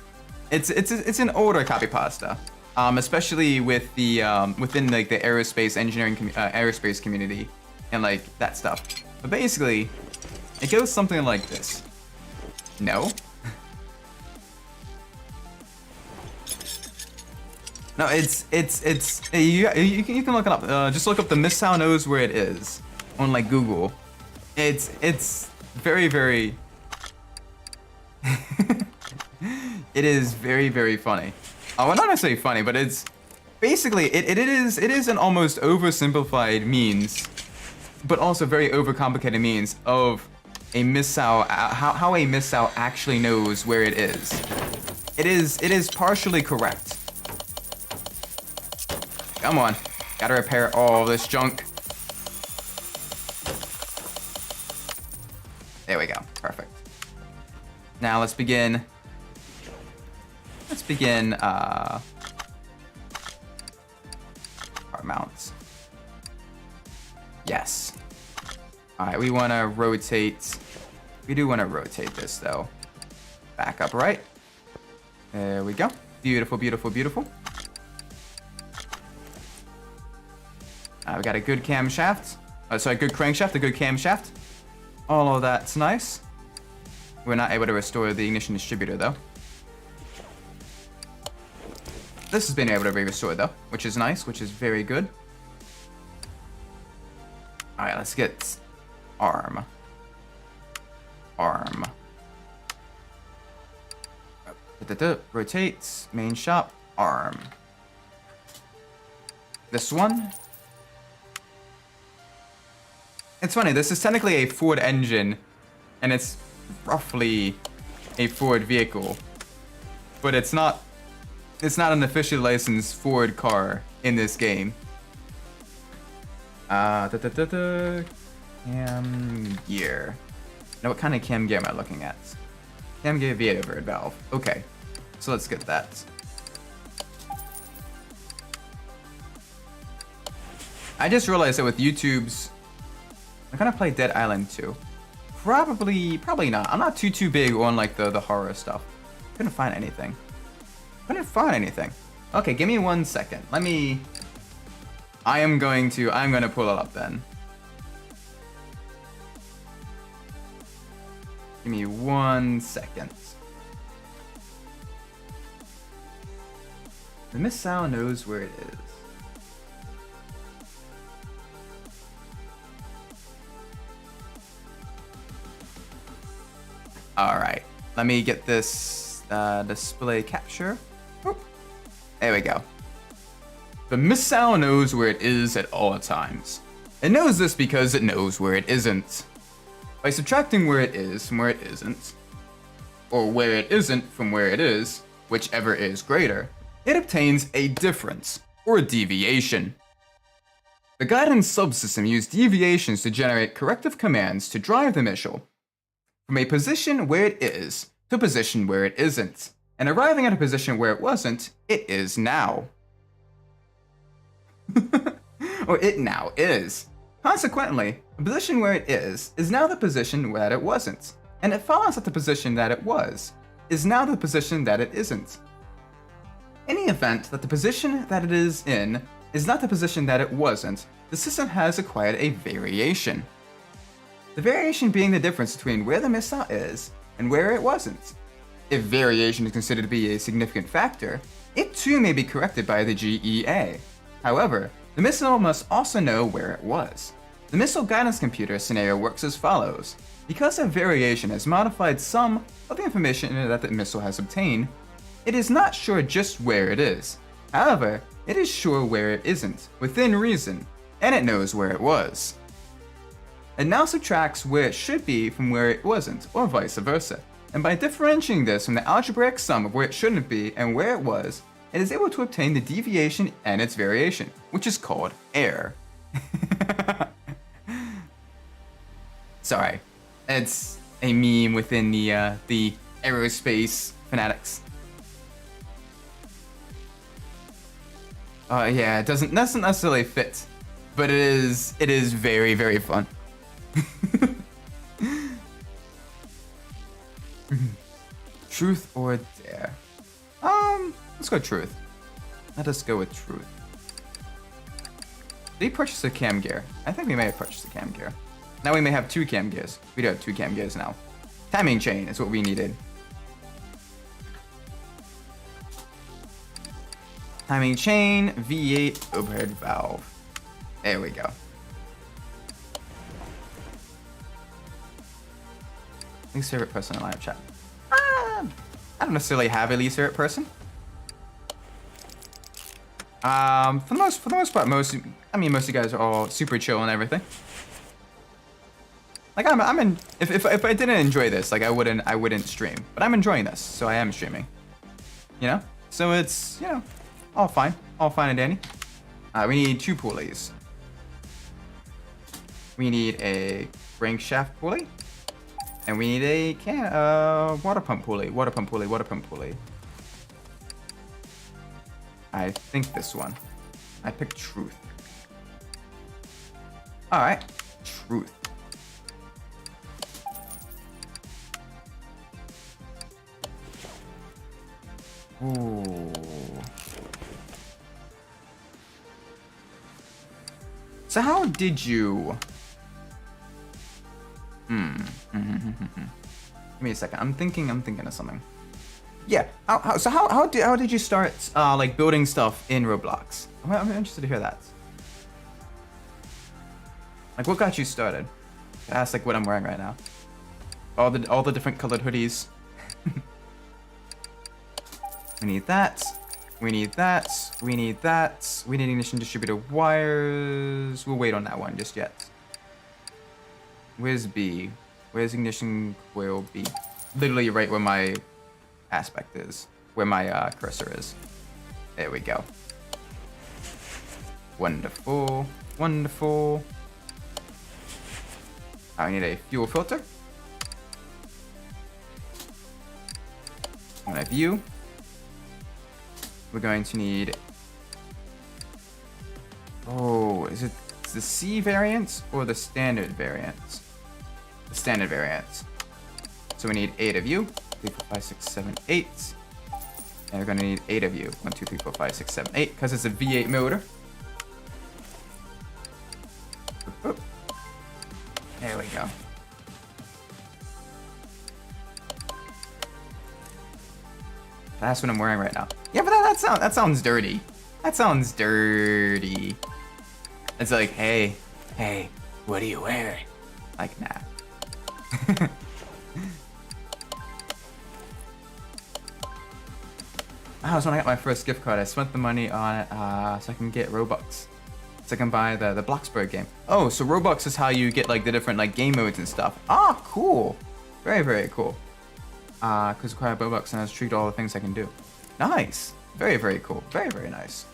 It's an older copy pasta. Especially with the within like the aerospace engineering aerospace community and like that stuff. But basically, it goes something like this. No. No, it's you can look it up. Just look up the Missile knows where it is on like Google. It's very. It is very funny. Well, not necessarily funny, but it's basically it is an almost oversimplified means, but also very overcomplicated means of a missile. How a missile actually knows where it is. It is partially correct. Come on, gotta repair all this junk. There we go, perfect. Now let's begin. Our mounts. Yes. Alright, we want to rotate. We do want to rotate this, though. Back up, right? There we go. Beautiful. We got a good camshaft. Sorry, good crankshaft, a good camshaft. All of that's nice. We're not able to restore the ignition distributor, though. This has been able to be restored though, which is nice, which is very good. Alright, let's get arm. Rotate, main shop, arm. This one. It's funny, this is technically a Ford engine, and it's roughly a Ford vehicle, but it's not an officially licensed Ford car in this game. Cam gear. Now, what kind of cam gear am I looking at? Cam gear via overhead valve. Okay, so let's get that. I just realized that with YouTube's, I'm gonna play Dead Island 2. Probably not. I'm not too big on like the horror stuff. Couldn't find anything. Okay, give me 1 second. I'm gonna pull it up then. Give me 1 second. The missile knows where it is. Alright, let me get this display capture. Whoop. There we go. The missile knows where it is at all times. It knows this because it knows where it isn't. By subtracting where it is from where it isn't, or where it isn't from where it is, whichever is greater, it obtains a difference, or a deviation. The guidance subsystem used deviations to generate corrective commands to drive the missile from a position where it is to a position where it isn't, and arriving at a position where it wasn't, it is now. Or it now is. Consequently, the position where it is now the position that it wasn't, and it follows that the position that it was is now the position that it isn't. In the event that the position that it is in is not the position that it wasn't, the system has acquired a variation. The variation being the difference between where the missile is and where it wasn't. If variation is considered to be a significant factor, it too may be corrected by the GEA. However, the missile must also know where it was. The missile guidance computer scenario works as follows. Because a variation has modified some of the information that the missile has obtained, it is not sure just where it is. However, it is sure where it isn't, within reason, and it knows where it was. It now subtracts where it should be from where it wasn't, or vice versa. And by differentiating this from the algebraic sum of where it shouldn't be and where it was, it is able to obtain the deviation and its variation, which is called error. Sorry, it's a meme within the aerospace fanatics. Yeah, it doesn't necessarily fit, but it is very, very fun. Truth or dare? Let's go truth. Let us go with truth. Did we purchase a cam gear? I think we may have purchased a cam gear. Now we may have 2 cam gears. We do have 2 cam gears now. Timing chain is what we needed. Timing chain, V8 overhead valve. There we go. Least favorite person in live chat. I don't necessarily have a least favorite person. For the most part, most of you guys are all super chill and everything. Like I'm in. If I didn't enjoy this, like I wouldn't stream. But I'm enjoying this, so I am streaming. You know, so it's all fine and dandy. We need 2 pulleys. We need a crankshaft pulley. And we need a water pump pulley. I think this one. I picked truth. Alright, truth. Ooh. So how did you... Give me a second. I'm thinking of something. Yeah. How did you start like building stuff in Roblox? I'm interested to hear that. Like, what got you started? That's like what I'm wearing right now. All the different colored hoodies. We need that. We need that. We need that. We need ignition distributor wires. We'll wait on that one just yet. Where's B? Where's ignition coil B? Literally right where my aspect is. Where my cursor is. There we go. Wonderful. Wonderful. I need a fuel filter. one of you. We're going to need... Oh, is it the C variant or the standard variant? The standard variant. So we need 8 of you. 3, 4, 5, 6, 7, 8. And we're going to need 8 of you. 1, 2, 3, 4, 5, 6, 7, 8. Because it's a V8 motor. Oop. There we go. That's what I'm wearing right now. Yeah, but that sounds dirty. That sounds dirty. It's like, hey, what are you wearing? Like, nah. Oh, so when I got my first gift card, I spent the money on it so I can get Robux. So I can buy the Bloxburg game. Oh, so Robux is how you get like the different like game modes and stuff. Ah, cool. Very, very cool. Because acquire Robux and has treat all the things I can do. Nice. Very, very cool. Very, very nice.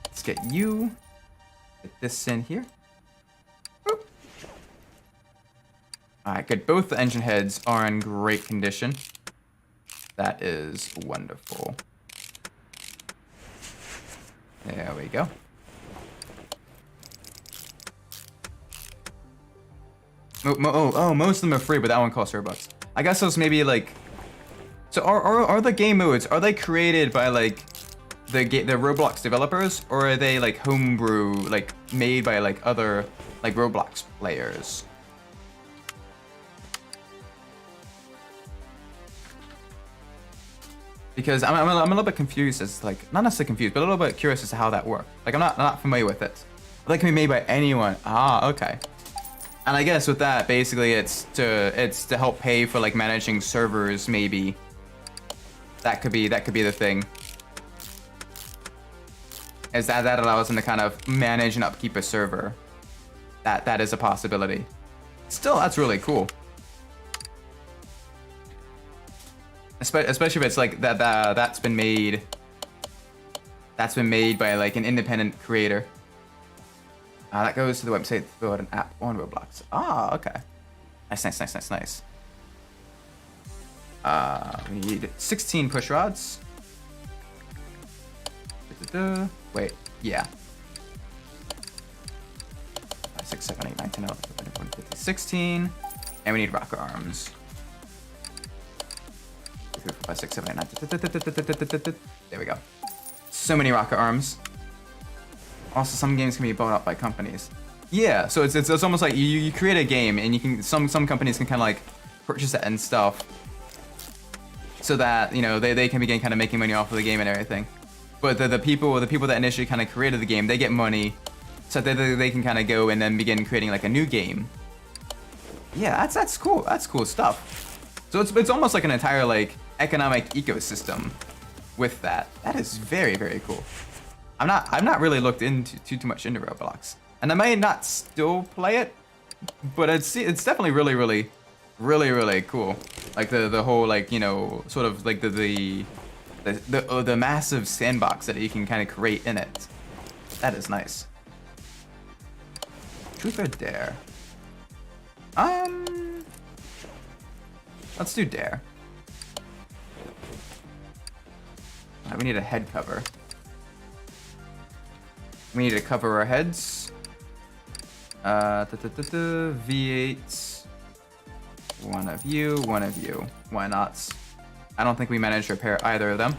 Let's get you. Get this in here. Boop. Alright, good. Both the engine heads are in great condition. That is wonderful. There we go. Oh, most of them are free, but that one costs Robux. I guess those maybe like... So are the game modes, are they created by like the Roblox developers, or are they like homebrew, like made by like other like Roblox players? Because I'm a little bit confused as like, not necessarily confused, but a little bit curious as to how that works. Like I'm not familiar with it. They can be made by anyone. Ah, okay. And I guess with that, basically, it's to help pay for like managing servers, maybe. That could be the thing. Is that allows them to kind of manage and upkeep a server. That is a possibility. Still, that's really cool. Especially if it's like that's been made by like an independent creator. That goes to the website to build an app on Roblox. Ah, okay. Nice. We need 16 push rods. Wait, yeah. 5, 6, 7, 8, 9, 10, 11, 12, 13, 14, 15, 16. And we need rocker arms. 3, 4, 5, 6, 7, 8, 9. There we go. So many rocket arms. Also, some games can be bought up by companies. Yeah, so it's almost like you create a game and you can some companies can kind of like purchase it and stuff, so that you know they can begin kind of making money off of the game and everything. But the people that initially kind of created the game, they get money, so that they can kind of go and then begin creating like a new game. Yeah, that's cool. That's cool stuff. So it's almost like an entire like economic ecosystem with that. That is very, very cool. I've not really looked into too much into Roblox, and I may not still play it, but it's definitely really cool. Like the whole like, you know, sort of like the massive sandbox that you can kind of create in it. That is nice. Truth or dare? Let's do dare. We need a head cover. We need to cover our heads. V8. One of you. Why not? I don't think we managed to repair either of them.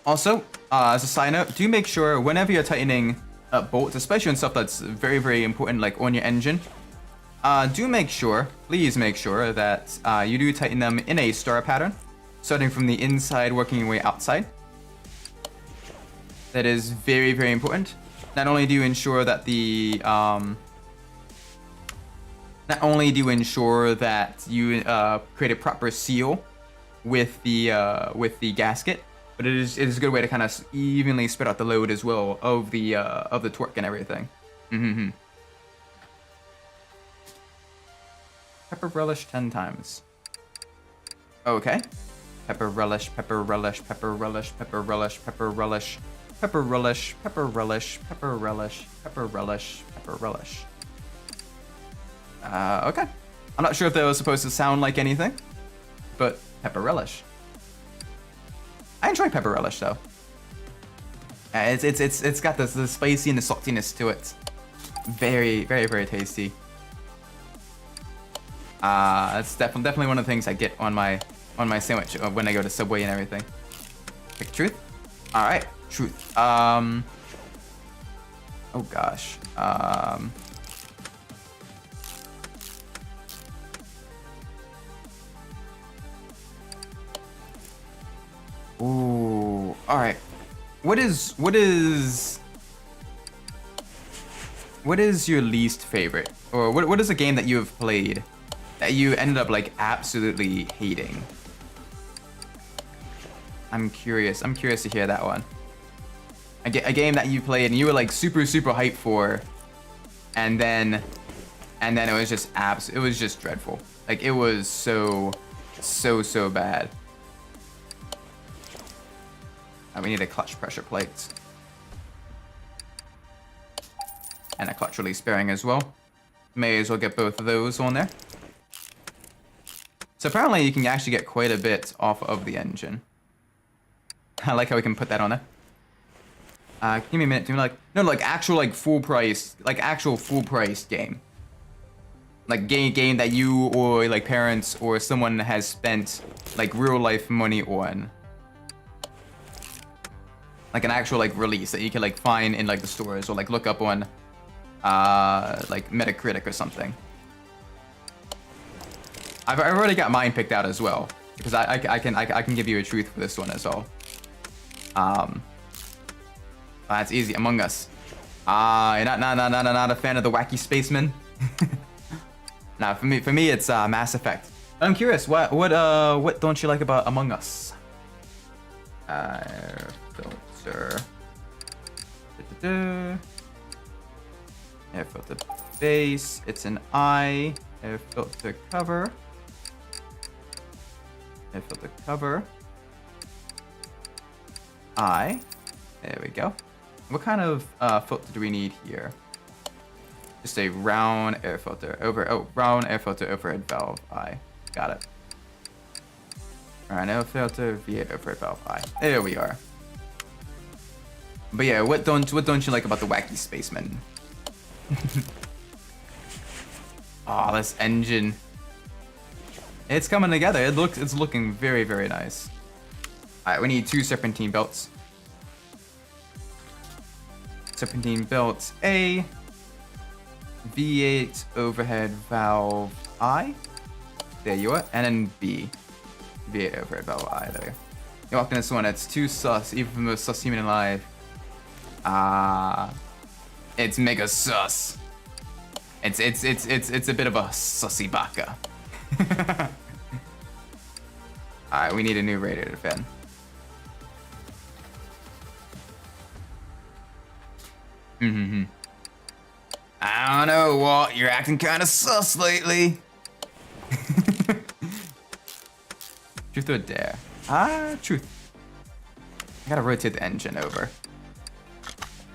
Also, as a side note, do make sure whenever you're tightening up bolts, especially on stuff that's very, very important, like on your engine, please make sure that you do tighten them in a star pattern, starting from the inside, working your way outside. That is very, very important. Not only do you ensure that you create a proper seal with the gasket, but it is a good way to kind of evenly spread out the load as well of the torque and everything. Pepper relish 10 times. Okay. Pepper relish, pepper relish, pepper relish, pepper relish, pepper relish, pepper relish, pepper relish, pepper relish, pepper relish, pepper relish. Okay. I'm not sure if that was supposed to sound like anything, but pepper relish. I enjoy pepper relish though. It's got the spicy and the saltiness to it. Very, very, very tasty. That's definitely one of the things I get on my sandwich when I go to Subway and everything. Pick truth. All right, truth. Oh gosh. Ooh. All right. What is your least favorite, or what is a game that you have played that you ended up like absolutely hating? I'm curious to hear that one. A game that you played and you were like super hyped for, and then it was just it was just dreadful. Like it was so bad. We need a clutch pressure plate. And a clutch release bearing as well. May as well get both of those on there. So apparently you can actually get quite a bit off of the engine. I like how we can put that on there. Give me a minute. Do like actual full price game. Like game that you or like parents or someone has spent like real life money on. Like an actual like release that you can like find in like the stores or like look up on like Metacritic or something. I've already got mine picked out as well because I can give you a truth for this one as well. That's easy. Among Us. You're not a fan of the wacky spaceman. Nah, for me it's Mass Effect. I'm curious, what don't you like about Among Us? Filter. Air filter base. It's an I. Air filter cover. Air filter cover. I. There we go. What kind of filter do we need here? Just a round air filter round air filter overhead valve I. Got it. Alright, air filter via overhead valve I. There we are. But yeah, what don't you like about the wacky spaceman? Oh, this engine. It's coming together. It's looking very, very nice. Alright, we need 2 serpentine belts. Serpentine belts A. V8 overhead valve I. There you are. And then B. V8 overhead valve I. There we go. You walked in this one. It's too sus, even for the most sus human alive. It's mega sus. It's a bit of a sussy baka. Alright, we need a new radiator fan. I don't know, Walt. You're acting kind of sus lately. Truth or dare? Truth. I gotta rotate the engine over.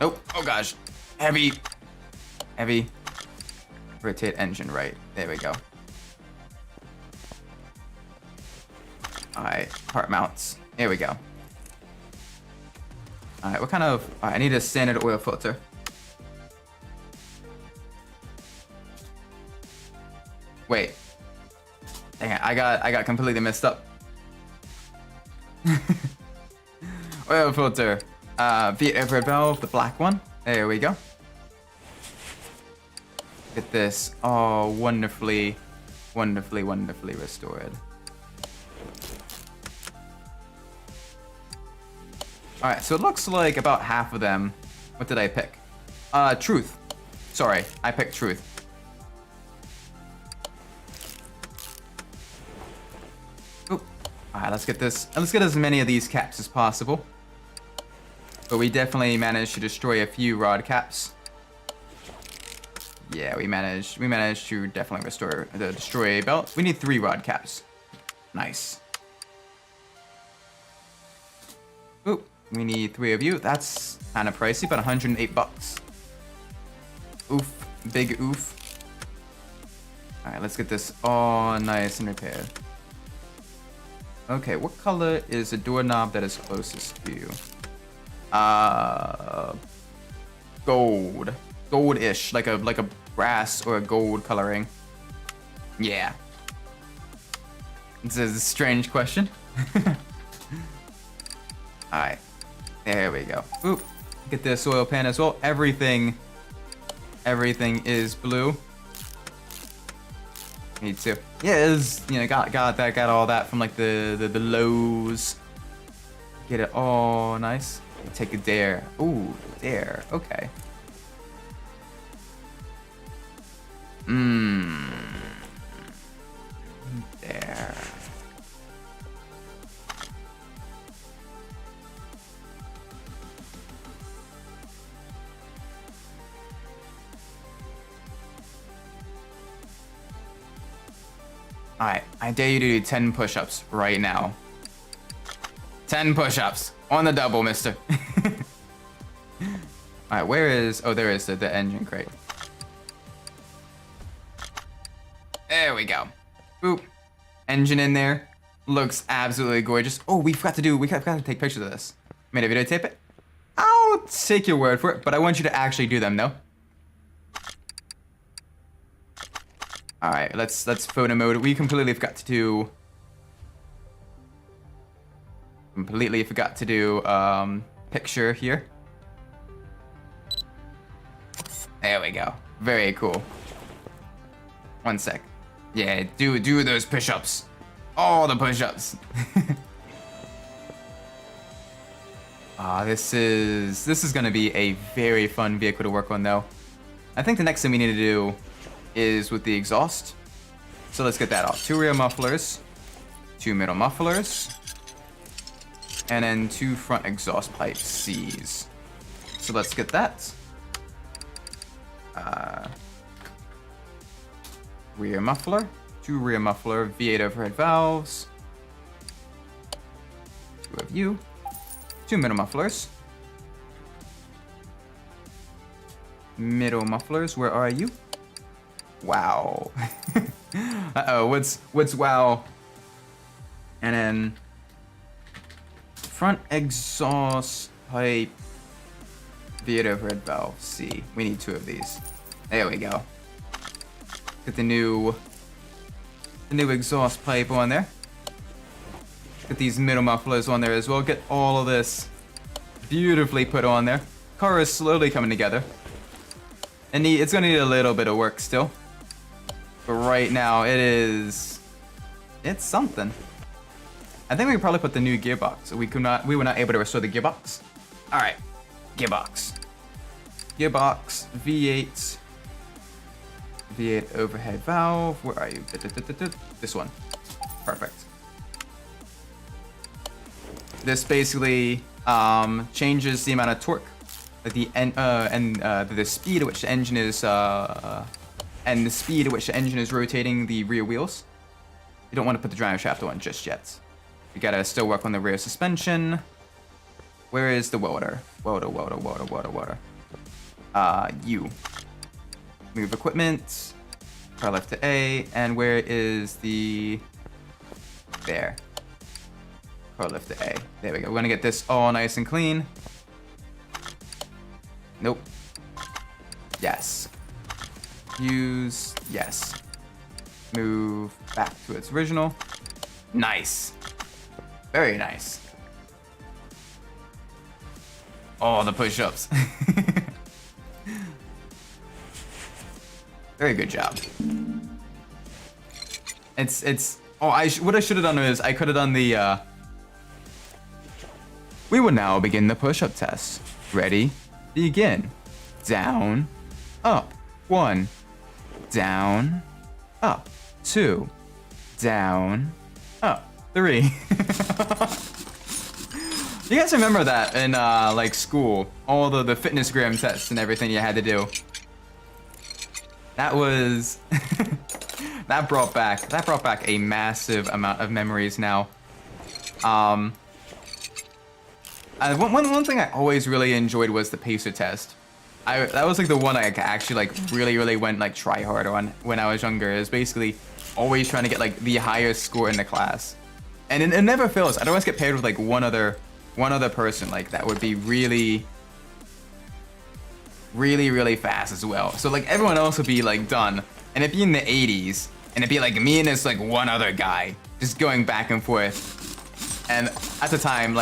Oh gosh. Heavy. Rotate engine right. There we go. Alright, part mounts. There we go. Alright, what kind of... I need a standard oil filter. Wait. Dang it, I got completely messed up. Oil filter. V8 overhead valve, the black one. There we go. Look at this. Oh, wonderfully restored. Alright, so it looks like about half of them. What did I pick? Truth. Sorry, I picked truth. Oop. Alright, let's get as many of these caps as possible. But we definitely managed to destroy a few rod caps. Yeah, we managed to definitely destroy a belt. We need 3 rod caps. Nice. Oop, we need 3 of you. That's kind of pricey, but 108 bucks. Oof, big oof. All right, let's get this all nice and repaired. Okay, what color is the doorknob that is closest to you? Gold. Gold-ish, like a brass or a gold coloring. Yeah. This is a strange question. Alright. There we go. Oop. Get this oil pan as well. Everything is blue. Me too. Yeah, it is, you know, got all that from like the Lowe's. Get it all nice. Take a dare. Ooh, dare. Okay. There. Alright, I dare you to do 10 push-ups right now. 10 push-ups on the double, mister. Alright, where is... Oh, there is the engine crate. There we go. Boop. Engine in there. Looks absolutely gorgeous. Oh, we forgot to take pictures of this. Made a videotape it? I'll take your word for it, but I want you to actually do them, though. Alright, let's photo mode. We completely forgot to do... picture here. There we go. Very cool. One sec. Yeah, do those push-ups. All the push-ups. This is gonna be a very fun vehicle to work on, though. I think the next thing we need to do is with the exhaust. So let's get that off. 2 rear mufflers, 2 middle mufflers, and then 2 front exhaust pipe C's. So let's get that. Rear muffler, 2 rear muffler, V8 overhead valves, 2 of you, 2 middle mufflers. Middle mufflers, where are you? Wow. Uh-oh, what's wow? And then front exhaust pipe, V8 overhead valve C. We need 2 of these. There we go. Get the new exhaust pipe on there. Get these middle mufflers on there as well. Get all of this beautifully put on there. Car is slowly coming together. And it's gonna need a little bit of work still. But right now it's something. I think we could probably put the new gearbox. We were not able to restore the gearbox. Alright. Gearbox. Gearbox, V8. V8 overhead valve. Where are you? This one. Perfect. This basically changes the amount of torque, the speed at which the engine is, and the speed at which the engine is rotating the rear wheels. You don't want to put the drive shaft on just yet. You gotta still work on the rear suspension. Where is the welder? Welder. U. Move equipment. Power left to A. And where is the... There. Power left to A. There we go. We're gonna get this all nice and clean. Nope. Yes. Use. Yes. Move back to its original. Nice. Very nice. Oh, the push-ups. Very good job. It's. Oh, what I should have done is I could have done the. We will now begin the push-up test. Ready? Begin. Down, up. 1. Down, up. 2. Down, up. 3. You guys remember that in like school? All the fitness gram tests and everything you had to do. That was that brought back a massive amount of memories now. One thing I always really enjoyed was the pacer test. that was like the one I actually like really went like try hard on when I was younger. Is basically always trying to get like the highest score in the class, and it never fails. I'd always get paired with like one other person like that would be really fast as well. So like everyone else would be like done, and it'd be in the 80s, and it'd be like me and this like one other guy just going back and forth. And at the time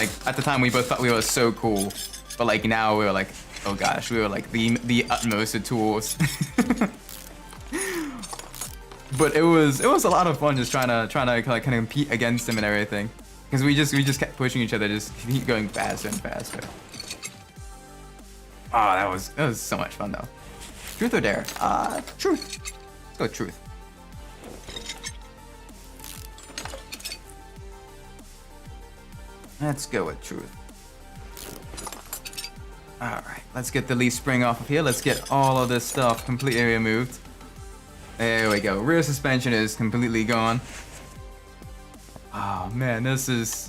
we both thought we were so cool, but like now we were like, oh gosh, we were like the utmost of tools. But it was a lot of fun just trying to kind of compete against him and everything, because we just kept pushing each other, just keep going faster and faster. Oh, that was so much fun though. Truth or dare? Truth. Let's go with truth. Let's go with truth. Alright, let's get the leaf spring off of here. Let's get all of this stuff completely removed. There we go. Rear suspension is completely gone. Oh man, this is...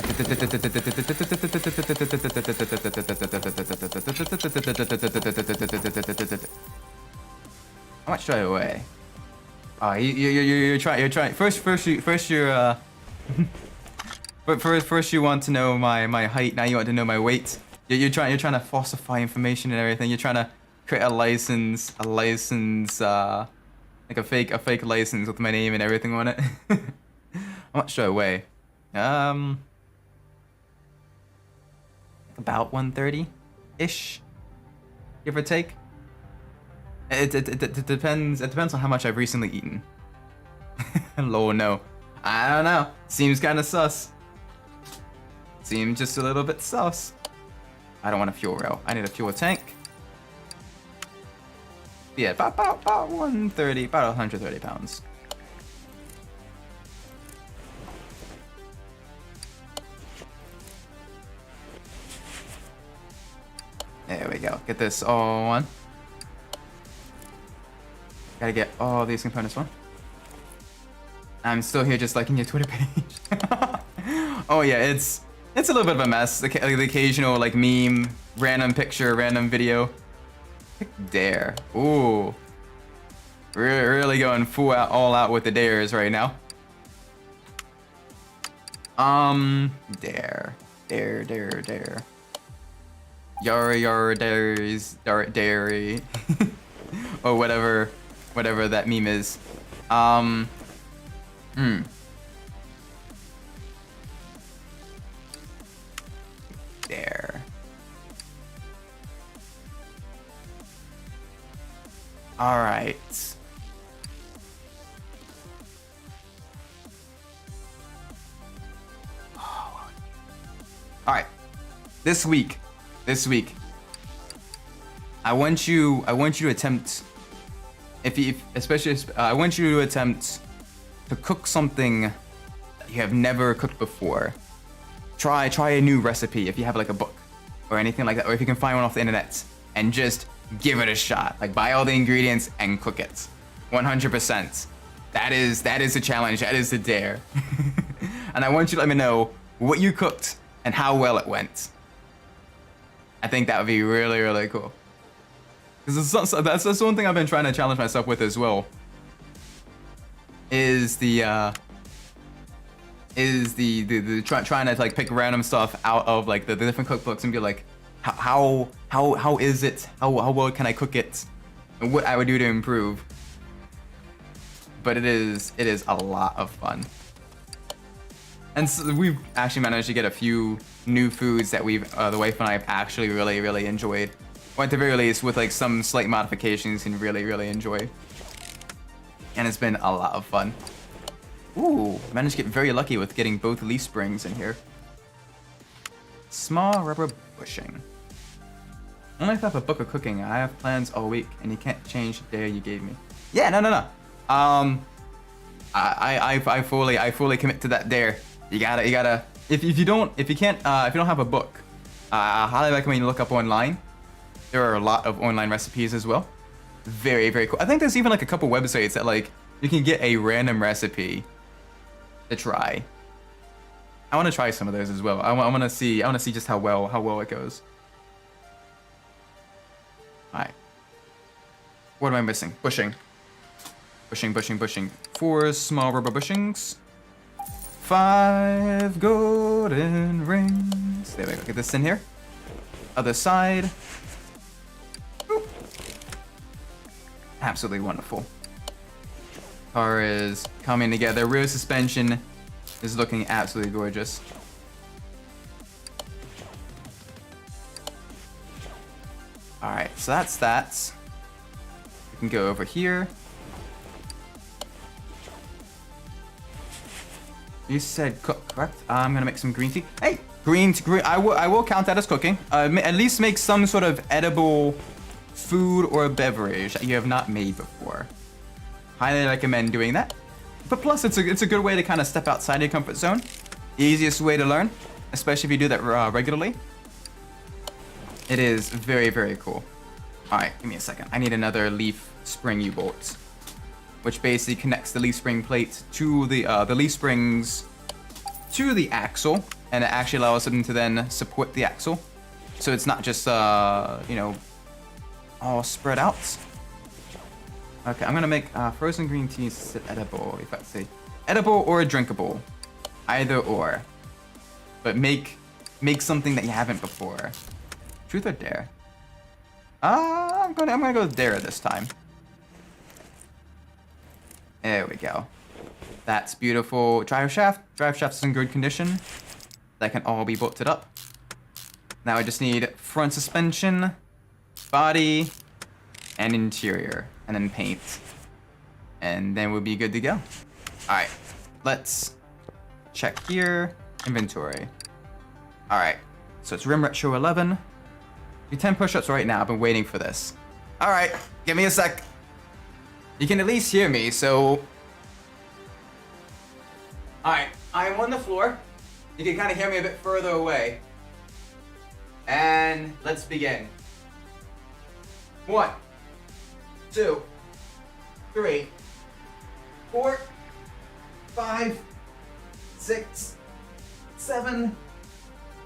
How much do I weigh? Oh, you're trying. First you want to know my height. Now you want to know my weight. You're trying to falsify information and everything. You're trying to create a license, like a fake license with my name and everything on it. How much do I weigh? About 130-ish, give or take. It depends. It depends on how much I've recently eaten. Lord, no. I don't know. Seems kind of sus. Seems just a little bit sus. I don't want a fuel rail. I need a fuel tank. Yeah, about 130, about 130 pounds. There we go. Get this all on. Gotta get all these components on. I'm still here just liking your Twitter page. Oh yeah, it's a little bit of a mess. The occasional like meme, random picture, random video. Dare. Ooh. Really going full out, all out with the dares right now. Dare. Yar dares, dairy. Or whatever that meme is. There. All right. All right. This week, I want you to attempt, I want you to attempt to cook something that you have never cooked before. Try a new recipe if you have like a book or anything like that, or if you can find one off the internet, and just give it a shot. Like buy all the ingredients and cook it. 100%. That is the challenge. That is the dare. And I want you to let me know what you cooked and how well it went. I think that would be really cool. Because that's one thing I've been trying to challenge myself with as well. Is trying to like pick random stuff out of like the different cookbooks and be like, how is it? How well can I cook it? And what I would do to improve. But it is a lot of fun. And so we've actually managed to get a few new foods that the wife and I have actually really enjoyed. Or at the very least, with like some slight modifications, and really enjoy. And it's been a lot of fun. Ooh, managed to get very lucky with getting both leaf springs in here. Small rubber bushing. Only if I have a book of cooking. I have plans all week, and you can't change the dare you gave me. Yeah, no. I fully commit to that dare. You gotta. If you don't have a book, I highly recommend you look up online. There are a lot of online recipes as well. Very cool. I think there's even like a couple websites that like you can get a random recipe to try. I want to try some of those as well. I want to see just how well it goes. Alright. What am I missing? Bushing. Bushing. 4 small rubber bushings. 5 golden rings. There we go. Get this in here. Other side. Boop. Absolutely wonderful. Car is coming together. Rear suspension is looking absolutely gorgeous. Alright, so that's that. We can go over here. You said cook, correct? I'm gonna make some green tea. Hey, green. I will count that as cooking. At least make some sort of edible food or beverage that you have not made before. Highly recommend doing that. But plus, it's a good way to kind of step outside your comfort zone. Easiest way to learn, especially if you do that regularly. It is very, very cool. All right, give me a second. I need another leaf spring U-bolt, which basically connects the leaf spring plate to the leaf springs to the axle, and it actually allows them to then support the axle. So it's not just, you know, all spread out. Okay, I'm gonna make frozen green tea edible, if I say. Edible or drinkable, either or. But make something that you haven't before. Truth or dare? I'm gonna go with dare this time. There we go. That's beautiful. Drive shaft. Drive shaft's in good condition. That can all be bolted up. Now I just need front suspension, body, and interior, and then paint. And then we'll be good to go. Alright, let's check here. Inventory. Alright, so it's Rim Retro 11. Do 10 push-ups right now. I've been waiting for this. Alright, give me a sec. You can at least hear me, so... Alright, I'm on the floor. You can kind of hear me a bit further away. And let's begin. 1, 2, 3, 4, 5, 6, 7,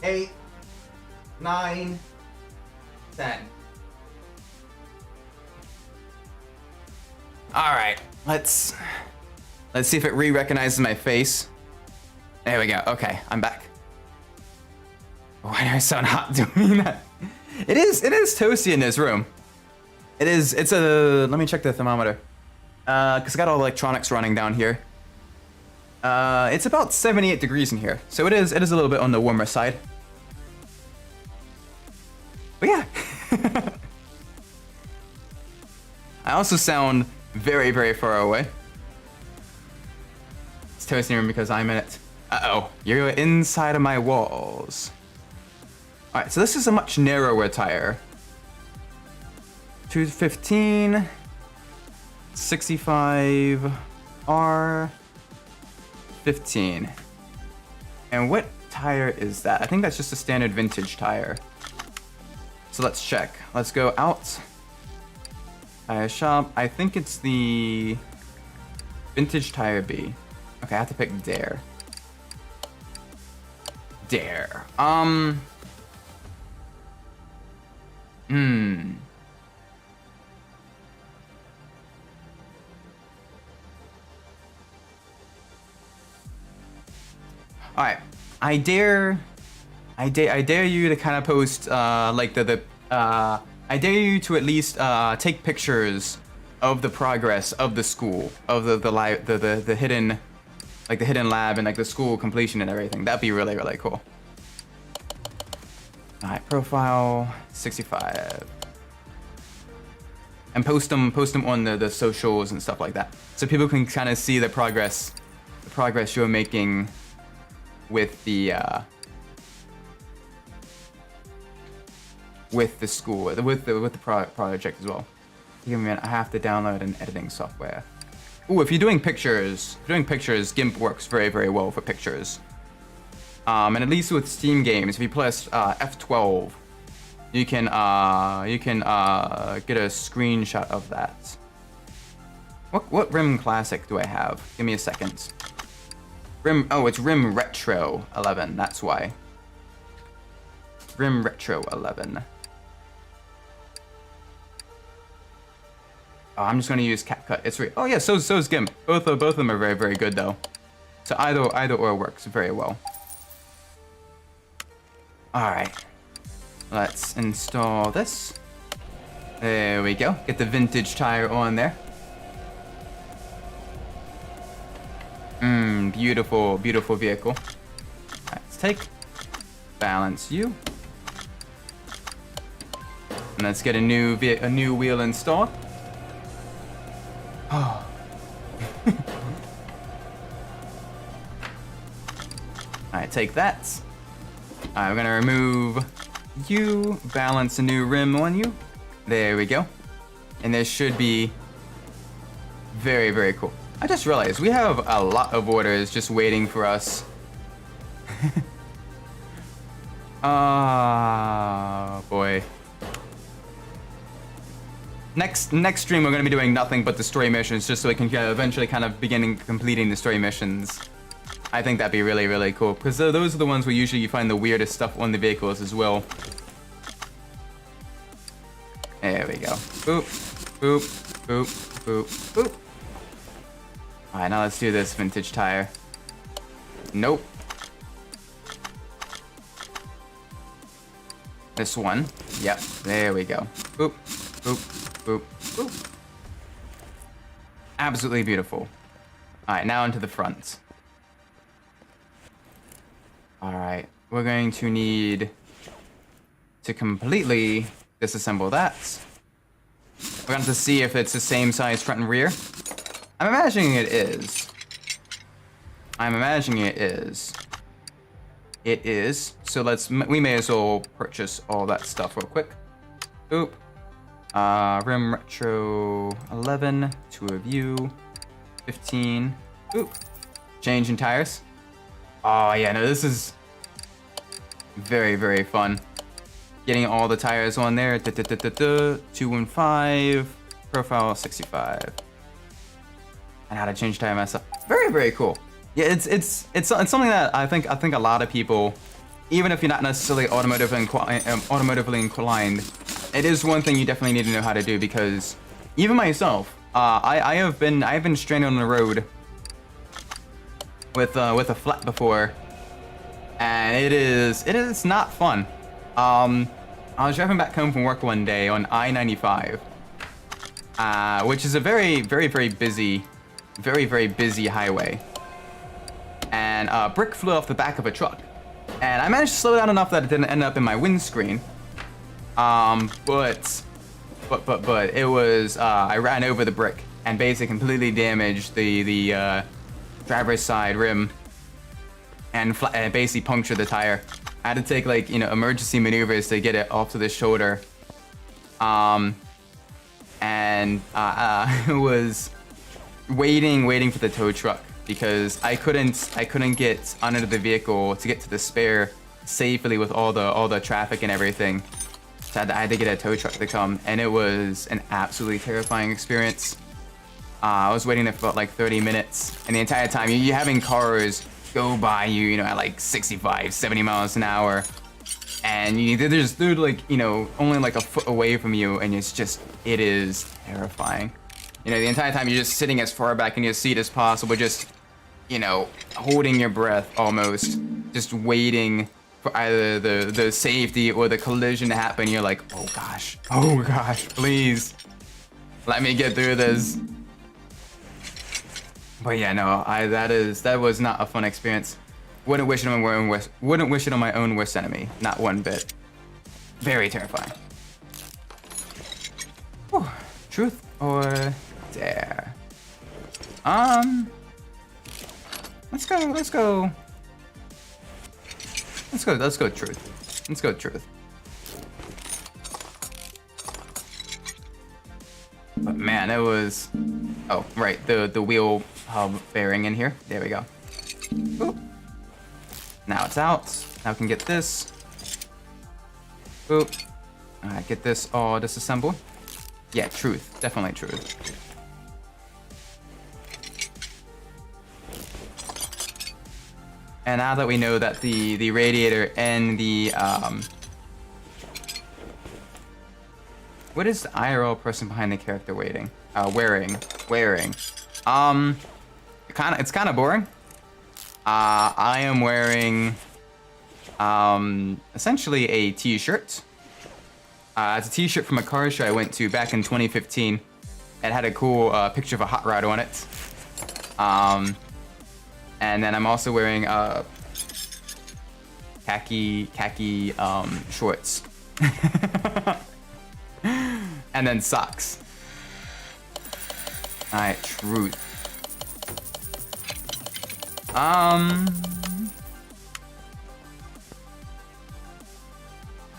8, 9, 10. All right, let's see if it recognizes my face. There we go. Okay, I'm back. Why do I sound hot doing that? It is toasty in this room. It's a, let me check the thermometer. Cause I got all the electronics running down here. It's about 78 degrees in here. So it is a little bit on the warmer side. But yeah. I also sound very, very far away. It's toasty room because I'm in it. Uh-oh, you're inside of my walls. All right, so this is a much narrower tire. 215, 65, R, 15. And what tire is that? I think that's just a standard vintage tire. So let's check. Let's go out. Tire shop. I think it's the vintage tire B. Okay, I have to pick Dare. Dare. All right, I dare you to kind of post like I dare you to at least take pictures of the progress of the school, of the hidden, like the hidden lab and like the school completion and everything. That'd be really, really cool. All right, profile 65, and post them on the socials and stuff like that, so people can kind of see the progress you're making with the school, with the project as well. Give me a minute, I have to download an editing software. Ooh, if you're doing pictures, GIMP works very, very well for pictures. And at least with Steam games, if you press F12, you can get a screenshot of that. What Rim Classic do I have? Give me a second. It's Rim Retro 11, that's why. Rim Retro 11. Oh, I'm just gonna use CapCut. It's oh yeah, so's GIMP. Both of them are very, very good though. So either or works very well. All right, let's install this. There we go. Get the vintage tire on there. Beautiful, beautiful vehicle. Let's take, balance you, and let's get a new wheel installed. Oh. Alright, take that. Alright, we're gonna remove you, balance a new rim on you. There we go. And this should be very, very cool. I just realized we have a lot of orders just waiting for us. Ah, boy. Next stream we're gonna be doing nothing but the story missions, just so we can eventually kind of begin completing the story missions. I think that'd be really, really cool, because those are the ones where usually you find the weirdest stuff on the vehicles as well. There we go. Boop, boop, boop, boop, boop. Alright, now let's do this vintage tire. Nope. This one. Yep, there we go. Boop, boop, boop, boop. Absolutely beautiful. Alright, now into the front. Alright, we're going to need to completely disassemble that. We're going to have to see if it's the same size front and rear. I'm imagining it is. I'm imagining it is. It is. So we may as well purchase all that stuff real quick. Oop. Rim retro 11, 2 of you, 15. Oop. Changing tires. Oh yeah, no, this is very, very fun. Getting all the tires on there. 215, profile 65. And how to change tire myself. Very, very cool. Yeah, it's something that I think a lot of people, even if you're not necessarily automotively inclined, it is one thing you definitely need to know how to do, because even myself, I've been stranded on the road with a flat before, and it is not fun. I was driving back home from work one day on I-95, which is a very, very, very busy highway, and a brick flew off the back of a truck, and I managed to slow down enough that it didn't end up in my windscreen. But it was I ran over the brick and basically completely damaged the driver's side rim and basically punctured the tire. I had to take, like, you know, emergency maneuvers to get it off to the shoulder. And I was waiting for the tow truck because I couldn't get under the vehicle to get to the spare safely with all the traffic and everything. So I had to get a tow truck to come, and it was an absolutely terrifying experience. I was waiting there for about like 30 minutes, and the entire time you're having cars go by you, you know, at like 65, 70 miles an hour, and they're like, you know, only like a foot away from you, and it is terrifying. You know, the entire time you're just sitting as far back in your seat as possible, just, you know, holding your breath almost, just waiting for either the safety or the collision to happen. You're like, oh gosh, please let me get through this. But yeah, no, that was not a fun experience. Wouldn't wish it on my own worst enemy, not one bit. Very terrifying. Whew. Truth or dare? Let's go truth. Let's go truth. But man, it was, oh right, the wheel hub bearing in here. There we go. Oop. Now it's out. Now we can get this. Oop. Alright, get this all disassembled. Yeah, truth. Definitely truth. And now that we know that the radiator and the What is the IRL person behind the character wearing? It's kind of boring. I am wearing essentially a t-shirt. It's a t-shirt from a car show I went to back in 2015. It had a cool picture of a hot rod on it. And then I'm also wearing khaki shorts. And then socks. Alright, truth.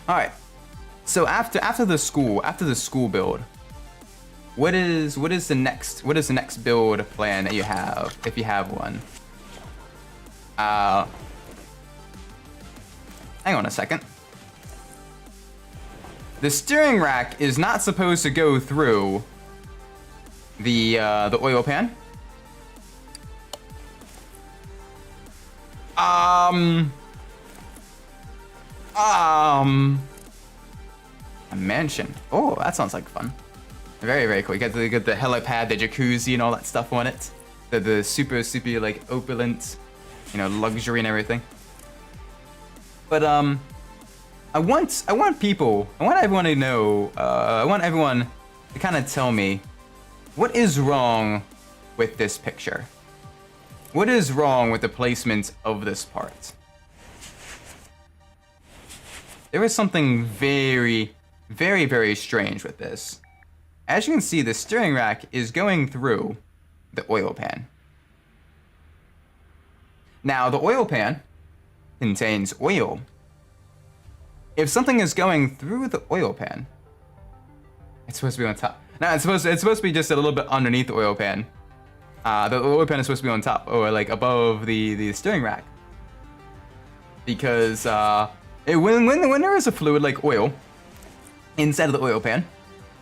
Alright. So after the school build, what is the next build plan that you have, if you have one? Hang on a second. The steering rack is not supposed to go through the oil pan. A mansion. Oh, that sounds like fun. Very, very cool. You got the helipad, the jacuzzi, and all that stuff on it. The super like opulent, luxury and everything. But I want everyone to know. I want everyone to kind of tell me what is wrong with this picture. What is wrong with the placement of this part? There is something very, very, very strange with this. As you can see, the steering rack is going through the oil pan. Now, the oil pan contains oil. If something is going through the oil pan, it's supposed to be on top. No, it's supposed to be just a little bit underneath the oil pan. The oil pan is supposed to be on top, or like above the steering rack. Because when there is a fluid like oil inside of the oil pan,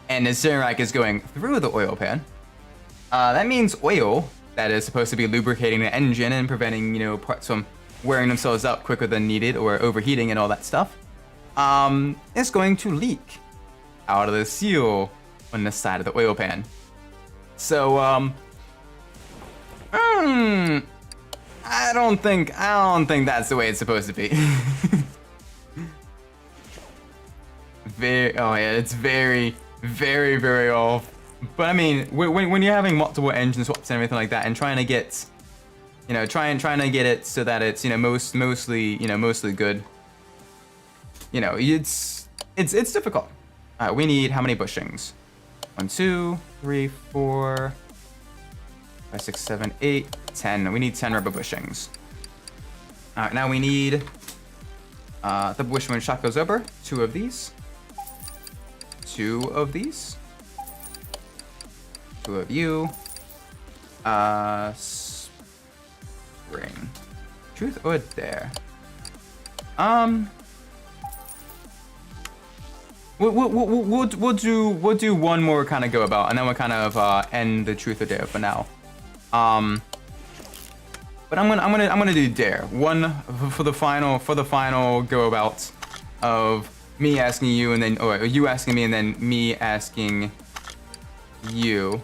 and the steering rack is going through the oil pan, that means oil that is supposed to be lubricating the engine and preventing parts from wearing themselves out quicker than needed or overheating and all that stuff, is going to leak out of the seal on the side of the oil pan. So I don't think that's the way it's supposed to be. It's very, very, very off. But I mean, when you're having multiple engine swaps and everything like that, and trying to get, trying to get it so that it's mostly good. It's difficult. All right, we need how many bushings? 1, 2, 3, 4, 5, 6, 7, 8, 10. We need 10 rubber bushings. All right, now we need the bush when shot goes over. 2 of these. 2 of these. 2 of you. Spring. Truth or dare? We'll do one more kind of go about, and then we'll kind of end the truth or dare for now. But I'm gonna do dare one for the final go about of me asking you, and then or you asking me, and then me asking you.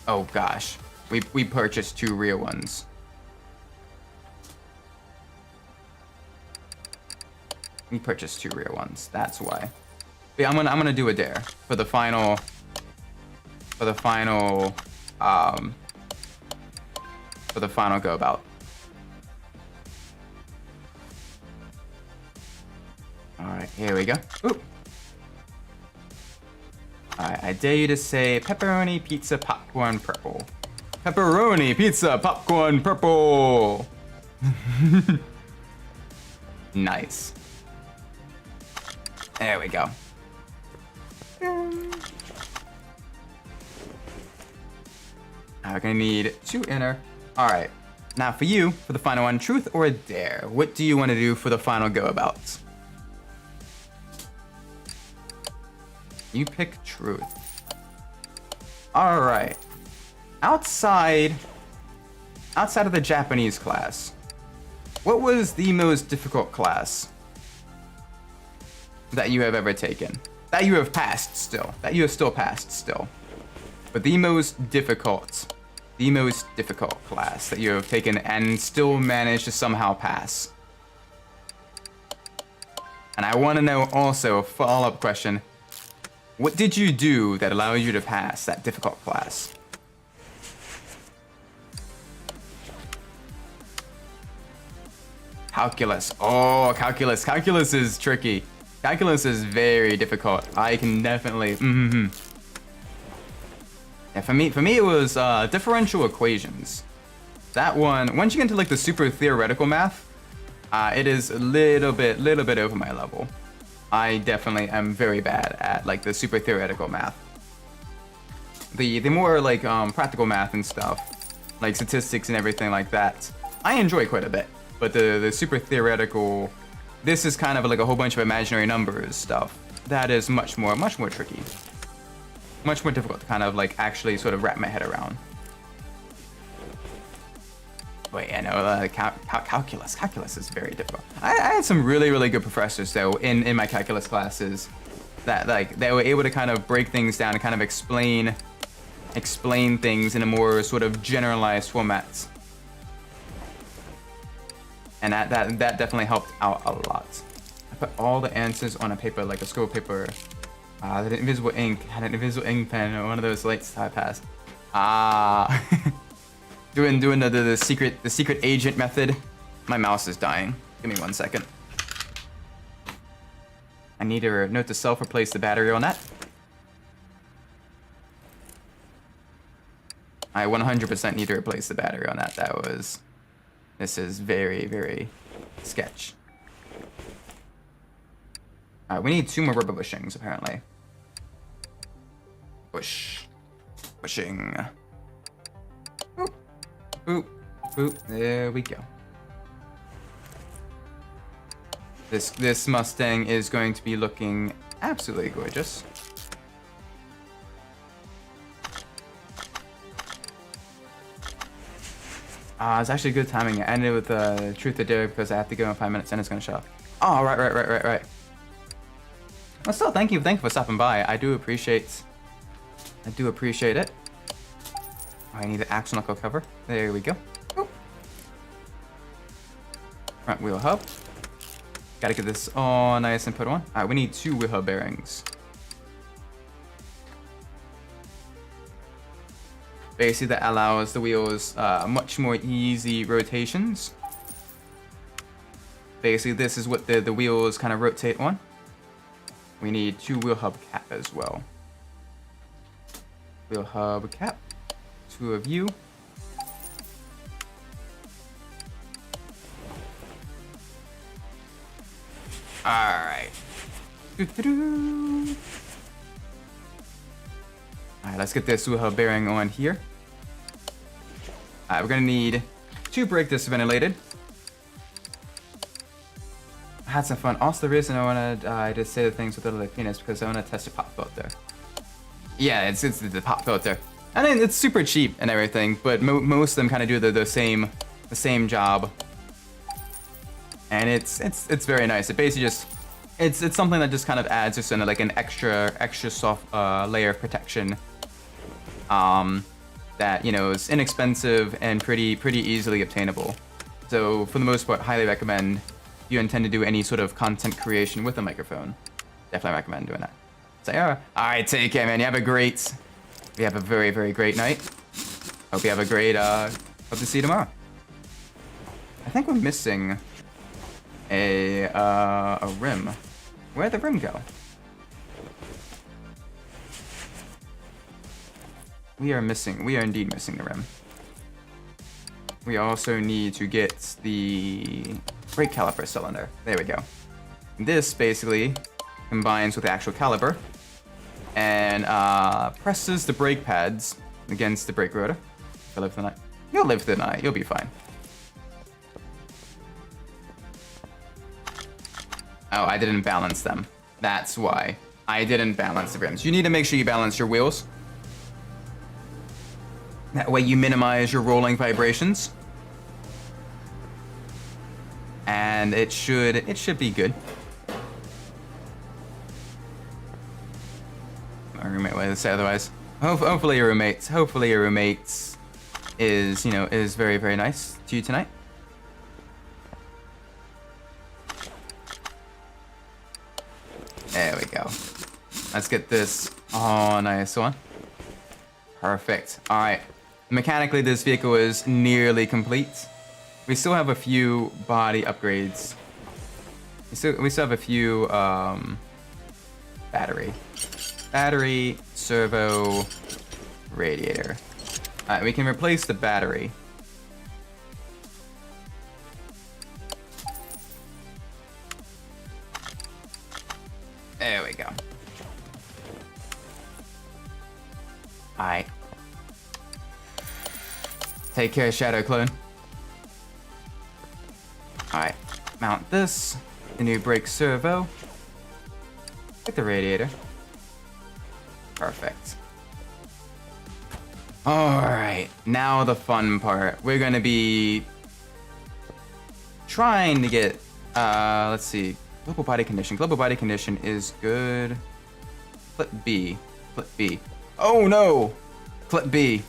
Oh gosh, we purchased 2 real ones. We purchased 2 real ones. That's why. But yeah, I'm gonna do a dare for the final go about. All right, here we go. Ooh. All right, I dare you to say pepperoni pizza popcorn purple. Pepperoni pizza popcorn purple. Nice. There we go. We're gonna need 2 inner. All right. Now for you, for the final one, truth or dare? What do you want to do for the final go about? You pick truth. All right. Outside of the Japanese class, what was the most difficult class that you have ever taken? that you have passed still. That you have still passed still. But the most difficult class that you have taken and still managed to somehow pass. And I want to know also, a follow-up question. What did you do that allowed you to pass that difficult class? Calculus. Oh, calculus. Calculus is tricky. Calculus is very difficult. I can definitely... Yeah, for me it was differential equations. That one, once you get into like the super theoretical math, it is a little bit over my level. I definitely am very bad at like the super theoretical math. The more like practical math and stuff, like statistics and everything like that, I enjoy quite a bit. But the super theoretical, this is kind of like a whole bunch of imaginary numbers stuff. That is much more tricky. Much more difficult to kind of like actually sort of wrap my head around. But yeah, no, calculus is very difficult. I had some really good professors though in my calculus classes that like they were able to kind of break things down and kind of explain things in a more sort of generalized format. And that definitely helped out a lot. I put all the answers on a paper, like a school paper. The invisible ink had an invisible ink pen, or one of those lights I passed. Doing the secret agent method. My mouse is dying. Give me 1 second. I need to note to self replace the battery on that. I 100% need to replace the battery on that. This is very sketch. Alright, we need 2 more rubber bushings apparently. Bushing. Boop, boop, boop. There we go. This Mustang is going to be looking absolutely gorgeous. It's actually good timing. I ended with Truth or Dare because I have to go in 5 minutes and it's gonna shut off. Oh, right. Well, still, thank you for stopping by. I do appreciate it. Oh, I need the axle knuckle cover. There we go. Oop. Front wheel hub. Gotta get this all nice and put on. Alright, we need 2 wheel hub bearings. Basically, that allows the wheels much more easy rotations. Basically, this is what the wheels kind of rotate on. We need 2 wheel hub cap as well. Wheel hub cap. 2 of you. Alright. Alright, let's get this wheel hub bearing on here. Alright, we're gonna need 2 brake discs ventilated. I had some fun. Also, the reason I wanted to say the things with the little penis because I want to test a pop filter. Yeah, it's the pop filter. I mean, it's super cheap and everything, but most of them kind of do the same job. And it's very nice. It basically just it's something that just kind of adds just like an extra soft layer of protection. That is inexpensive and pretty easily obtainable. So for the most part, highly recommend. If you intend to do any sort of content creation with a microphone, definitely recommend doing that. So yeah, all right, take care, man. You have a very great night. Hope you have a great. Hope to see you tomorrow. I think we're missing a rim. Where'd the rim go? We are indeed missing the rim. We also need to get the brake caliper cylinder. There we go. This basically combines with the actual caliper and presses the brake pads against the brake rotor. You'll live through the night. You'll live through the night. You'll be fine. Oh, I didn't balance them. That's why. I didn't balance the rims. You need to make sure you balance your wheels. That way you minimize your rolling vibrations. And it should be good. My roommate way to say otherwise. Hopefully your roommate is, you know, is very, very nice to you tonight. There we go. Let's get this all nice one. Perfect. All right. Mechanically, this vehicle is nearly complete. We still have a few body upgrades. We still have a few battery, servo, radiator. All right, we can replace the battery. There we go. All right. Take care, Shadow Clone. All right, mount this. The new brake servo. Get the radiator. Perfect. All right, now the fun part. We're gonna be trying to get, let's see, global body condition. Global body condition is good. Clip B. Oh no! Clip B.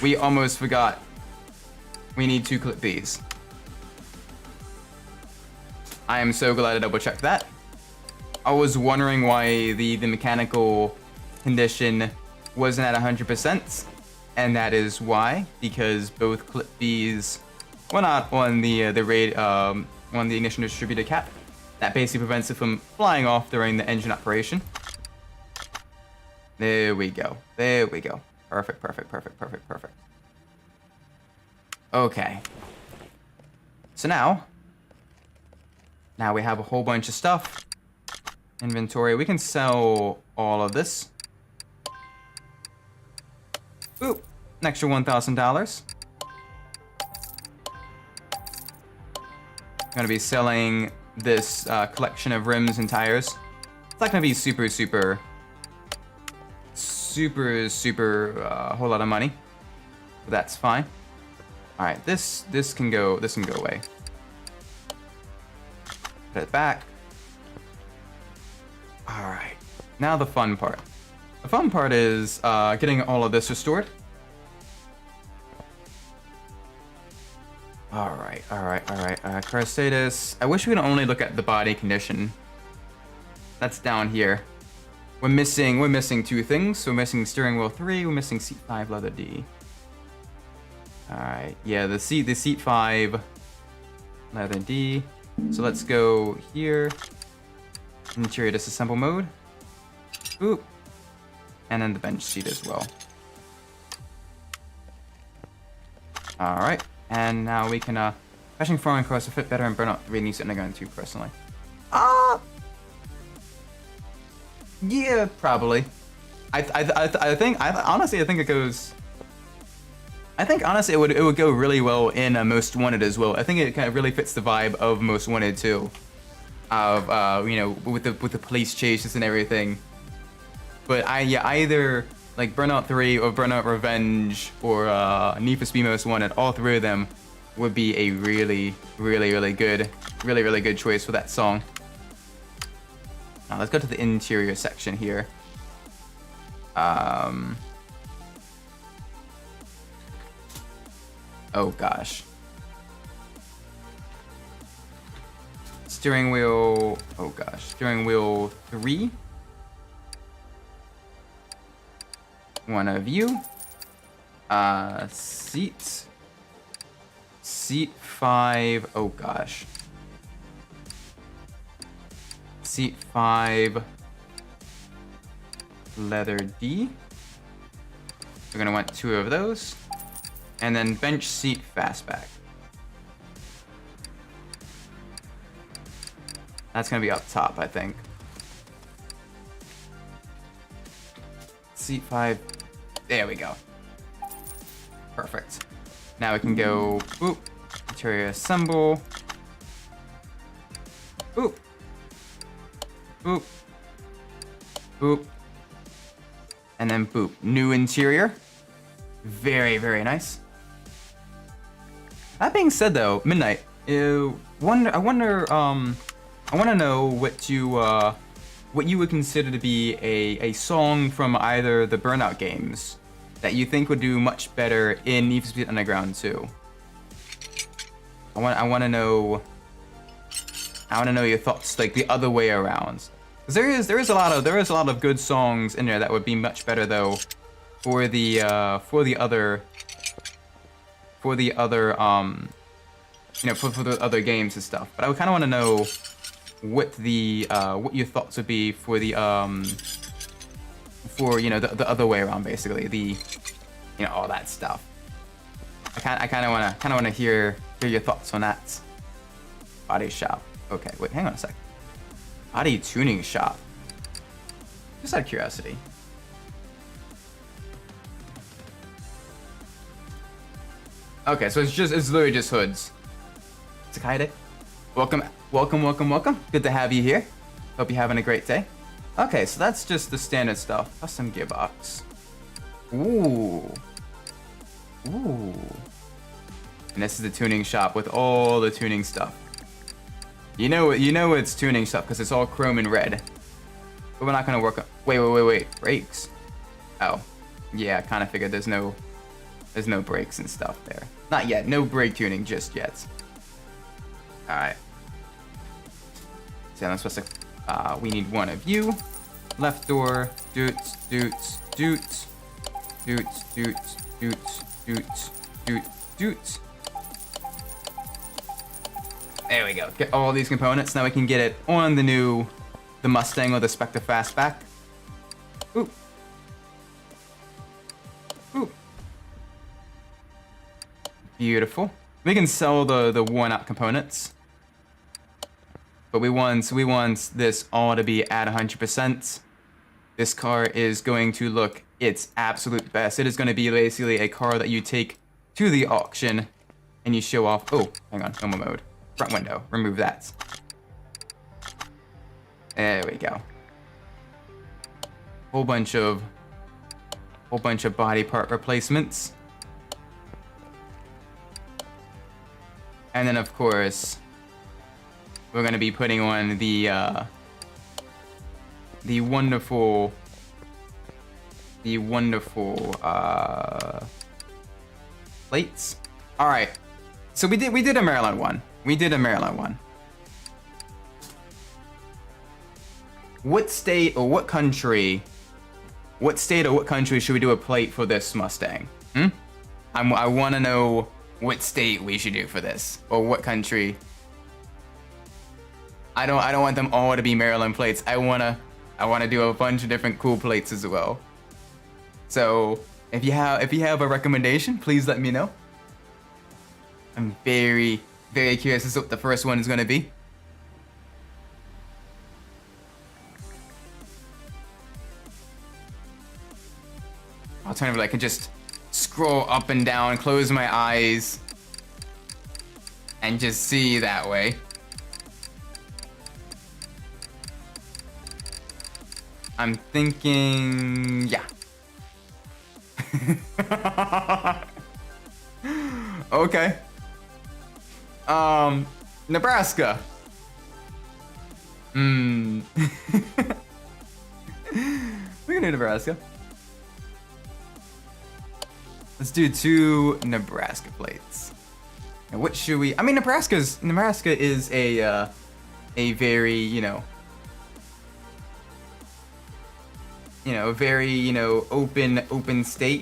We almost forgot. We need 2 clip Bs. I am so glad I double checked that. I was wondering why the mechanical condition wasn't at 100%, and that is why, because both clip Bs were not on the ignition distributor cap. That basically prevents it from flying off during the engine operation. There we go. Perfect. Okay. So now we have a whole bunch of stuff. Inventory. We can sell all of this. Oop. An extra $1,000. I'm gonna be selling this collection of rims and tires. It's not gonna be super whole lot of money, but that's fine. All right, this can go away. Put it back. All right, now the fun part. The fun part is getting all of this restored. All right. Car status. I wish we could only look at the body condition. That's down here. We're missing 2 things. We're missing steering wheel 3. We're missing seat 5 leather D. All right. Yeah, the seat 5 leather D. So let's go here. Interior disassemble mode. Oop. And then the bench seat as well. All right. And now we can, crashing foreign cars will fit better in Burnout 3 Nissan Underground 2 personally. Yeah, probably. I think honestly it goes. I think honestly it would go really well in Most Wanted as well. I think it kind of really fits the vibe of Most Wanted too. Of you know, with the police chases and everything. But either like Burnout 3 or Burnout Revenge or Need for Speed Most Wanted, all 3 of them would be a really good choice for that song. Now let's go to the interior section here. Oh gosh. Steering wheel, oh gosh. Steering wheel 3. One of you. Seat 5, oh gosh. Seat 5, leather D. We're gonna want 2 of those. And then bench seat fastback. That's gonna be up top, I think. Seat 5, there we go. Perfect. Now we can go, boop, interior assemble. Boop. Boop. Boop. And then boop. New interior. Very nice. That being said though, Midnight, I want to know what you what you would consider to be a song from either the Burnout games that you think would do much better in Need for Speed Underground 2. I want to know your thoughts, like the other way around. Because there is a lot of good songs in there that would be much better though for the other games and stuff. But I kind of want to know what your thoughts would be for the other way around, basically all that stuff. I kind of want to hear your thoughts on that. Body shop. Okay, wait, hang on a sec. Body tuning shop. Just out of curiosity. Okay, so it's literally just hoods. Takayde, welcome. Good to have you here. Hope you're having a great day. Okay, so that's just the standard stuff. Custom gearbox. Ooh. And this is the tuning shop with all the tuning stuff. You know it's tuning stuff because it's all chrome and red. But we're not gonna work on. Wait. Brakes. Oh, yeah. I kind of figured there's no brakes and stuff there. Not yet. No brake tuning just yet. All right. So I'm supposed to. We need one of you. Left door. Doots. There we go. Get all these components. Now we can get it on the Mustang or the Spectre Fastback. Ooh. Beautiful. We can sell the worn out components. But we want this all to be at 100%. This car is going to look its absolute best. It is going to be basically a car that you take to the auction and you show off. Oh, hang on, normal mode. Front window, remove that. There we go. Whole bunch of body part replacements. And then of course, we're gonna be putting on the wonderful plates. All right, so we did a Maryland one. What state or what country should we do a plate for this Mustang? I want to know what state we should do for this, or what country. I don't want them all to be Maryland plates. I wanna do a bunch of different cool plates as well. So if you have a recommendation, please let me know. I'm very, very curious as to what the first one is gonna be. Alternatively, I could just scroll up and down, close my eyes, and just see that way. I'm thinking, yeah. Okay. Nebraska. We can do Nebraska. Let's do 2 Nebraska plates. And what should we? I mean, Nebraska is a very very open state.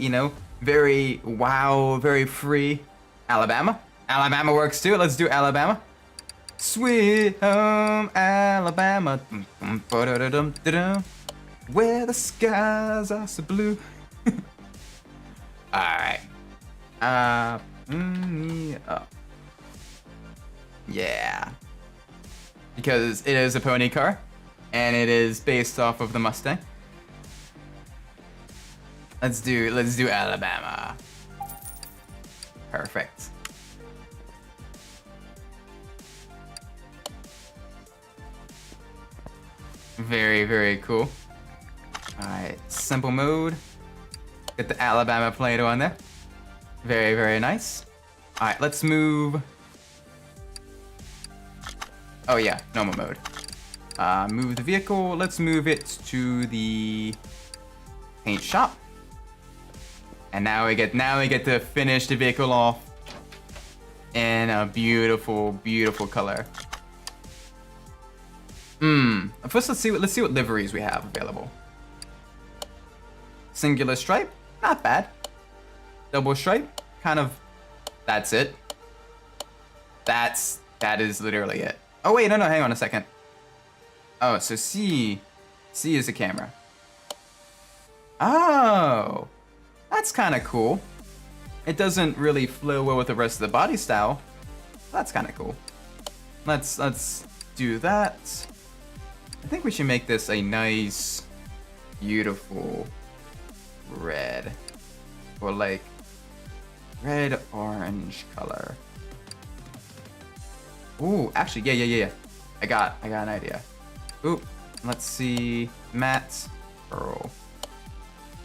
Very very free. Alabama works too. Let's do Alabama. Sweet home Alabama, where the skies are so blue. Alright. Yeah. Because it is a pony car, and it is based off of the Mustang. Let's do Alabama. Perfect. Very, very cool. Alright, simple mode. Get the Alabama plate on there. Very, very nice. Alright, let's move. Oh yeah, normal mode. Move the vehicle. Let's move it to the paint shop. And now we get to finish the vehicle off in a beautiful, beautiful color. First, let's see what liveries we have available. Singular stripe, not bad. Double stripe, kind of. That's it. That is literally it. Oh wait, no, hang on a second. Oh, so C is the camera. Oh, that's kind of cool. It doesn't really flow well with the rest of the body style. That's kind of cool. Let's do that. I think we should make this a nice, beautiful red, or like red orange color. Ooh, actually, yeah. I got an idea. Ooh, let's see, matte, pearl,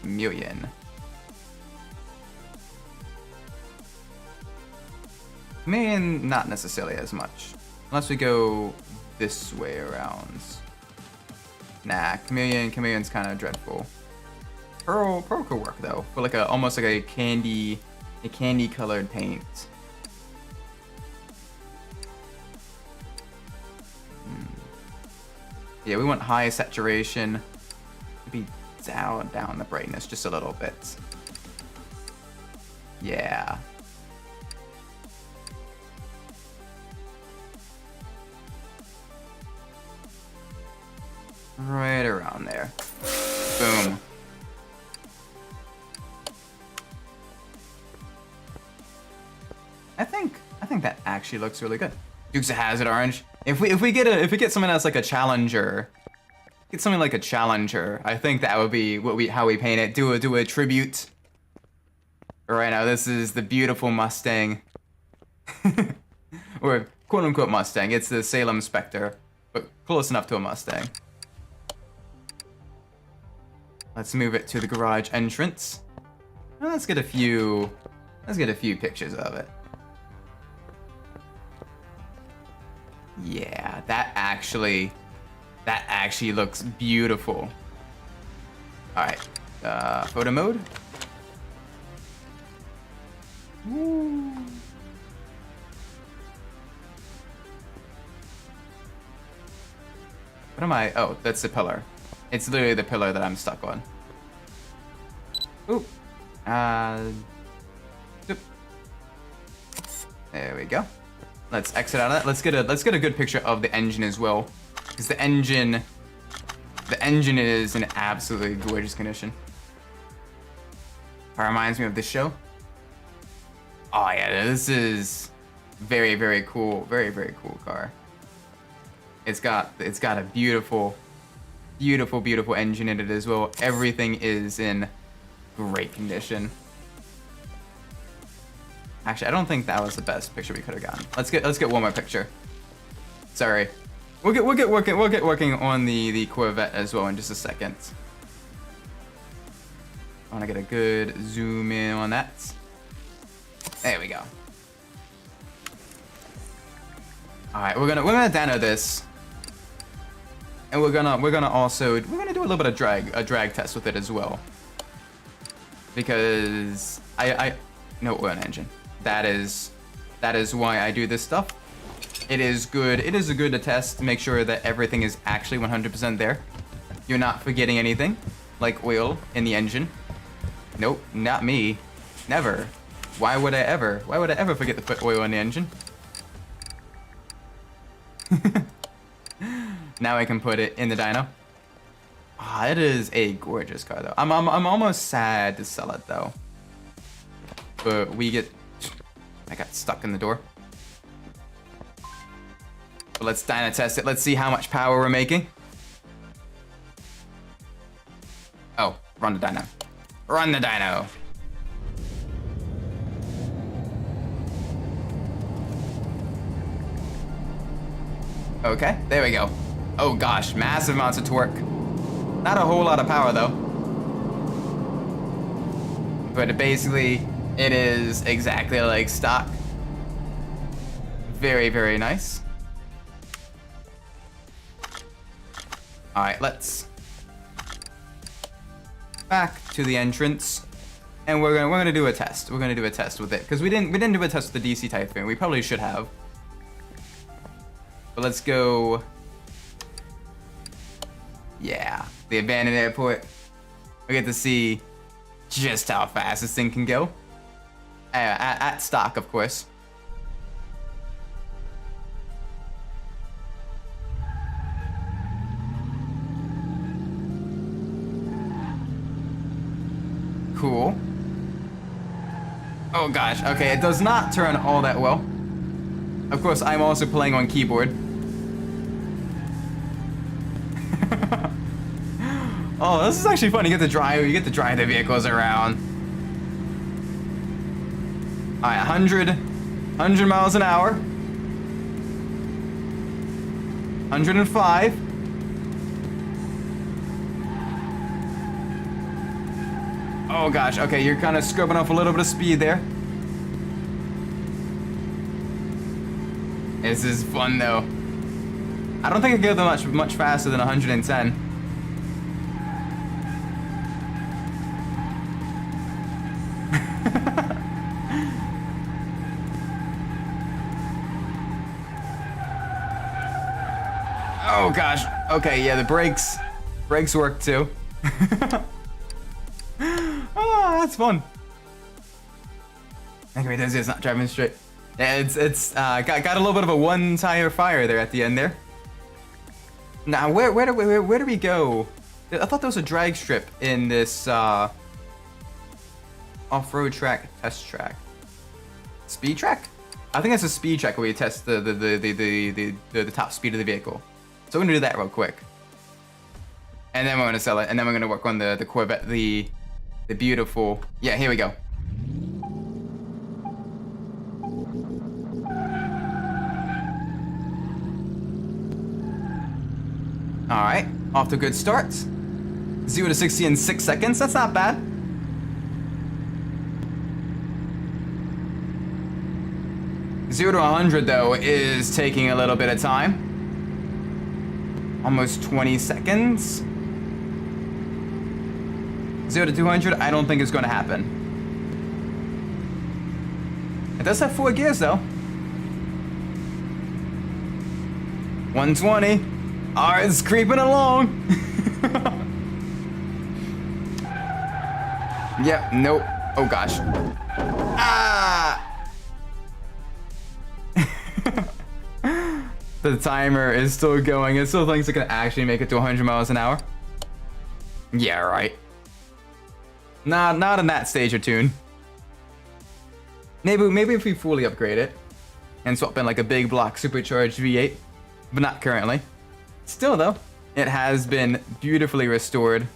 million. Chameleon, not necessarily as much, unless we go this way around. Nah, chameleon's kind of dreadful. Pearl could work though, for like almost like a candy colored paint. Yeah, we want high saturation. Maybe down the brightness just a little bit. Yeah. Right around there. Boom. I think that actually looks really good. Dukes of Hazzard orange. If we get something that's like a challenger, I think that would be how we paint it. Do a tribute. Right now, this is the beautiful Mustang, or quote unquote Mustang. It's the Salem Spectre, but close enough to a Mustang. Let's move it to the garage entrance. Well, let's get a few pictures of it. Yeah, that actually looks beautiful. All right, photo mode. Woo. What am I? Oh, that's the pillar. It's literally the pillar that I'm stuck on. Ooh. There we go. Let's exit out of that. Let's get a good picture of the engine as well, because the engine is in absolutely gorgeous condition. It reminds me of this show. Oh yeah, this is very, very cool. Very, very cool car. It's got a beautiful engine in it as well. Everything is in great condition. Actually, I don't think that was the best picture we could have gotten. Let's get one more picture. Sorry, we'll get working on the Corvette as well in just a second. I want to get a good zoom in on that. There we go. All right, we're gonna dyno this, and we're gonna do a little bit of drag test with it as well, because no oil engine. That is why I do this stuff. It is good to test to make sure that everything is actually 100% there. You're not forgetting anything, like oil in the engine. Nope, not me. Never. Why would I ever forget to put oil in the engine? Now I can put it in the dyno. Ah, it is a gorgeous car though. I'm almost sad to sell it though. But I got stuck in the door. But let's dyno test it. Let's see how much power we're making. Oh, run the dyno. Run the dyno. Okay, there we go. Oh gosh, massive amounts of torque. Not a whole lot of power though. But basically, it is exactly like stock. Very, very nice. All right, let's back to the entrance, and we're gonna do a test. We're gonna do a test with it because we didn't do a test with the DC Typhoon. We probably should have. But let's go. Yeah, the abandoned airport. We get to see just how fast this thing can go. At stock, of course. Cool. Oh gosh, okay, it does not turn all that well. Of course, I'm also playing on keyboard. Oh, this is actually fun. You get to drive the vehicles around. All right, 100 miles an hour. 105. Oh gosh, okay, you're kind of scrubbing off a little bit of speed there. This is fun though. I don't think I can go much faster than 110. Oh gosh. Okay, yeah, the brakes work too. Oh, that's fun. Anyway, it's not driving straight. Yeah, it's got a little bit of a one tire fire there at the end there. Now, where do we go? I thought there was a drag strip in this off-road track test track. Speed track? I think that's a speed track where you test the top speed of the vehicle. So we're gonna do that real quick, and then we're gonna sell it, and then we're gonna work on the Corvette, the beautiful. Yeah, here we go. All right, off to a good start. 0 to 60 in 6 seconds. That's not bad. Zero to 100 though is taking a little bit of time. Almost 20 seconds. 0 to 200, I don't think it's going to happen. It does have 4 gears though. 120. Oh, it's creeping along. Yep, nope. Oh gosh. Ah! The timer is still going. It still thinks it can actually make it to 100 miles an hour. Yeah, right. Not in that stage or tune. Maybe if we fully upgrade it and swap in like a big block supercharged V8, but not currently. Still though, it has been beautifully restored.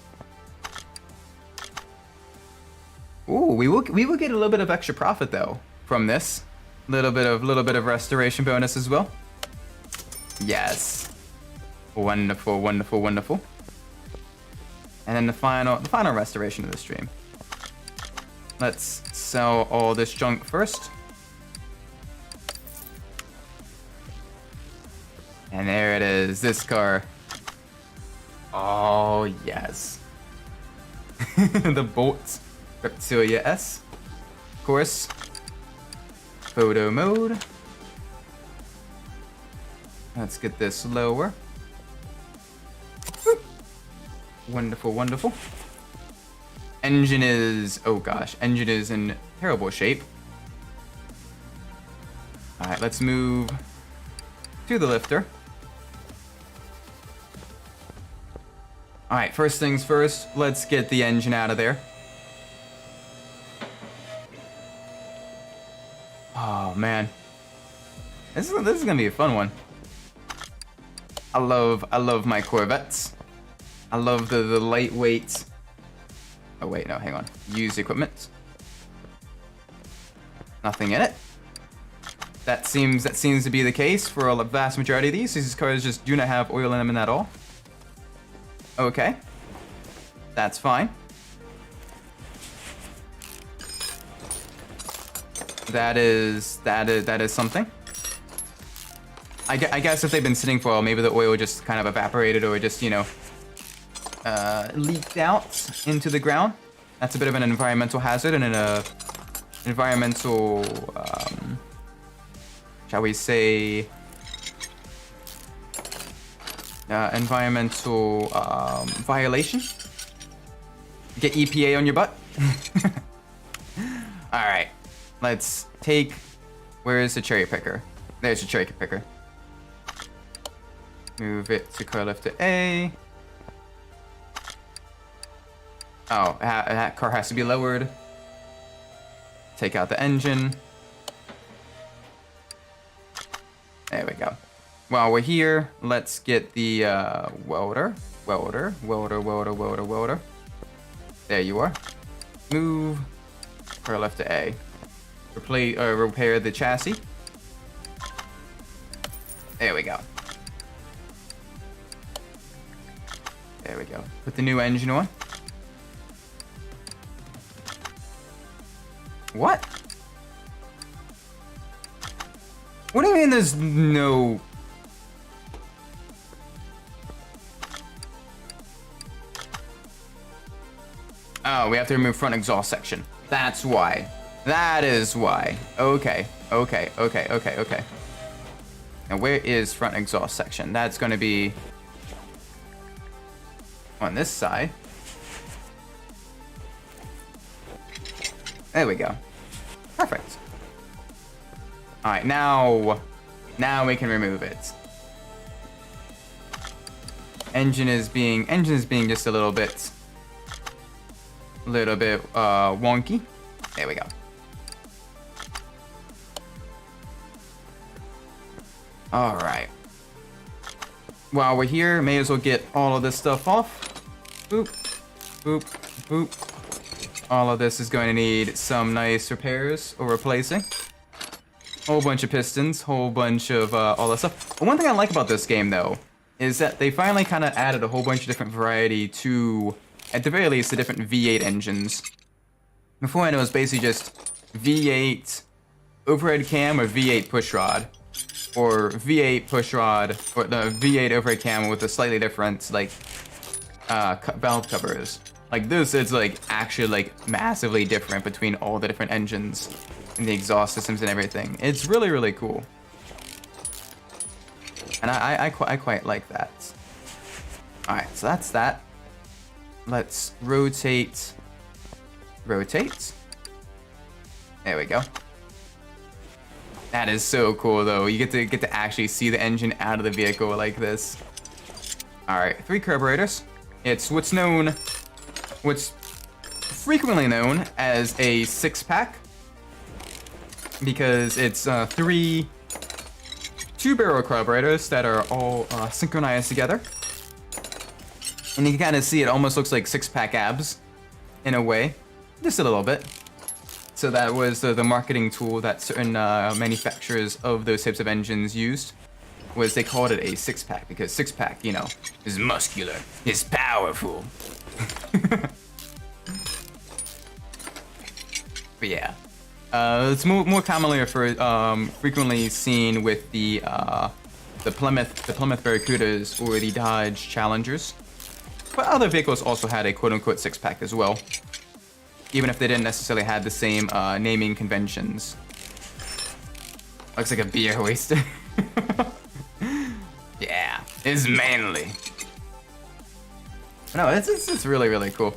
Ooh, we will get a little bit of extra profit though from this. Little bit of restoration bonus as well. Yes. Wonderful, wonderful, wonderful. And then the final restoration of the stream. Let's sell all this junk first. And there it is, this car. Oh, yes. The Bolt Reptilia S. Of course. Photo mode. Let's get this lower. Wonderful, wonderful. Engine is, oh gosh, engine is in terrible shape. All right, let's move to the lifter. All right, first things first, let's get the engine out of there. Oh man, this is gonna be a fun one. I love my Corvettes. I love the lightweight. Oh wait, no, hang on. Used equipment. Nothing in it. That seems to be the case for a vast majority of these. These cars just do not have oil in them at all. Okay, that's fine. That is something. I guess if they've been sitting for a while, maybe the oil just kind of evaporated or just, you know, leaked out into the ground. That's a bit of an environmental hazard and an environmental, shall we say, environmental violation. Get EPA on your butt. All right, let's take. Where is the cherry picker? There's the cherry picker. Move it to car left to A. Oh, that car has to be lowered. Take out the engine. There we go. While we're here, let's get the welder. There you are. Move. Car left to A. Repair the chassis. There we go. There we go. Put the new engine on. What? What do you mean there's no... Oh, we have to remove front exhaust section. That's why. That is why. Okay. Now where is front exhaust section? That's gonna be on this side. There we go. Perfect. All right, now we can remove it. Engine is being just a little bit wonky. There we go. All right. While we're here, may as well get all of this stuff off. Boop, boop, boop. All of this is going to need some nice repairs or replacing. Whole bunch of pistons, whole bunch of all that stuff. But one thing I like about this game, though, is that they finally kind of added a whole bunch of different variety to, at the very least, the different V8 engines. Before, it was basically just V8 overhead cam or V8 pushrod. Or V8 pushrod, or the V8 overhead cam with a slightly different, like, valve covers. Like this, it's like actually like massively different between all the different engines and the exhaust systems and everything. It's really, really cool. And I quite like that. All right, so that's that. Let's rotate. Rotate. There we go. That is so cool, though. You get to actually see the engine out of the vehicle like this. All right, 3 carburetors. It's what's frequently known as a 6-pack because it's 3 2-barrel carburetors that are all synchronized together. And you can kind of see it almost looks like 6-pack abs in a way, just a little bit. So that was the marketing tool that certain manufacturers of those types of engines used, was they called it a 6-pack because 6-pack, you know, is muscular, is powerful. But yeah, it's more commonly frequently seen with the Plymouth Barracudas or the Dodge Challengers. But other vehicles also had a quote-unquote 6-pack as well, even if they didn't necessarily have the same naming conventions. Looks like a beer hoister. Yeah, it's manly. No, it's really, really cool.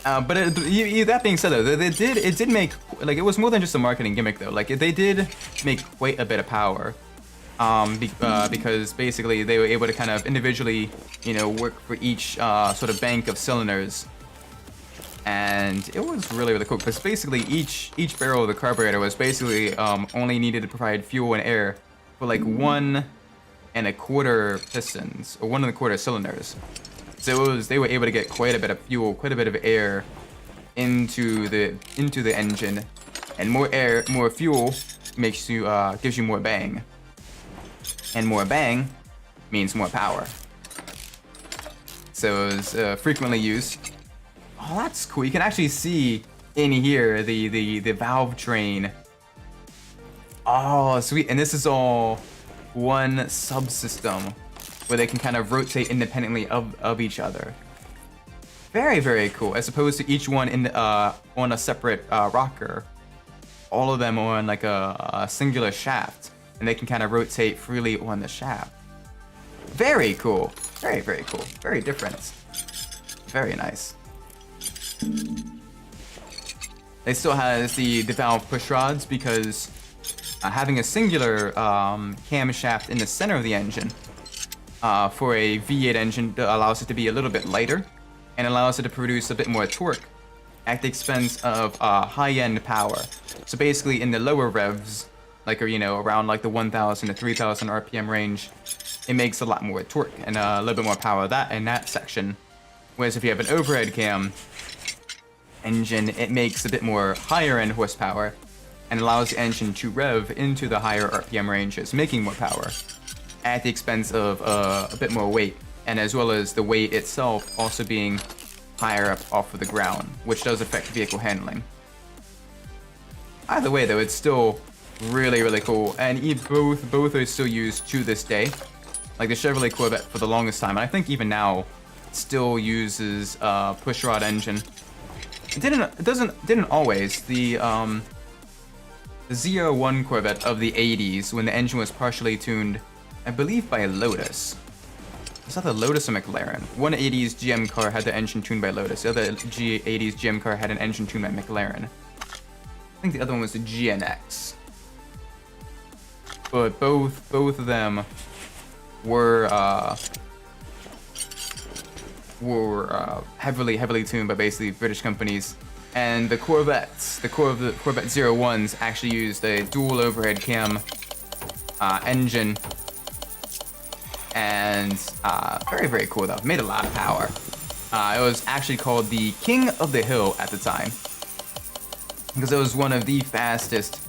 But that being said, though, it did make, like, it was more than just a marketing gimmick, though. Like, they did make quite a bit of power. Because basically they were able to kind of individually, you know, work for each sort of bank of cylinders. And it was really, really cool because basically each barrel of the carburetor was basically only needed to provide fuel and air for like 1 1/4 pistons or 1 1/4 cylinders. So they were able to get quite a bit of fuel, quite a bit of air into the engine, and more air, more fuel makes you gives you more bang, and more bang means more power. So it was frequently used. Oh, that's cool. You can actually see in here the valve train. Oh, sweet. And this is all one subsystem where they can kind of rotate independently of each other. Very, very cool. As opposed to each one in on a separate rocker. All of them on like a singular shaft, and they can kind of rotate freely on the shaft. Very cool. Very, very cool. Very different. Very nice. It still has the valve push rods because having a singular camshaft in the center of the engine for a V8 engine allows it to be a little bit lighter and allows it to produce a bit more torque at the expense of high-end power. So basically in the lower revs, like, you know, around like the 1,000 to 3,000 RPM range, it makes a lot more torque and a little bit more power in that section. Whereas if you have an overhead cam engine, it makes a bit more higher end horsepower and allows the engine to rev into the higher RPM ranges, making more power at the expense of a bit more weight, and as well as the weight itself also being higher up off of the ground, which does affect vehicle handling. Either way though, it's still really, really cool, and both are still used to this day. Like the Chevrolet Corvette for the longest time, and I think even now still uses pushrod engine. It didn't always. The Z01 Corvette of the 80s, when the engine was partially tuned, I believe by Lotus. Was that the Lotus or McLaren? One 80s GM car had the engine tuned by Lotus. The other 80s GM car had an engine tuned by McLaren. I think the other one was the GNX. But both of them were heavily tuned by basically British companies. And the Corvettes, the Corvette 01s actually used a dual overhead cam engine. And very, very cool though. Made a lot of power. It was actually called the King of the Hill at the time, because it was one of the fastest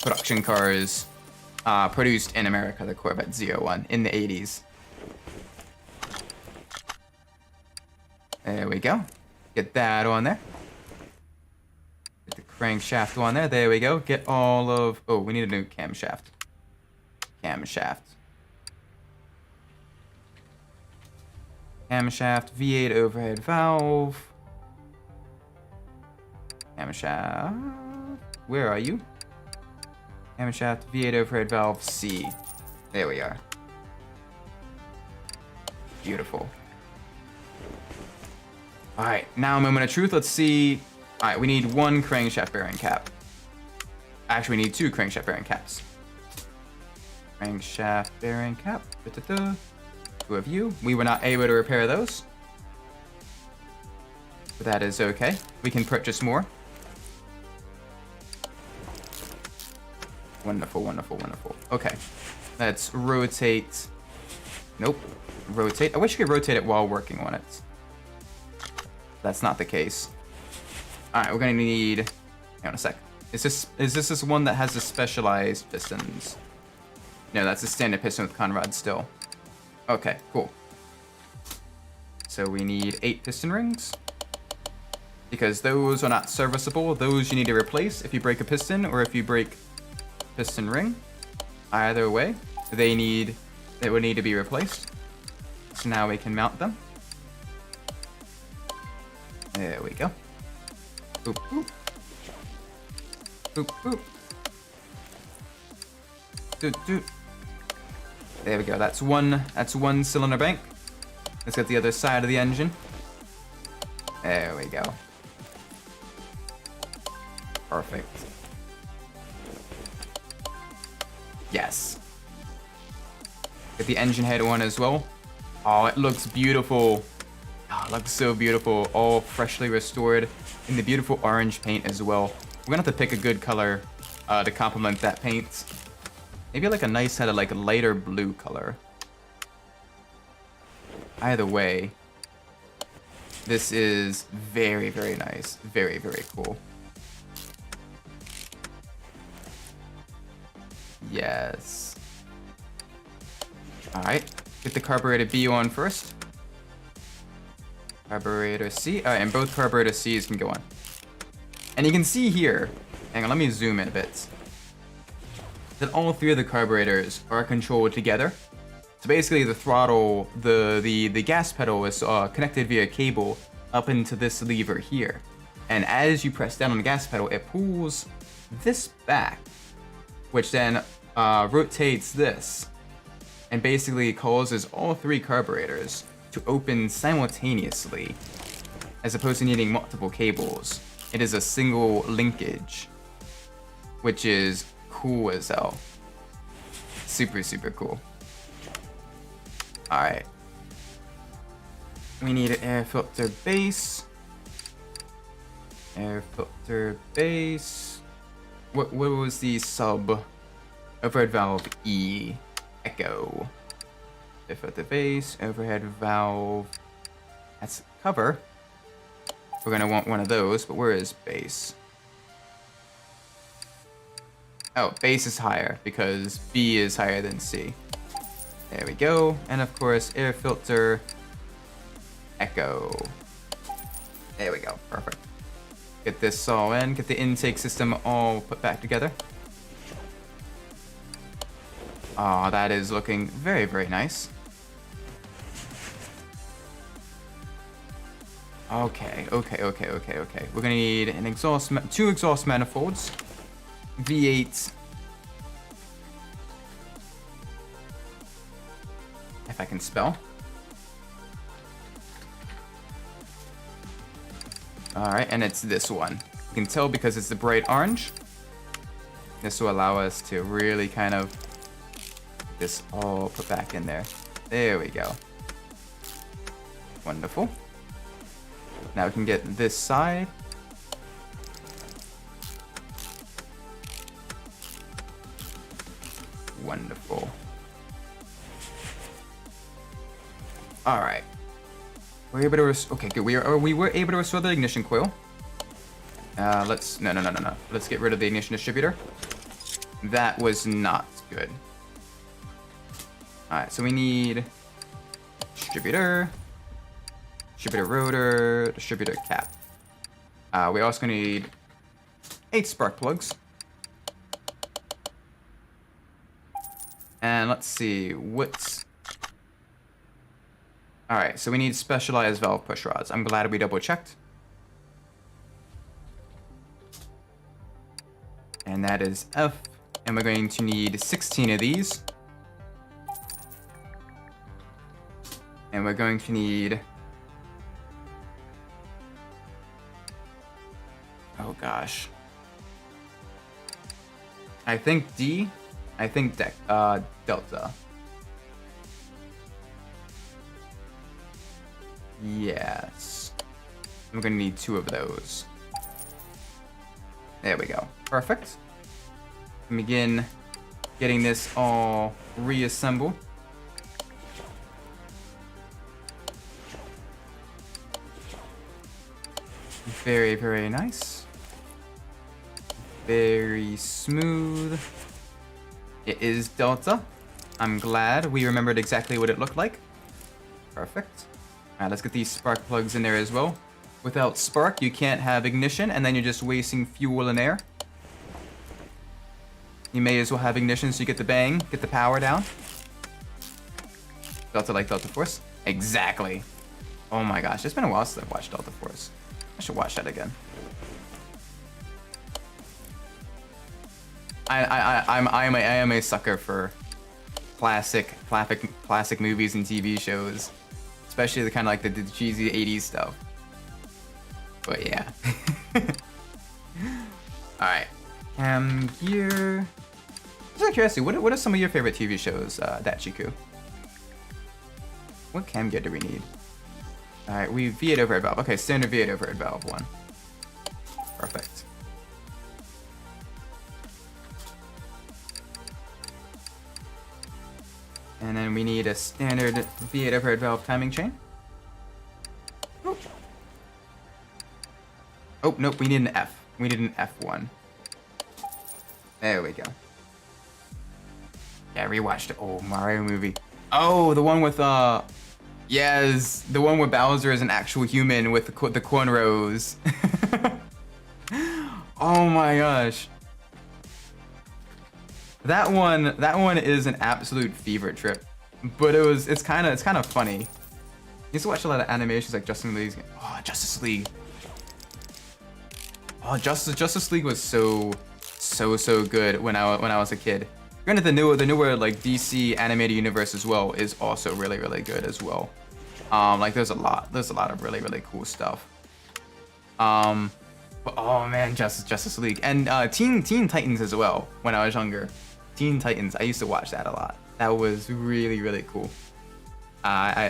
production cars produced in America, the Corvette Z01 in the 80s. There we go. Get that on there. Get the crankshaft on there. There we go. Get all of... Oh, we need a new camshaft. Camshaft, V8 overhead valve. Camshaft. Where are you? Camshaft, V8 overhead valve C. There we are. Beautiful. Alright, now moment of truth. Let's see. Alright, we need one crankshaft bearing cap. Actually, we need two crankshaft bearing caps. Crankshaft bearing cap. Da-da-da. Two of you. We were not able to repair those, but that is okay. We can purchase more. Wonderful, wonderful, wonderful. Okay, let's rotate. Nope. Rotate. I wish you could rotate it while working on it. That's not the case. Alright, we're gonna need... Hang on a sec. Is this one that has the specialized pistons? No, that's a standard piston with conrod still. Okay, cool. So we need 8 piston rings, because those are not serviceable. Those you need to replace if you break a piston or if you break piston ring. Either way, they would need to be replaced. So now we can mount them. There we go. Boop, boop. Boop, boop. Doot, doot. There we go. That's one cylinder bank. Let's get the other side of the engine. There we go. Perfect. Yes. Get the engine head on as well. Oh, it looks beautiful. Oh, it looks so beautiful. All freshly restored in the beautiful orange paint as well. We're gonna have to pick a good color to complement that paint. Maybe like a nice head of like a lighter blue color. Either way, this is very, very nice. Very, very cool. Yes. Alright, get the carburetor B on first. Carburetor C. Alright, and both carburetor C's can go on. And you can see here, hang on, let me zoom in a bit, that all 3 of the carburetors are controlled together. So basically the throttle, the gas pedal is connected via cable up into this lever here. And as you press down on the gas pedal, it pulls this back, which then rotates this and basically causes all 3 carburetors to open simultaneously, as opposed to needing multiple cables. It is a single linkage, which is cool as hell. Super, super cool. All right. We need an air filter base. Air filter base. What was the sub? Overhead valve E. Echo. Air filter base. Overhead valve. That's cover. We're gonna want one of those, but where is base? Oh, base is higher because B is higher than C. There we go. And of course, air filter, echo. There we go, perfect. Get this all in, get the intake system all put back together. Oh, that is looking very, very nice. Okay. We're gonna need an exhaust, 2 exhaust manifolds, V8. If I can spell. Alright, and it's this one. You can tell because it's the bright orange. This will allow us to really kind of get this all put back in there. There we go. Wonderful. Now we can get this side. Wonderful. All right. We're able to okay, good. We were able to restore the ignition coil. No. Let's get rid of the ignition distributor. That was not good. All right, so we need distributor rotor, distributor cap. We also need 8 spark plugs. And let's see, what's... Alright, so we need specialized valve push rods. I'm glad we double checked. And that is F. And we're going to need 16 of these. And we're going to need... Oh gosh. I think D. I think Delta. Yes. I'm gonna need 2 of those. There we go. Perfect. Begin getting this all reassembled. Very, very nice. Very smooth. It is Delta. I'm glad we remembered exactly what it looked like. Perfect. Alright, let's get these spark plugs in there as well. Without spark, you can't have ignition, and then you're just wasting fuel and air. You may as well have ignition so you get the bang, get the power down. Delta like Delta Force. Exactly. Oh my gosh, it's been a while since I've watched Delta Force. I should watch that again. I am a sucker for classic movies and TV shows, especially the kind of like the cheesy 80s stuff. But yeah. All right, cam gear. Just out of curiosity, what are some of your favorite TV shows, Dachiku? What cam gear do we need? All right, we V8 overhead valve. Okay, standard V8 overhead valve 1. Perfect. And then we need a standard V8 overhead valve timing chain. Oh, nope, we need an F. We need an F1. There we go. Yeah, I rewatched the old Mario movie. Oh, the one with, yes, the one where Bowser is an actual human with the cornrows. Oh my gosh. That one is an absolute fever trip, but it's kind of funny. used to watch a lot of animations like Justice League. Oh, Justice League. Oh, Justice League was so good when I was a kid. Granted, the newer like DC animated universe as well is also really good as well. Like there's a lot of really cool stuff. But oh man, Justice League and Teen Titans as well. When I was younger, Teen Titans, I used to watch that a lot. That was really cool. I'm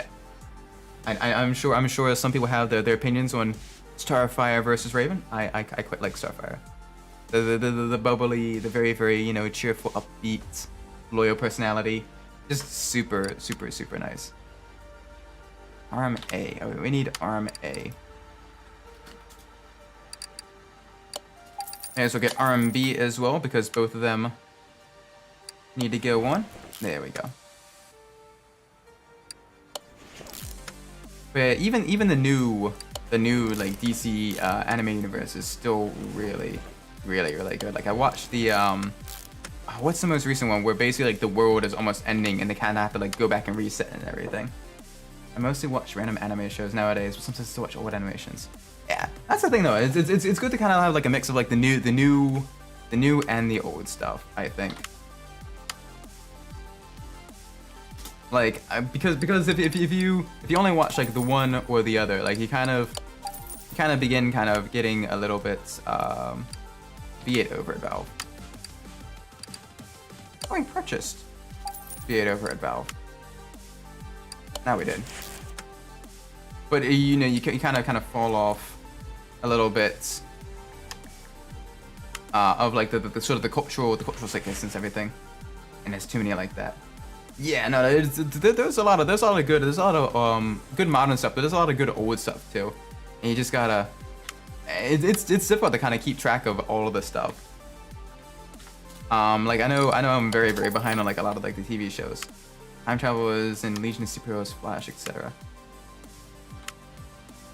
sure some people have their opinions on Starfire versus Raven. I quite like Starfire. The bubbly, the very you know, cheerful, upbeat, loyal personality, just super nice. Arm A. Oh, we need Arm A. Okay, so we'll get Arm B as well because both of them need to go on. There we go. But even the new like DC anime universe is still really good. Like I watched the what's the most recent one where basically like the world is almost ending and they kind of have to like go back and reset and everything. I mostly watch random anime shows nowadays, but sometimes I still watch old animations. Yeah, that's the thing though. It's good to kind of have like a mix of like the new and the old stuff. I think. Like because if you only watch like the one or the other, like you kind of begin getting a little bit V8 over at Valve. Oh, we purchased V8 over at Valve. Now we did. But you know, you kind of fall off a little bit of like the sort of the cultural sickness and everything, and there's too many like that. Yeah, no, there's a lot of good modern stuff, but there's a lot of good old stuff too, and you just gotta. It's difficult to kind of keep track of all of this stuff. Like I know I'm very behind on like a lot of like the TV shows. Time Travelers and Legion of Superheroes, Flash, etc.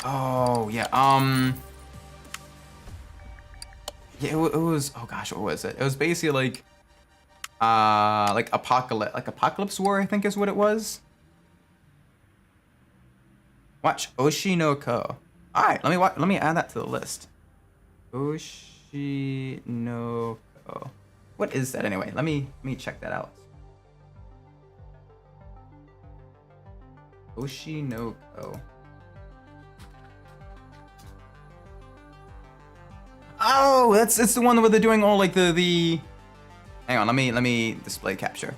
Oh yeah, yeah, it was. Oh gosh, what was it? It was basically like Apocalypse War, I think is what it was. Watch Oshi no Ko. All right, let me add that to the list. Oshi no Ko. What is that anyway? Let me check that out. Oshi no Ko. Oh, it's the one where they're doing all like the. Hang on, let me display capture.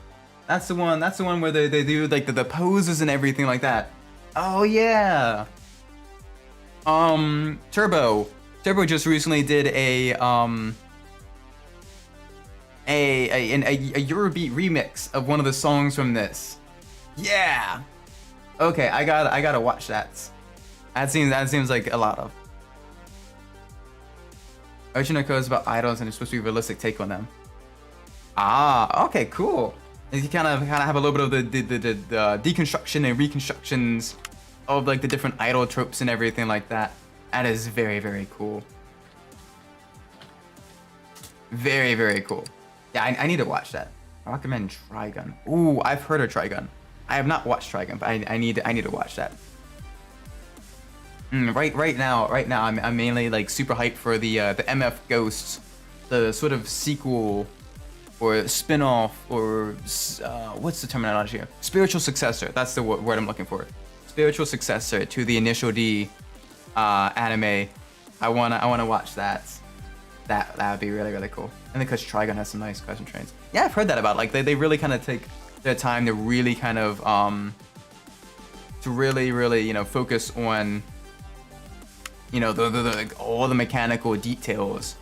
That's the one where they do like the poses and everything like that. Oh yeah. Turbo just recently did a Eurobeat remix of one of the songs from this. Yeah. Okay, I gotta watch that. That seems like a lot of. Oshinoko is about idols and it's supposed to be a realistic take on them. Ah, okay, cool. And you kind of have a little bit of the deconstruction and reconstructions of like the different idol tropes and everything like that. That is very cool. Very cool. Yeah, I need to watch that. I recommend Trigun. Ooh, I've heard of Trigun. I have not watched Trigun, but I need to watch that. Right now, I'm mainly like super hyped for the MF Ghosts, the sort of sequel or spin-off or what's the terminology here? Spiritual successor. That's the word I'm looking for. Spiritual successor to the Initial D anime. I wanna watch that. That would be really cool. And because Trigun has some nice question trains. Yeah, I've heard that about. Like they really kind of take their time to really kind of to really you know focus on you know the all the mechanical details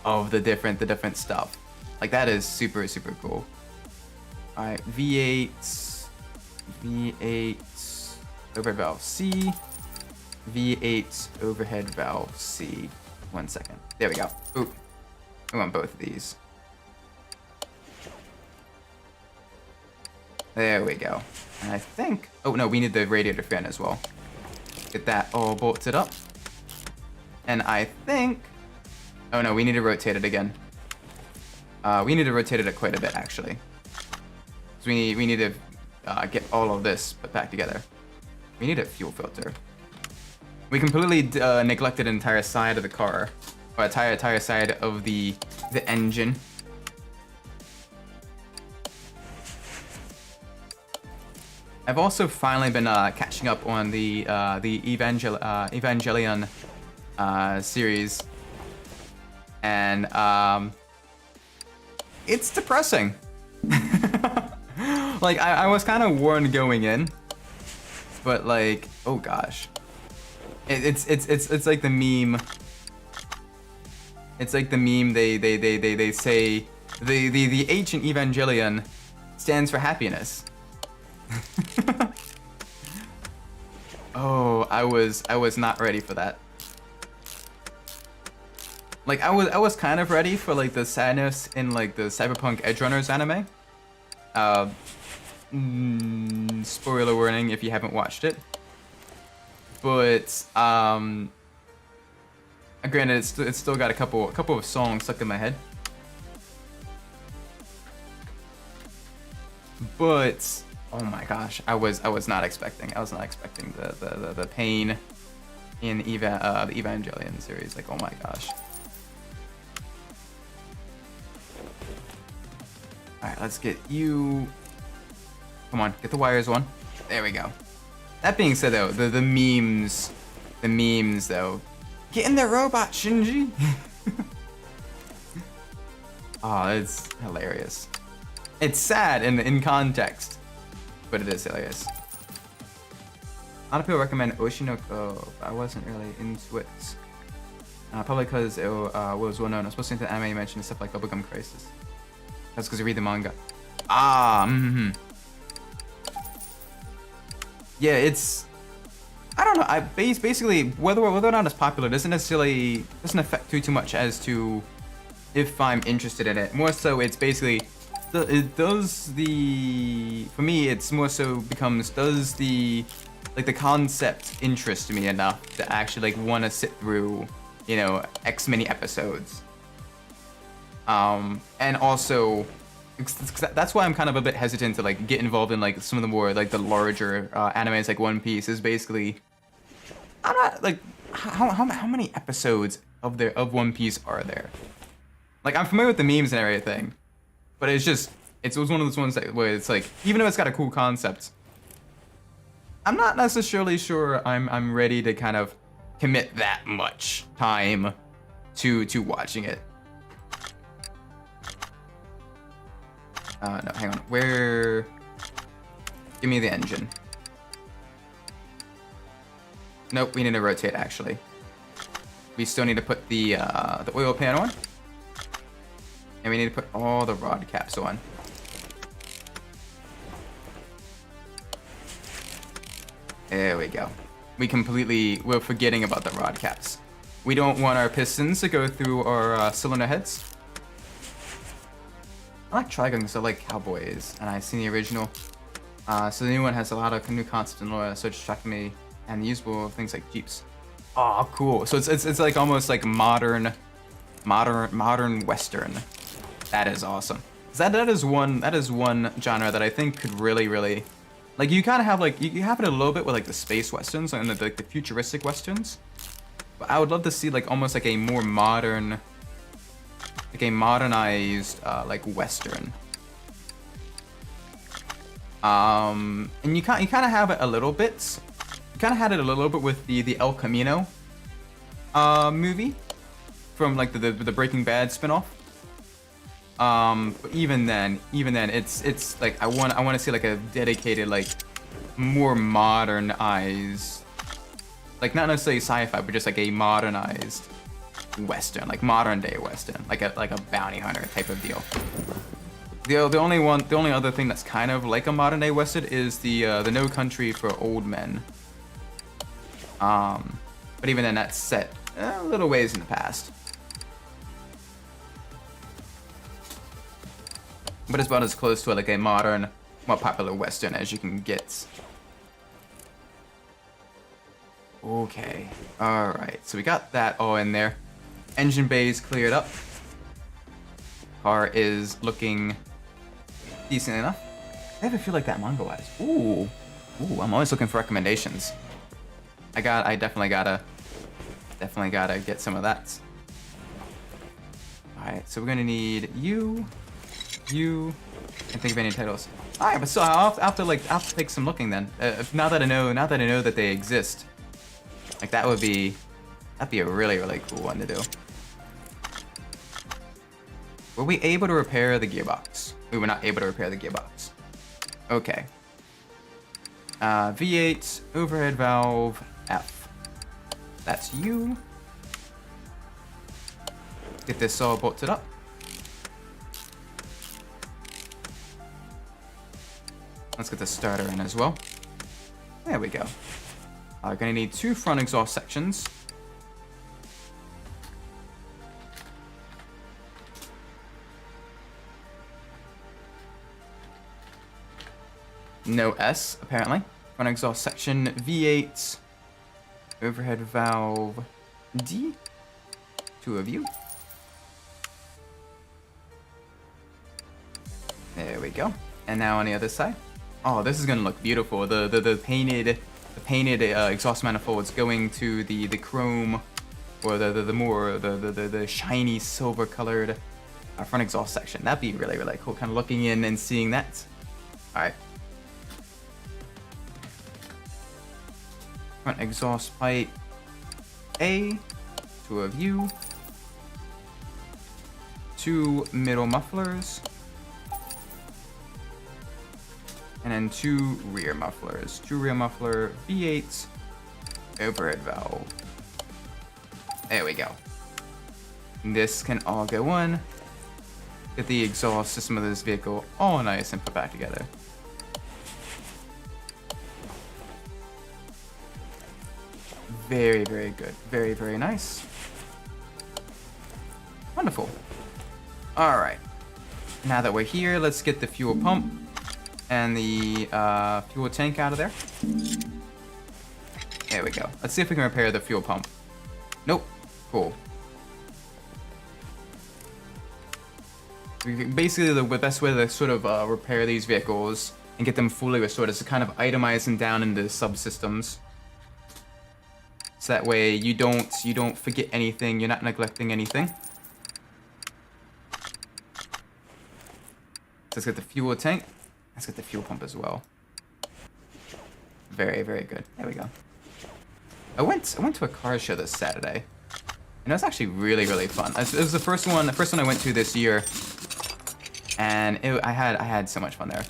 of the different stuff. Like that is super cool. All right, V8 overhead valve C, V8 overhead valve C. 1 second. There we go. Ooh, I want both of these. There we go. And I think. Oh no, we need the radiator fan as well. Get that all bolted up. And I think. Oh no, we need to rotate it again. We need to rotate it quite a bit actually. So we need to get all of this put back together. We need a fuel filter. We completely neglected an entire side of the car, or entire side of the engine. I've also finally been catching up on the Evangelion series, and it's depressing. Like I was kind of warned going in, but like, oh gosh, it's like the meme. It's like the meme. They say the H in Evangelion stands for happiness. Oh, I was not ready for that. Like I was kind of ready for like the sadness in like the Cyberpunk Edgerunners anime. Spoiler warning if you haven't watched it. But granted, it's still got a couple of songs stuck in my head. But oh my gosh, I was not expecting. I was not expecting the pain in the Evangelion series. Like, oh my gosh. All right, let's get you. Come on, get the wires one. There we go. That being said, though, the memes though. Get in the robot, Shinji. Oh, it's hilarious. It's sad in context, but it is hilarious. A lot of people recommend Oshinoko, but I wasn't really into it. Probably because it was well known. I was supposed to into the anime you mentioned stuff like Bubblegum Crisis. That's because you read the manga. Yeah, it's. I don't know. Basically whether or not it's popular doesn't affect too much as to if I'm interested in it. More so, it's basically. For me, it's more so becomes, does the concept interest me enough to actually like want to sit through, you know, X many episodes. And also, that's why I'm kind of a bit hesitant to like get involved in like some of the more like the larger animes like One Piece. Is basically, I'm not like how many episodes of One Piece are there? Like I'm familiar with the memes and everything. But it was one of those ones where it's like, even if it's got a cool concept, I'm not necessarily sure I'm ready to kind of commit that much time to watching it. No, hang on. Where? Give me the engine. Nope, we need to rotate actually. We still need to put the oil pan on. And we need to put all the rod caps on. There we go. We're forgetting about the rod caps. We don't want our pistons to go through our cylinder heads. I like Trigun because I like cowboys, and I've seen the original. So the new one has a lot of new concepts and lore, so it's attracting me, and usable things like Jeeps. Oh, cool. So it's like almost like modern Western. That is awesome. That is one genre that I think could really like, you kind of have like you have it a little bit with like the space westerns and the futuristic westerns, but I would love to see like almost like a more modern, like a modernized like western. And you kind of have it a little bit. You kind of had it a little bit with the El Camino movie from like the Breaking Bad spinoff. But even then, it's like I want to see like a dedicated, like more modernized, like not necessarily sci-fi, but just like a modernized western, like modern day western, like a bounty hunter type of deal. The only other thing that's kind of like a modern day western is the No Country for Old Men. But even then, that's set a little ways in the past. But it's about as close to like a modern, more popular western as you can get. Okay, all right. So we got that all in there. Engine bay's cleared up. Car is looking decent enough. I have a feel like that manga wise. Ooh, Ooh, I'm always looking for recommendations. I definitely gotta get some of that. All right, so we're gonna need you. Can't think of any titles. All right, but so I'll have to take some looking then. Now that I know that they exist, like that'd be a really cool one to do. Were we able to repair the gearbox? We were not able to repair the gearbox. Okay. V8 overhead valve F. That's you. Get this all bolted up. Let's get the starter in as well. There we go. We're gonna need 2 front exhaust sections. No S, apparently. Front exhaust section V8. Overhead valve D. 2 of you. There we go. And now on the other side. Oh, this is gonna look beautiful. The painted exhaust manifolds going to the chrome, or the shiny silver colored front exhaust section. That'd be really cool. Kind of looking in and seeing that. All right. Front exhaust pipe A. 2 of you. 2 middle mufflers. And then 2 rear mufflers. 2 rear muffler V8 overhead valve. There we go. This can all go on. Get the exhaust system of this vehicle all nice and put back together. Very good. Very nice. Wonderful. All right. Now that we're here, let's get the fuel pump and the fuel tank out of there. There we go. Let's see if we can repair the fuel pump. Nope. Cool. Basically, the best way to sort of repair these vehicles and get them fully restored is to kind of itemize them down into subsystems. So that way you don't forget anything. You're not neglecting anything. So let's get the fuel tank. Let's get the fuel pump as well. Very good. There we go. I went to a car show this Saturday, and it was actually really fun. It was the first one I went to this year, and I had so much fun there.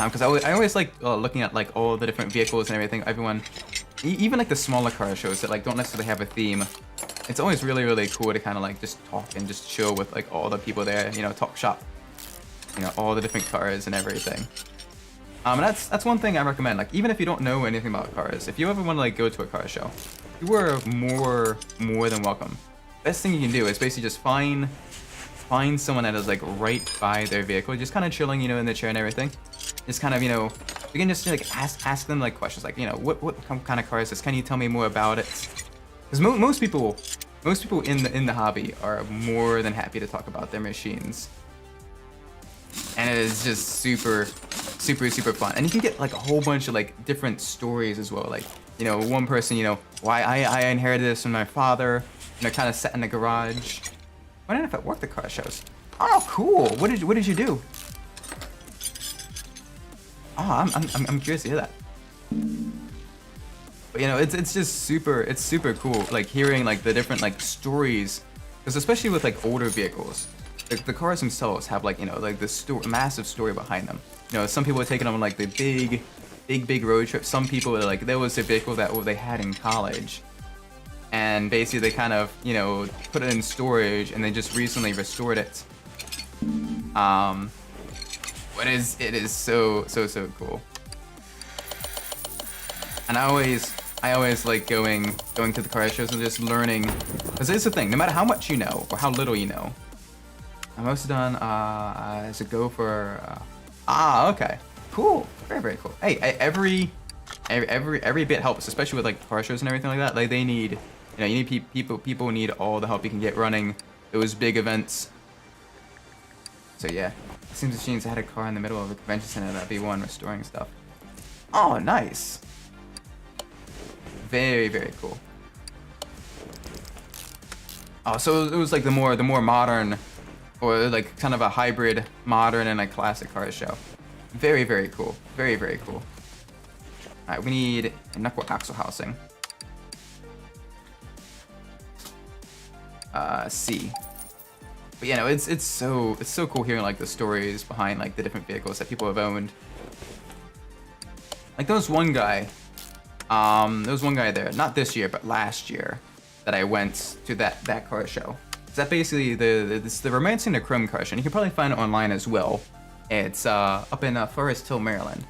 Because I always like looking at like all the different vehicles and everything. Everyone, even like the smaller car shows that like don't necessarily have a theme. It's always really cool to kind of like just talk and just chill with like all the people there. You know, talk shop. You know, all the different cars and everything. And that's one thing I recommend. Like, even if you don't know anything about cars, if you ever want to like go to a car show, you are more than welcome. Best thing you can do is basically just find someone that is like right by their vehicle, just kind of chilling, you know, in the chair and everything. Just kind of, you know, you can just like ask them like questions, like, you know, what kind of car is this? Can you tell me more about it? Because most people in the hobby are more than happy to talk about their machines. And it is just super fun. And you can get like a whole bunch of like different stories as well. Like, you know, one person, you know, why I inherited this from my father, you know, kind of set in the garage. I don't know if it worked the car shows. Oh, cool. What did you do? Oh, I'm curious to hear that. But you know, it's just super cool, like hearing like the different like stories, because especially with like older vehicles. The cars themselves have like, you know, like this massive story behind them. You know, some people are taking them on like the big road trips. Some people are like, there was a vehicle that they had in college, and basically they kind of, you know, put it in storage and they just recently restored it. It is so cool. And I always like going to the car shows and just learning, because it's the thing, no matter how much you know or how little you know. I'm also done as a go for okay, cool, very cool. Hey, every bit helps, especially with like car shows and everything like that. Like they need, you know, you need people need all the help you can get running those big events. So yeah, it seems machines had a car in the middle of a convention center, that'd be one restoring stuff. Oh, nice. Very, very cool. Oh, so it was like the more modern, or like kind of a hybrid modern and like classic car show. Very, very cool. Very, very cool. All right, we need a knuckle axle housing. C. But yeah, no, it's so cool hearing like the stories behind like the different vehicles that people have owned. Like there was one guy there, not this year, but last year, that I went to that car show. Is that basically the Romancing the Chrome car show? And you can probably find it online as well. It's up in Forest Hill, Maryland,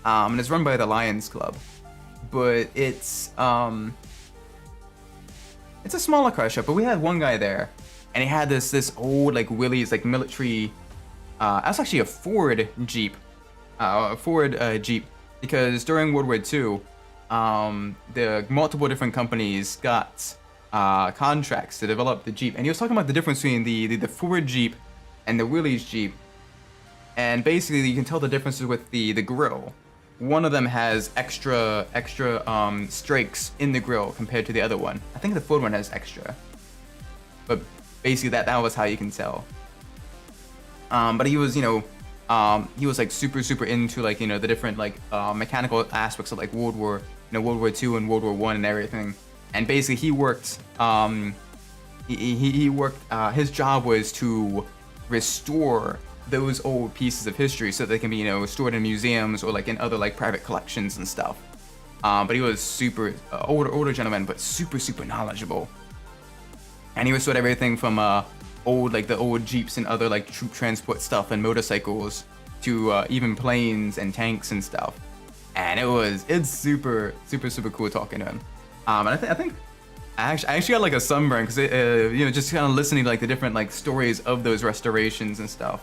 and it's run by the Lions Club. But it's a smaller car show. But we had one guy there, and he had this old like Willys like military. That's actually a Ford Jeep, Jeep, because during World War II, the multiple different companies got contracts to develop the Jeep, and he was talking about the difference between the Ford Jeep and the Willys Jeep, and basically you can tell the differences with the grill. One of them has extra strakes in the grill compared to the other one. I think the Ford one has extra, but basically that was how you can tell. But he was, he was like super into like the different like mechanical aspects of like World War II and World War I and everything. And basically he worked he worked his job was to restore those old pieces of history so they can be stored in museums or like in other like private collections and stuff. But he was super older gentleman, but super knowledgeable. And he restored everything from old Jeeps and other like troop transport stuff and motorcycles to even planes and tanks and stuff. And it's super cool talking to him. And I think I actually got like a sunburn because just kind of listening to like the different like stories of those restorations and stuff.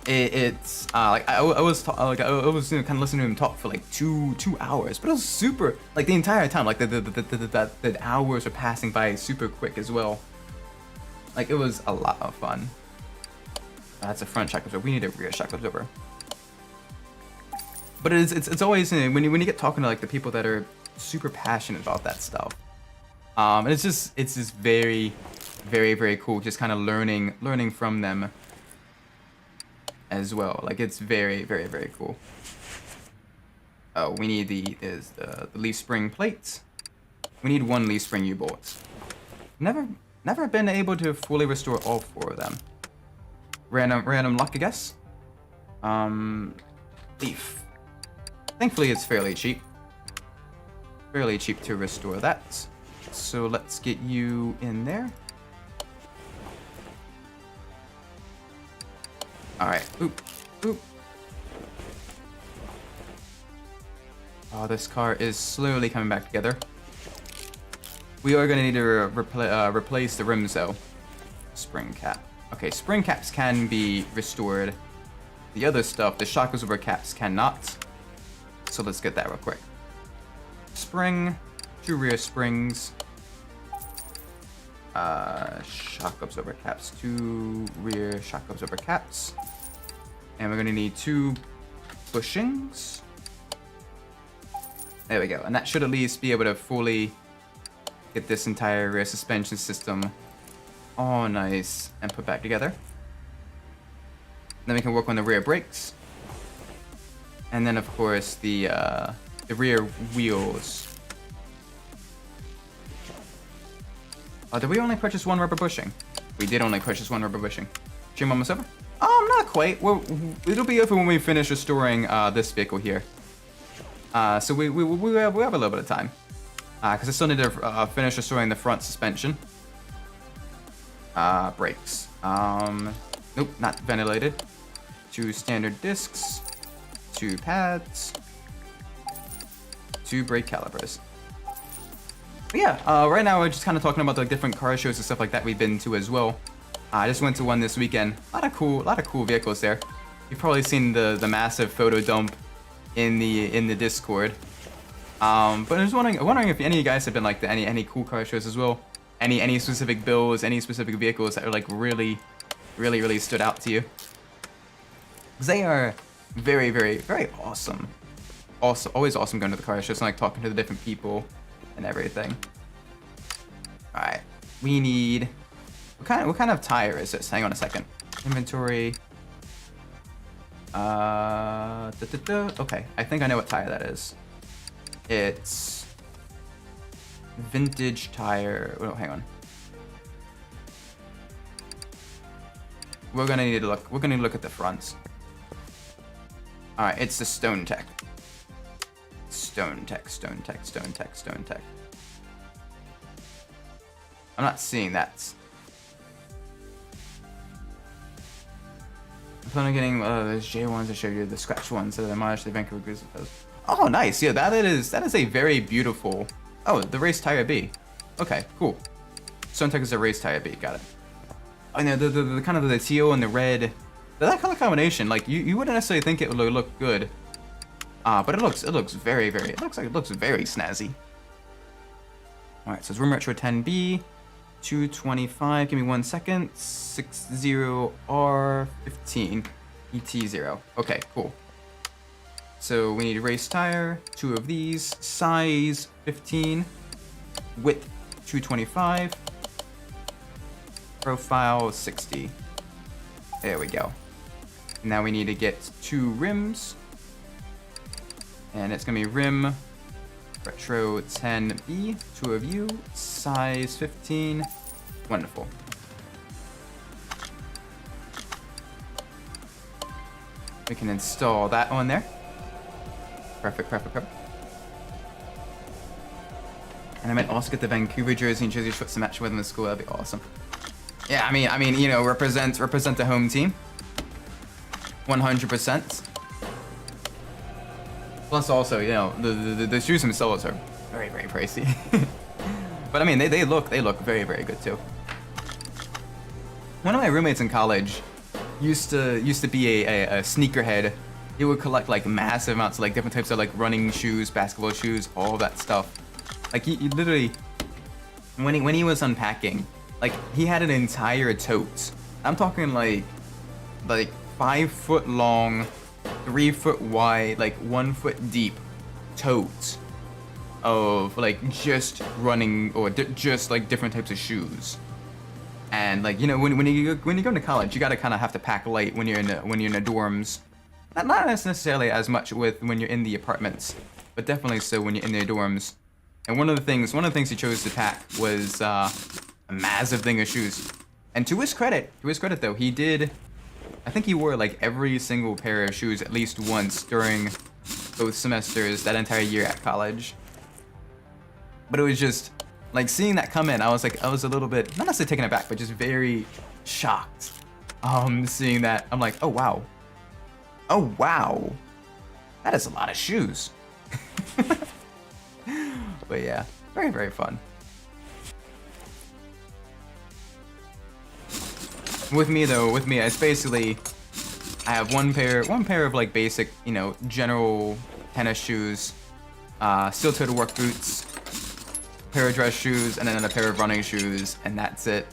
It's like I was kind of listening to him talk for like two hours, but it was super like the entire time, like the hours are passing by super quick as well. Like it was a lot of fun. That's a front shock absorber. We need a rear shock absorber. But it's always when you get talking to like the people that are super passionate about that stuff. And it's just very cool just kind of learning from them as well. Like it's very cool. Oh, we need the leaf spring plates. We need one leaf spring U-bolt. Never been able to fully restore all 4 of them. Random luck, I guess. Leaf. Thankfully, it's fairly cheap. Fairly cheap to restore that. So let's get you in there. All right. Oop. Oh, this car is slowly coming back together. We are going to need to replace the rims, though. Spring cap. Okay, spring caps can be restored. The other stuff, the shock absorber caps, cannot. So let's get that real quick. Spring, 2 rear springs. Shock absorber caps, 2 rear shock absorber caps. And we're going to need 2 bushings. There we go. And that should at least be able to fully get this entire rear suspension system all nice and put back together. Then we can work on the rear brakes. And then of course the rear wheels. Did we only purchase 1 rubber bushing? We did only purchase 1 rubber bushing. Stream almost over? Not quite. It'll be over when we finish restoring this vehicle here. So we have a little bit of time. Because I still need to finish restoring the front suspension. Brakes. Nope, not ventilated. 2 standard discs. 2 pads. 2 brake calipers. But yeah, right now we're just kind of talking about like different car shows and stuff like that we've been to as well. I just went to one this weekend. A lot of cool vehicles there. You've probably seen the massive photo dump in the Discord. But I was wondering if any of you guys have been like to any cool car shows as well. Any specific builds, any specific vehicles that are like really stood out to you. Because Very, very, very awesome. Also, always awesome going to the car shows and like talking to the different people and everything. All right, we need. What kind of tire is this? Hang on a second. Inventory. Okay, I think I know what tire that is. It's vintage tire. Oh, hang on. We're gonna need to look. We're gonna look at the fronts. All right, it's the Stone Tech. Stone Tech. I'm not seeing that. I'm planning on getting those J1s I showed you, the scratch ones that are managed the Vancouver Grizzlies. Oh, nice. Yeah, that is a very beautiful. Oh, the race tire B. Okay, cool. Stone Tech is a race tire B. Got it. I know the kind of the teal and the red. That color combination, like you wouldn't necessarily think it would look good. But it looks very, very. It looks very snazzy. All right, so it's Room Retro 10B. 225, give me 1 second. 60R15 ET0. Okay, cool. So we need a race tire, 2 of these, size 15, width 225, profile 60. There we go. Now we need to get 2 rims, and it's gonna be rim Retro 10B, 2 of you, size 15. Wonderful. We can install that on there. Perfect. And I might also get the Vancouver jersey and jersey shorts to match with in the school. That'd be awesome. Yeah, I mean, you know, represent the home team. 100%. Plus, also, you know, the shoes themselves are very, very pricey. But I mean, they look very, very good too. One of my roommates in college used to be a sneakerhead. He would collect like massive amounts of like different types of like running shoes, basketball shoes, all that stuff. Like he literally, when he was unpacking, like he had an entire tote. I'm talking like 5 foot long, 3 foot wide, like 1 foot deep tote of like just running or just like different types of shoes. And like, you know, when you go into college, you gotta kind of have to pack light when you're in the dorms. Not necessarily as much with when you're in the apartments, but definitely so when you're in the dorms. And one of the things he chose to pack was a massive thing of shoes. And to his credit though, he did. I think he wore like every single pair of shoes at least once during both semesters that entire year at college. But it was just like seeing that come in. I was a little bit not necessarily taken aback, but just very shocked. Seeing that, I'm like, oh wow, that is a lot of shoes. But yeah, very, very fun. With me, it's basically I have one pair of like basic, you know, general tennis shoes, steel-toed work boots, a pair of dress shoes, and then a pair of running shoes, and that's it.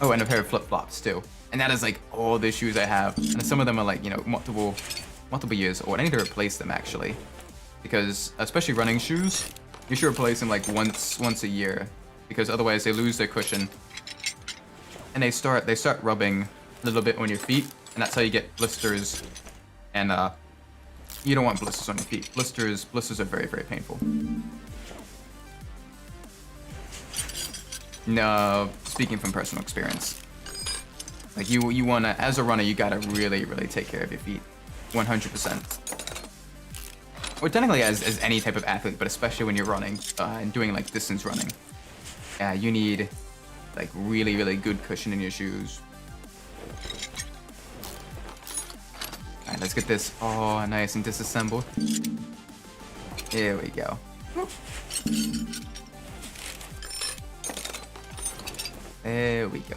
Oh, and a pair of flip-flops too. And that is like all the shoes I have, and some of them are like, you know, multiple years old. I need to replace them actually, because especially running shoes, you should replace them like once a year, because otherwise they lose their cushion. And they start rubbing a little bit on your feet, and that's how you get blisters. And you don't want blisters on your feet. Blisters are very, very painful. No, speaking from personal experience, like you wanna, as a runner, you gotta really, really take care of your feet, 100%. Or technically as any type of athlete, but especially when you're running and doing like distance running, you need like really, really good cushion in your shoes. Alright, let's get this all nice and disassembled. Here we go. There we go.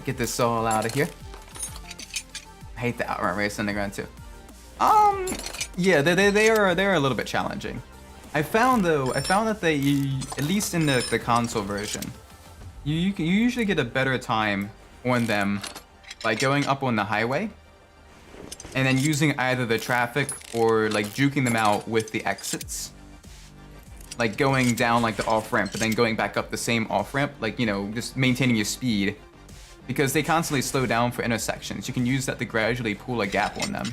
Get this all out of here. I hate the outright race on the ground too. Yeah, they are a little bit challenging. I found that they, at least in the console version, you usually get a better time on them by going up on the highway and then using either the traffic or like juking them out with the exits. Like going down like the off-ramp, but then going back up the same off-ramp, like, you know, just maintaining your speed. Because they constantly slow down for intersections. You can use that to gradually pull a gap on them.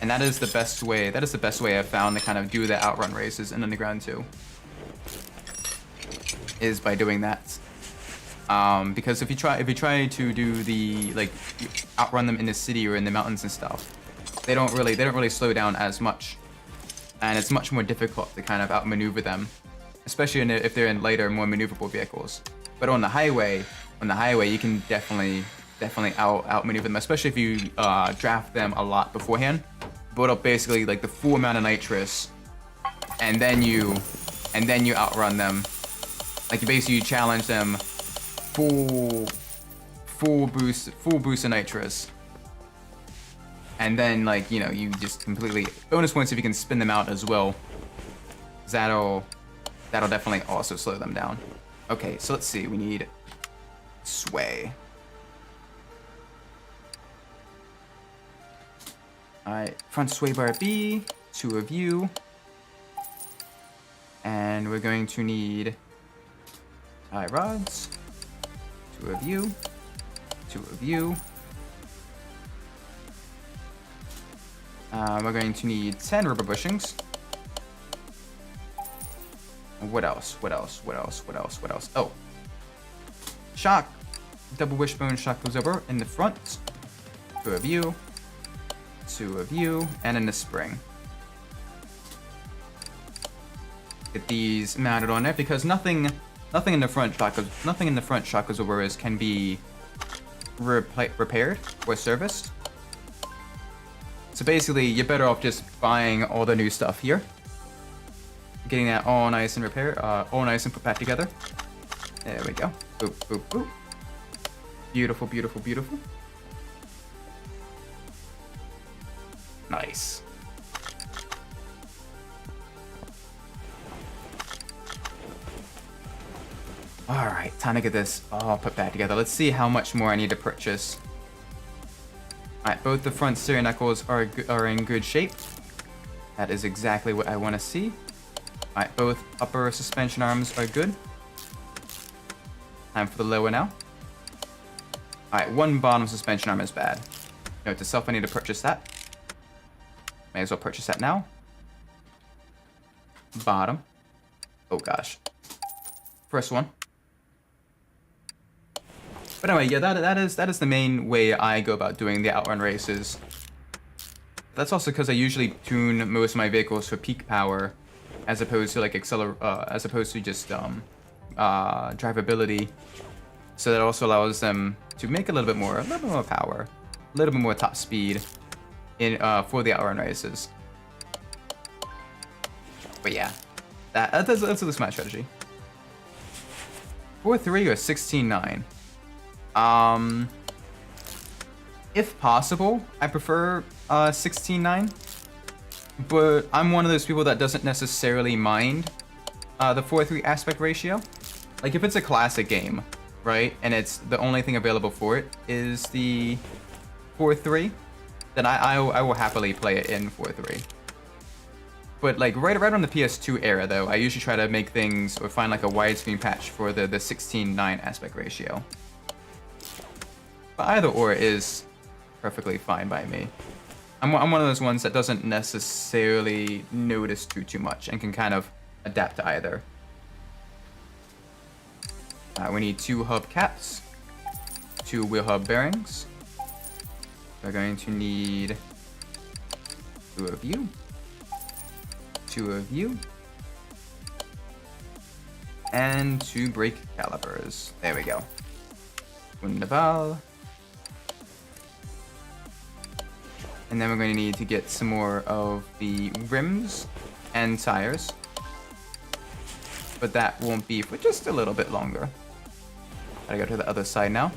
And that is the best way, I've found to kind of do the outrun races in Underground 2. Is by doing that. Because if you try to do the, like, outrun them in the city or in the mountains and stuff, they don't really slow down as much. And it's much more difficult to kind of outmaneuver them, especially if they're in lighter, more maneuverable vehicles. But on the highway, you can definitely outmaneuver them, especially if you draft them a lot beforehand. Build up basically like the full amount of nitrous, and then you outrun them. Like you challenge them full boost of nitrous. And then, like, you know, you just completely... Bonus points if you can spin them out as well. That'll definitely also slow them down. Okay, so let's see. We need sway. Alright, front sway bar B. 2 of you. And we're going to need tie rods. 2 of you. 2 of you. We're going to need 10 rubber bushings. What else? Oh. Shock. Double wishbone shock goes over in the front. 2 of you. 2 of you. And in the spring. Get these mounted on there because nothing in the front shock goes over can be repaired or serviced. So basically, you're better off just buying all the new stuff here. Getting that all nice and all nice and put back together. There we go. Boop, boop, boop. Beautiful, beautiful, beautiful. Nice. Alright, time to get this all put back together. Let's see how much more I need to purchase. Alright, both the front steering knuckles are in good shape. That is exactly what I want to see. Alright, both upper suspension arms are good. Time for the lower now. Alright, one bottom suspension arm is bad. Note to self, I need to purchase that. May as well purchase that now. Bottom. Oh gosh. First one. But anyway, yeah, that is the main way I go about doing the outrun races. That's also because I usually tune most of my vehicles for peak power, as opposed to like as opposed to just drivability. So that also allows them to make a little bit more power, a little bit more top speed in for the outrun races. But yeah, that's my strategy. 4-3 or 16-9. If possible, I prefer 16-9, but I'm one of those people that doesn't necessarily mind the 4-3 aspect ratio. Like if it's a classic game, right, and it's the only thing available for it is the 4-3, then I will happily play it in 4-3. But like right on the PS2 era though, I usually try to make things or find like a widescreen patch for the 16:9 aspect ratio. But either or is perfectly fine by me. I'm one of those ones that doesn't necessarily notice too much and can kind of adapt to either. We need 2 hub caps, 2 wheel hub bearings. We're going to need 2 of you. 2 of you, and 2 brake calipers. There we go. Wunderbar. And then we're going to need to get some more of the rims and tires. But that won't be for just a little bit longer. Gotta go to the other side now.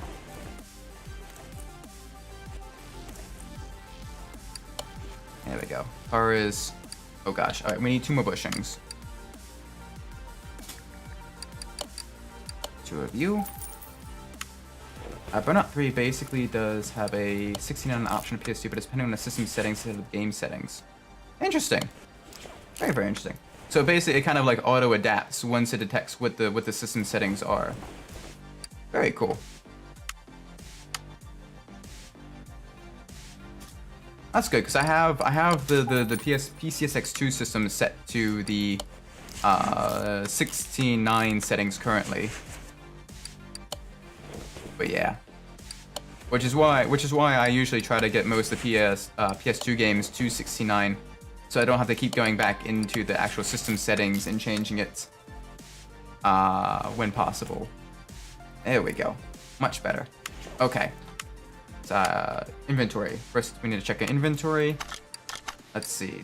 There we go. Car is... Oh gosh, alright, we need 2 more bushings. 2 of you. Burnout 3 basically does have a 69 option of PS2, but it's depending on the system settings instead of game settings. Interesting. Very, very interesting. So basically, it kind of like auto adapts once it detects what the system settings are. Very cool. That's good because I have the PCSX2 system set to the 16:9 settings currently. But yeah, which is why I usually try to get most of the PS2 games to 69, so I don't have to keep going back into the actual system settings and changing it when possible. There we go, much better. Okay, so, inventory. First, we need to check our inventory. Let's see.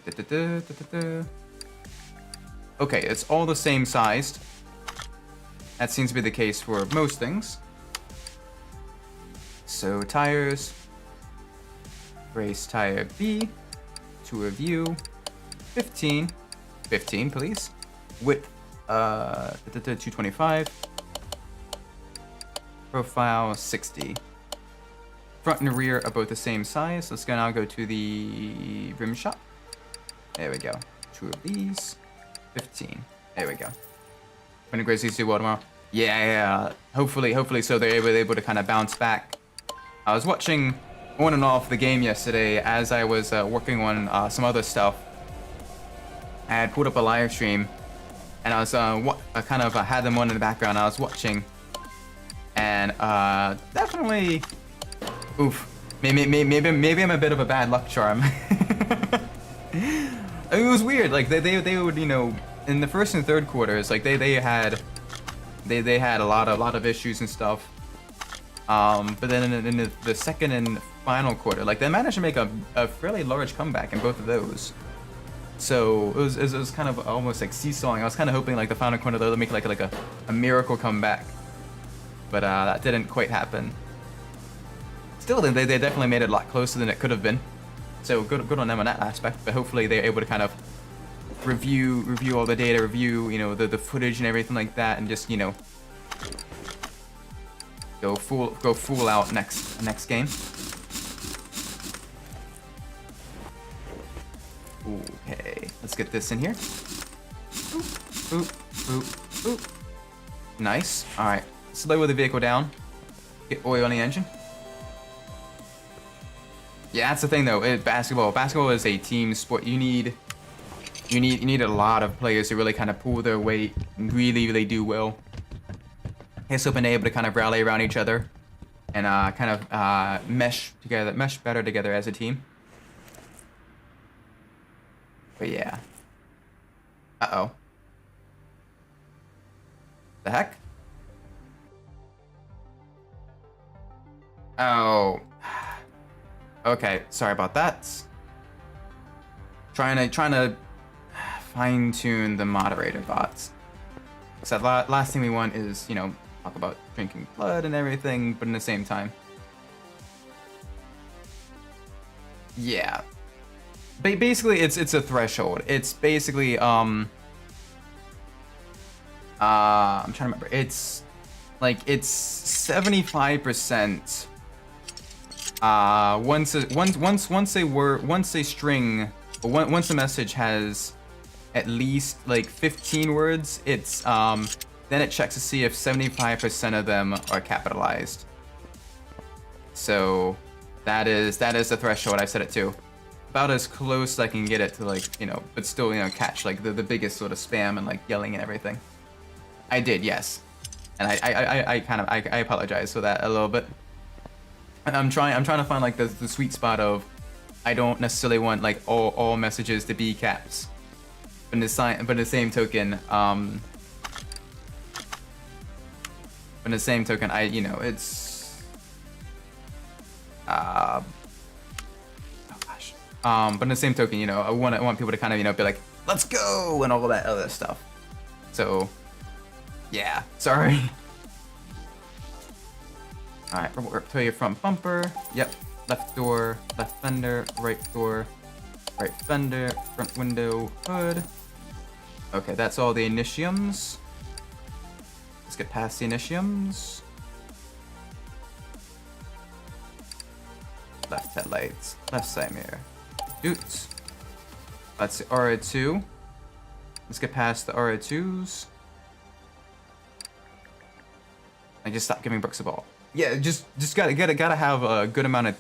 Okay, it's all the same sized. That seems to be the case for most things. So tires, race tire B, to review, 15 please, width 225, profile 60. Front and rear are both the same size. Let's now go to the rim shop. There we go. 2 of these, 15. There we go. When the Grizzlies do well tomorrow. Yeah. Hopefully so they're able to kind of bounce back. I was watching on and off the game yesterday as I was working on some other stuff. I had pulled up a live stream, and I was kind of had them on in the background. I was watching, and definitely, oof. Maybe I'm a bit of a bad luck charm. It was weird. Like they would, you know, in the first and third quarters, like they had a lot of issues and stuff. But then in the second and final quarter, like they managed to make a fairly large comeback in both of those. So it was kind of almost like seesawing. I was kind of hoping like the final quarter they'll make like a miracle comeback, but that didn't quite happen. Still, they definitely made it a lot closer than it could have been. So good on them on that aspect. But hopefully they're able to kind of review all the data, review, you know, the footage and everything like that, and just, you know, go full out next game. Okay, let's get this in here. Boop. Nice. All right, slow the vehicle down. Get oil on the engine. Yeah, that's the thing though. Basketball is a team sport. You need a lot of players to really kind of pull their weight and really do well. So been able to kind of rally around each other and kind of mesh better together as a team. But yeah. Uh-oh. The heck? Oh. Okay, sorry about that. Trying to fine-tune the moderator bots. So last thing we want is, you know, talk about drinking blood and everything, but in the same time, yeah. Basically, it's a threshold. It's basically I'm trying to remember. It's like it's 75%. Once a message has at least like 15 words, it's then it checks to see if 75% of them are capitalized. So that is the threshold I set it to. About as close as I can get it to, like, you know, but still, you know, catch like the biggest sort of spam and like yelling and everything. I did, yes. And I apologize for that a little bit. I'm trying to find like the sweet spot of I don't necessarily want like all messages to be caps. But in the same token, I, you know, it's oh gosh. But in the same token, you know, I want people to kind of, you know, be like, let's go and all that other stuff. So yeah, sorry. All right, to your front bumper. Yep, left door, left fender, right door, right fender, front window, hood. Okay, that's all the initiums. Let's get past the initiums. Left headlights. Left side mirror. Oops. Let's see, RA2. Let's get past the RA2s. And just stop giving Brooks the ball. Yeah, just gotta have a good amount of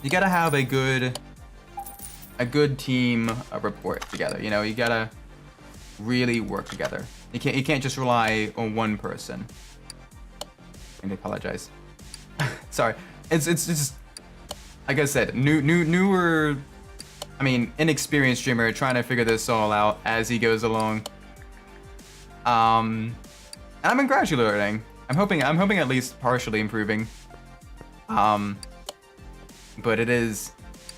you gotta have a good team report together. You know, you gotta really work together. You can't just rely on one person. I apologize. Sorry. It's just like I said, newer. I mean, inexperienced streamer trying to figure this all out as he goes along. And I'm been gradually learning. I'm hoping at least partially improving. But it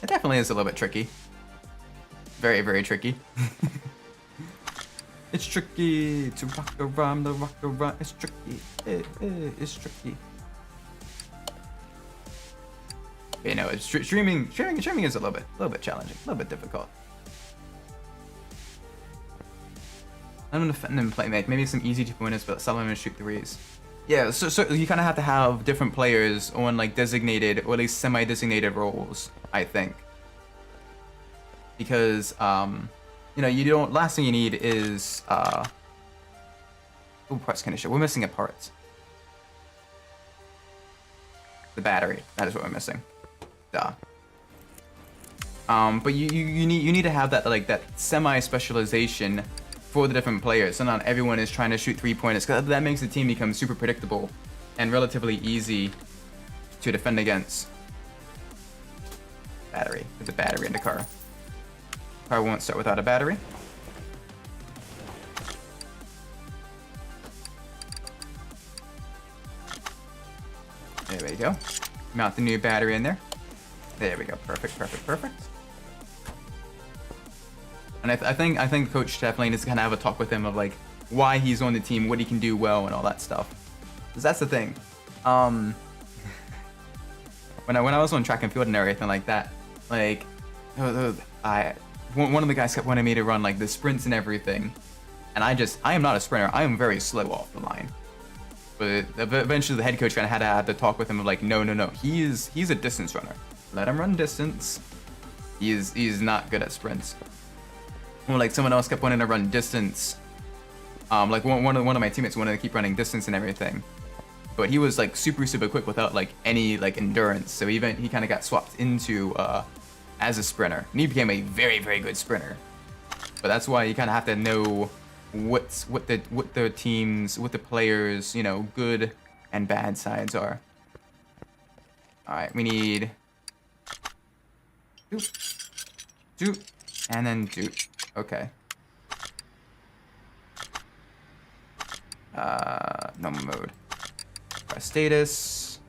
definitely is a little bit tricky. Very, very tricky. It's tricky to rock around. It's tricky. It's tricky. You know, it's streaming is a little bit challenging, a little bit difficult. I'm gonna defend and play maybe some easy 2-pointers, but some of them shoot threes. Yeah, so you kind of have to have different players on like designated or at least semi-designated roles, I think, because you know, you don't. Last thing you need is parts condition. We're missing a part. The battery. That is what we're missing. Duh. But you need to have that like that semi-specialization for the different players, so not everyone is trying to shoot 3-pointers, because that makes the team become super predictable and relatively easy to defend against. Battery. There's a battery in the car. Car won't start without a battery. There we go. Mount the new battery in there. There we go. Perfect, perfect, perfect. And I think the coach definitely needs to kind of have a talk with him of like why he's on the team, what he can do well, and all that stuff. Because that's the thing. When I was on track and field and everything like that, like one of the guys kept wanting me to run like the sprints and everything, and I am not a sprinter. I am very slow off the line. But eventually the head coach kind of had to have to talk with him of like, no, he's a distance runner. Let him run distance. He's not good at sprints. Or like someone else kept wanting to run distance. Like one of my teammates wanted to keep running distance and everything, but he was like super quick without like any like endurance. So he kind of got swapped into as a sprinter, and he became a very good sprinter. But that's why you kind of have to know what the teams, what the players, you know, good and bad sides are. All right, we need doot, and then doot. Okay. Normal mode. Press status.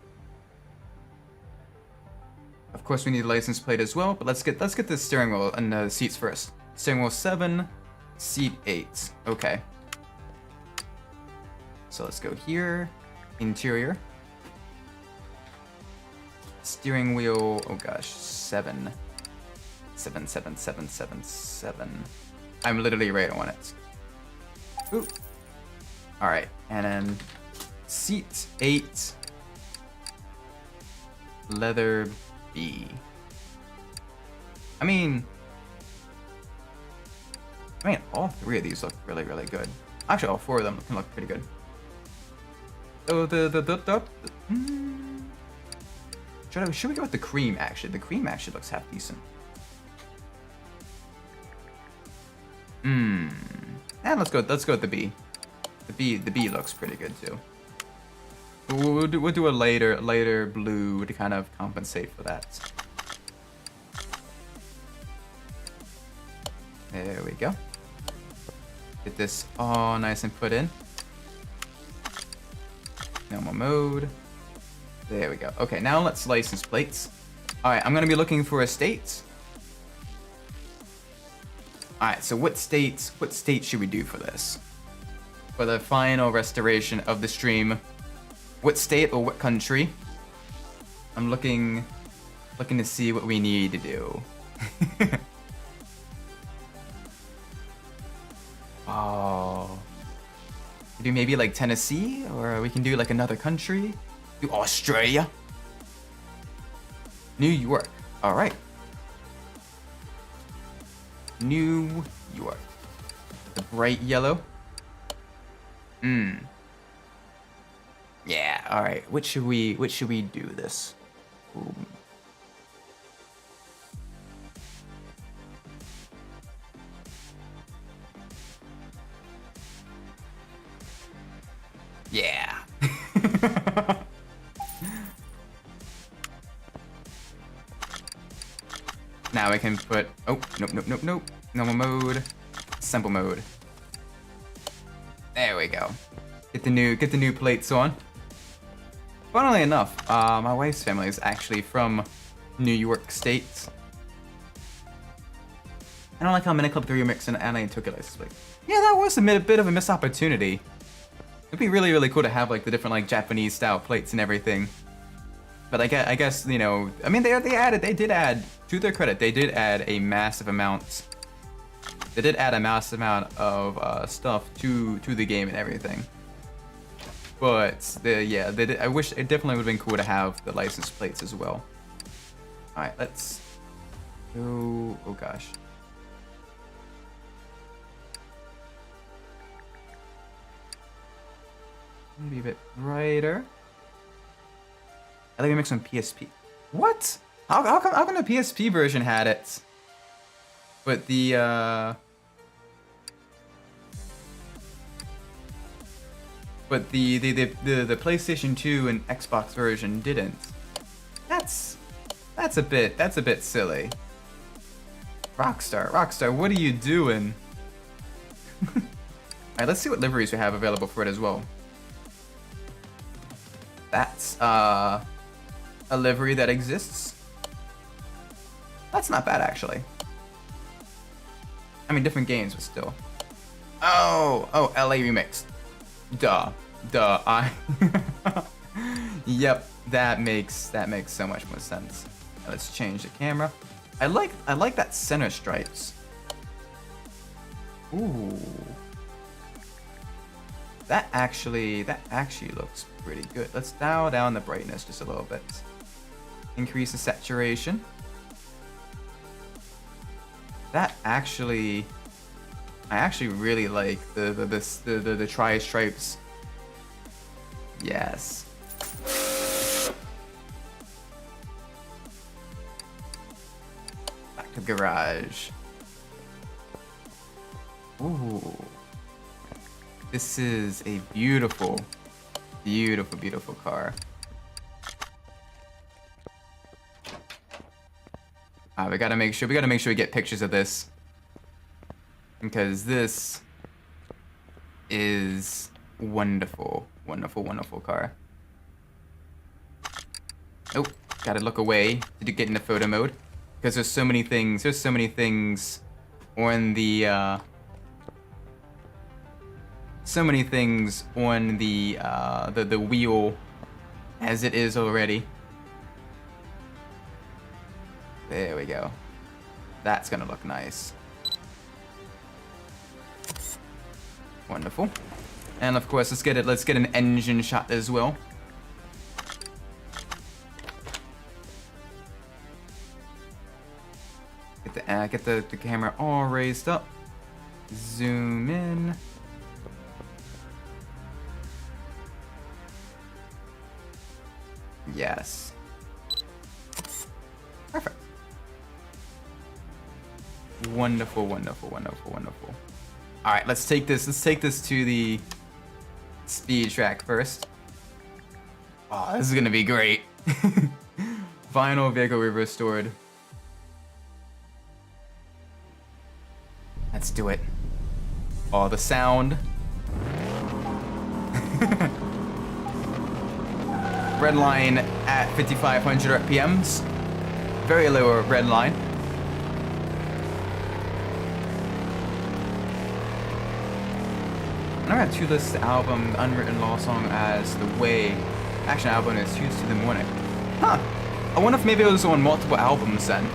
Of course, we need a license plate as well, but let's get the steering wheel and the seats first. Steering wheel 7, seat 8. Okay. So let's go here. Interior. Steering wheel. Oh gosh, 7. 7. I'm literally right on it. Ooh. All right, and then seat 8, leather B. I mean, all 3 of these look really good. Actually, all 4 of them can look pretty good. So should we go with the cream? Actually, the cream actually looks half decent. And let's go with the B. The B looks pretty good too. We'll do a later blue to kind of compensate for that. There we go. Get this all nice and put in. Normal mode. There we go. Okay, now let's license plates. All right, I'm gonna be looking for a state. All right, so what state should we do for this? For the final restoration of the stream, what state or what country? I'm looking to see what we need to do. Oh, do maybe like Tennessee, or we can do like another country. To Australia. New York. All right. New York. The bright yellow. Yeah. All right. Which should we do this? Ooh. Yeah. Now we can put, oh, nope. Normal mode, simple mode. There we go. Get the new plates on. Funnily enough, my wife's family is actually from New York State. I don't like how Miniclub 3 Remix and Anna took it license plate. Yeah, that was a bit of a missed opportunity. It'd be really, really cool to have like the different like Japanese style plates and everything. But I guess, you know, I mean, they did add, to their credit, they did add a massive amount. They did add a massive amount of stuff to the game and everything. But yeah, they did, I wish it definitely would have been cool to have the license plates as well. All right, let's go. Oh gosh. Maybe a bit brighter. I think we mix some PSP. What? How come the PSP version had it? But the PlayStation 2 and Xbox version didn't. That's a bit silly. Rockstar, what are you doing? Alright, let's see what liveries we have available for it as well. That's a livery that exists. That's not bad, actually. I mean, different games, but still. Oh, LA Remixed. Duh. Yep, that makes so much more sense. Now let's change the camera. I like that center stripes. Ooh. That actually looks pretty good. Let's dial down the brightness just a little bit. Increase the saturation. I actually really like the tri-stripes. Yes. Back to garage. Ooh. This is a beautiful car. We gotta make sure we get pictures of this, because this is wonderful car. Oh, gotta look away to get into photo mode, because there's so many things on the the wheel as it is already. There we go. That's gonna look nice. Wonderful. And of course, let's get an engine shot as well. Get the camera all raised up. Zoom in. Yes. Perfect. Wonderful. All right, let's take this to the speed track first. Oh, this is gonna be great. Vinyl vehicle restored. Let's do it. Oh, the sound. Red line at 5,500 RPMs. Very low red line. I never had to list the album, the Unwritten Law song as the way. Action album is Tuesday the morning. Huh. I wonder if maybe it was on multiple albums then.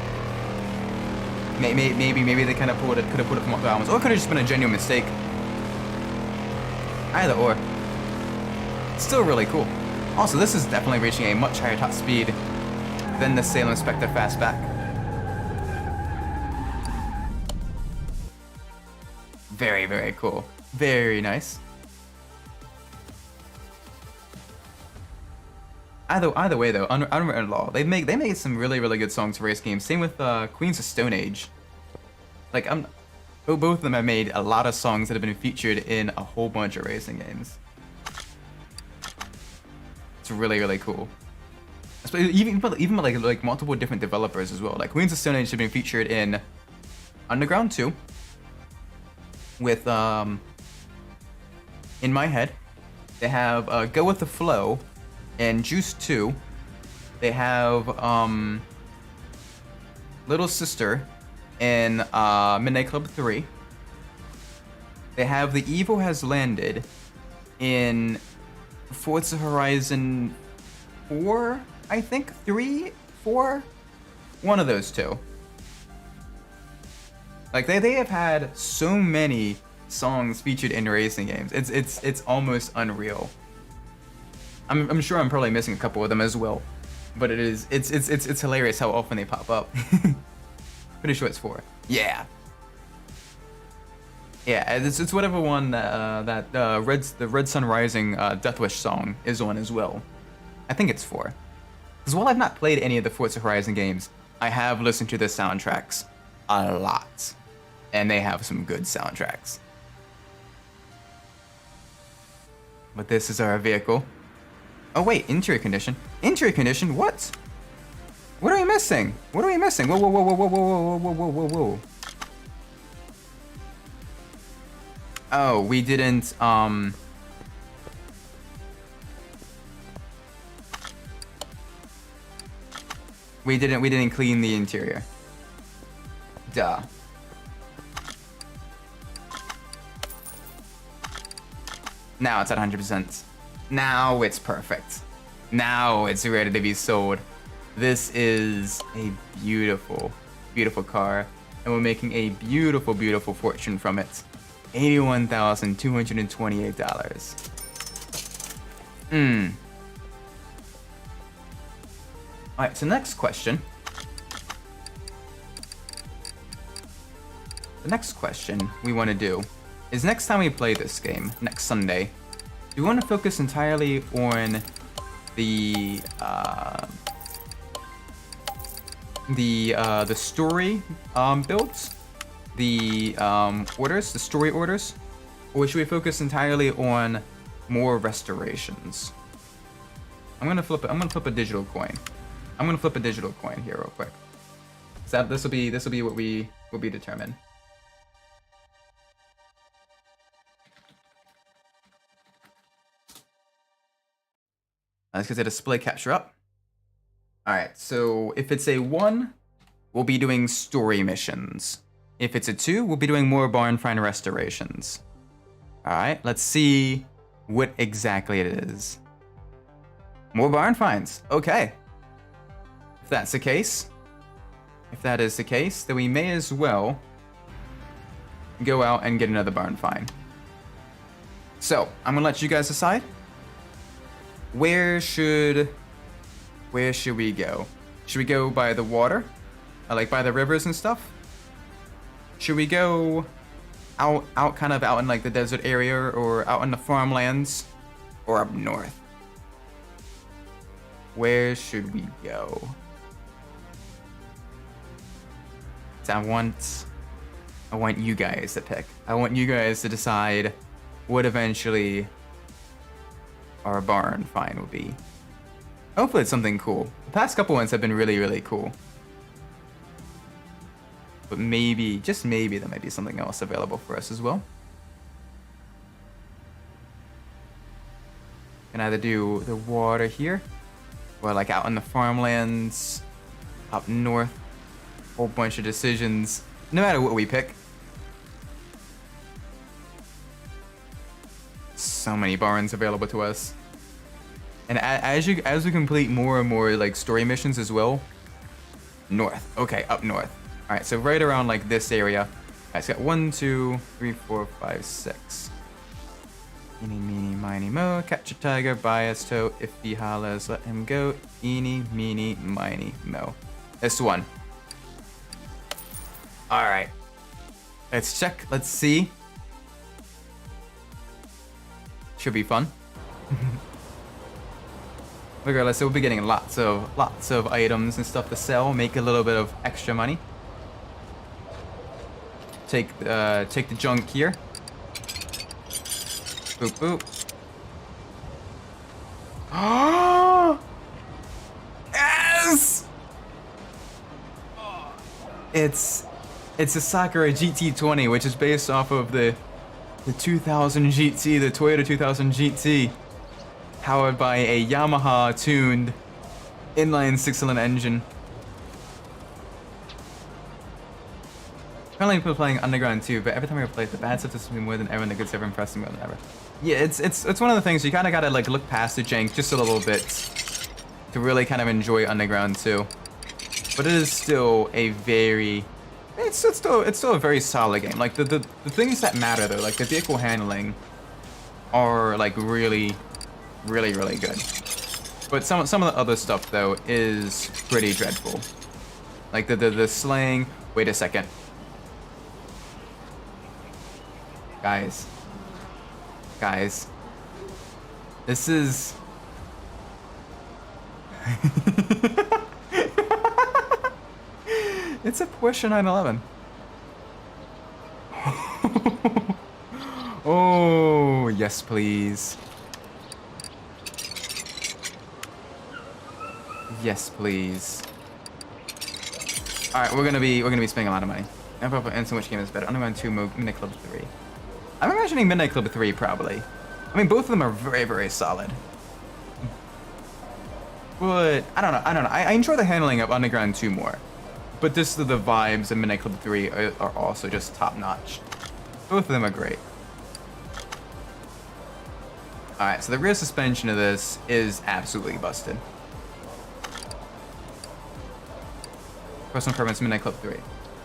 Maybe they kind of could have put it from multiple albums, or it could have just been a genuine mistake. Either or. It's still really cool. Also, this is definitely reaching a much higher top speed than the Salem Spectre Fastback. Very, very cool. Very nice. Either way though, Unwritten Law, they made some really good songs for race games. Same with Queens of Stone Age. Like both of them have made a lot of songs that have been featured in a whole bunch of racing games. It's really cool. Even like multiple different developers as well. Like Queens of Stone Age have been featured in Underground 2 with In My Head. They have Go With The Flow and Juice 2. They have Little Sister in Midnight Club 3. They have The Evil Has Landed in Forza Horizon 4, I think? 3? 4? One of those two. Like they have had so many songs featured in racing games. It's almost unreal. I'm sure I'm probably missing a couple of them as well, but it's hilarious how often they pop up. Pretty sure it's 4. Yeah. Yeah, it's whatever one the Red Sun Rising Deathwish song is on as well. I think it's 4. Because while I've not played any of the Forza Horizon games, I have listened to the soundtracks a lot, and they have some good soundtracks. But this is our vehicle. Oh wait, interior condition. Interior condition? What? What are we missing? What are we missing? Whoa, whoa, whoa, whoa, whoa, whoa, whoa, whoa, whoa, whoa. Oh, we didn't, we didn't clean the interior. Duh. Now it's at 100%. Now it's perfect. Now it's ready to be sold. This is a beautiful, beautiful car, and we're making a beautiful, beautiful fortune from it. $81,228. Alright, so next question. The next question we want to do is next time we play this game, next Sunday, we want to focus entirely on the story builds, the orders, the story orders, or should we focus entirely on more restorations? I'm gonna flip a digital coin. I'm gonna flip a digital coin here real quick. So this will be what we will be determined. Let's get the display capture up. Alright, so if it's a 1, we'll be doing story missions. If it's a 2, we'll be doing more barn find restorations. Alright, let's see what exactly it is. More barn finds. Okay. If that's the case, then we may as well go out and get another barn find. So, I'm gonna let you guys decide. Where should we go? Should we go by the water? Like by the rivers and stuff? Should we go out kind of out in like the desert area, or out in the farmlands, or up north? Where should we go? So I want you guys to pick. I want you guys to decide what eventually our barn find will be. Hopefully it's something cool. The past couple ones have been really cool. But maybe, just maybe, there might be something else available for us as well. Can either do the water here, or like out in the farmlands, up north. Whole bunch of decisions, no matter what we pick. So many barns available to us. And as we complete more and more like story missions as well. North, okay, up north. All right, so right around like this area. All right, it's got 1, 2, 3, 4, 5, 6. Eeny, meeny, miny, mo. Catch a tiger by its toe. If he hollers, let him go. Eeny, meeny, miny, mo. This one. Alright. Let's check. Let's see. Should be fun. Regardless, so we'll be getting lots of items and stuff to sell. Make a little bit of extra money. Take the junk here. Boop boop. Oh! Yes! It's a Sakura GT20, which is based off of the 2000 GT, the Toyota 2000 GT, powered by a Yamaha tuned inline six-cylinder engine. Currently people playing Underground 2, but every time I play it, the bad stuff just me more than ever, and the good stuff impressed me more than ever. Yeah, it's one of the things you kind of gotta like look past the jank just a little bit to really kind of enjoy Underground 2. But it is still a very, it's still a very solid game. Like the things that matter though, like the vehicle handling, are like really good. But some of the other stuff though is pretty dreadful. Like the slang. Wait a second. Guys, this is... It's a Porsche 911. Oh, yes, please. Yes, please. All right, we're gonna be spending a lot of money. And so much game is better. Underground 2, Midnight Club 3. I'm imagining Midnight Club 3 probably. I mean, both of them are very solid. But I don't know. I enjoy the handling of Underground 2 more. But just the vibes of Midnight Club 3 are also just top notch. Both of them are great. All right, so the rear suspension of this is absolutely busted. Personal preference, Midnight Club 3.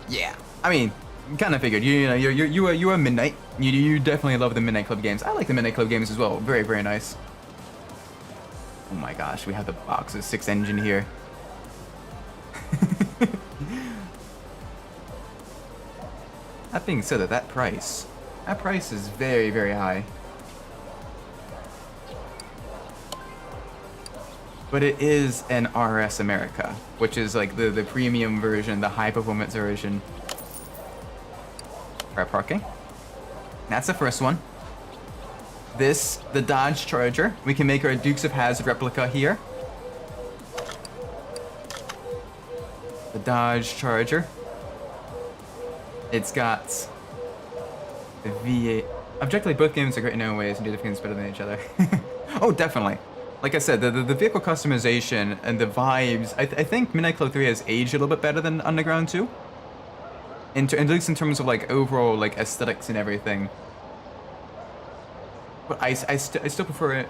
Yeah, I mean, kind of figured. You know, you are Midnight. You definitely love the Midnight Club games. I like the Midnight Club games as well. Very nice. Oh my gosh, we have the Boxer 6 engine here. That being said, that price is very high. But it is an RS America, which is like the premium version, the high performance version. Alright, parking. That's the first one. This, the Dodge Charger. We can make our Dukes of Hazzard replica here. The Dodge Charger. It's got the V8. Objectively, both games are great in their own ways and do different things better than each other. Oh, definitely. Like I said, the vehicle customization and the vibes, I think Midnight Club 3 has aged a little bit better than Underground 2. At least in terms of like overall like aesthetics and everything. But I still prefer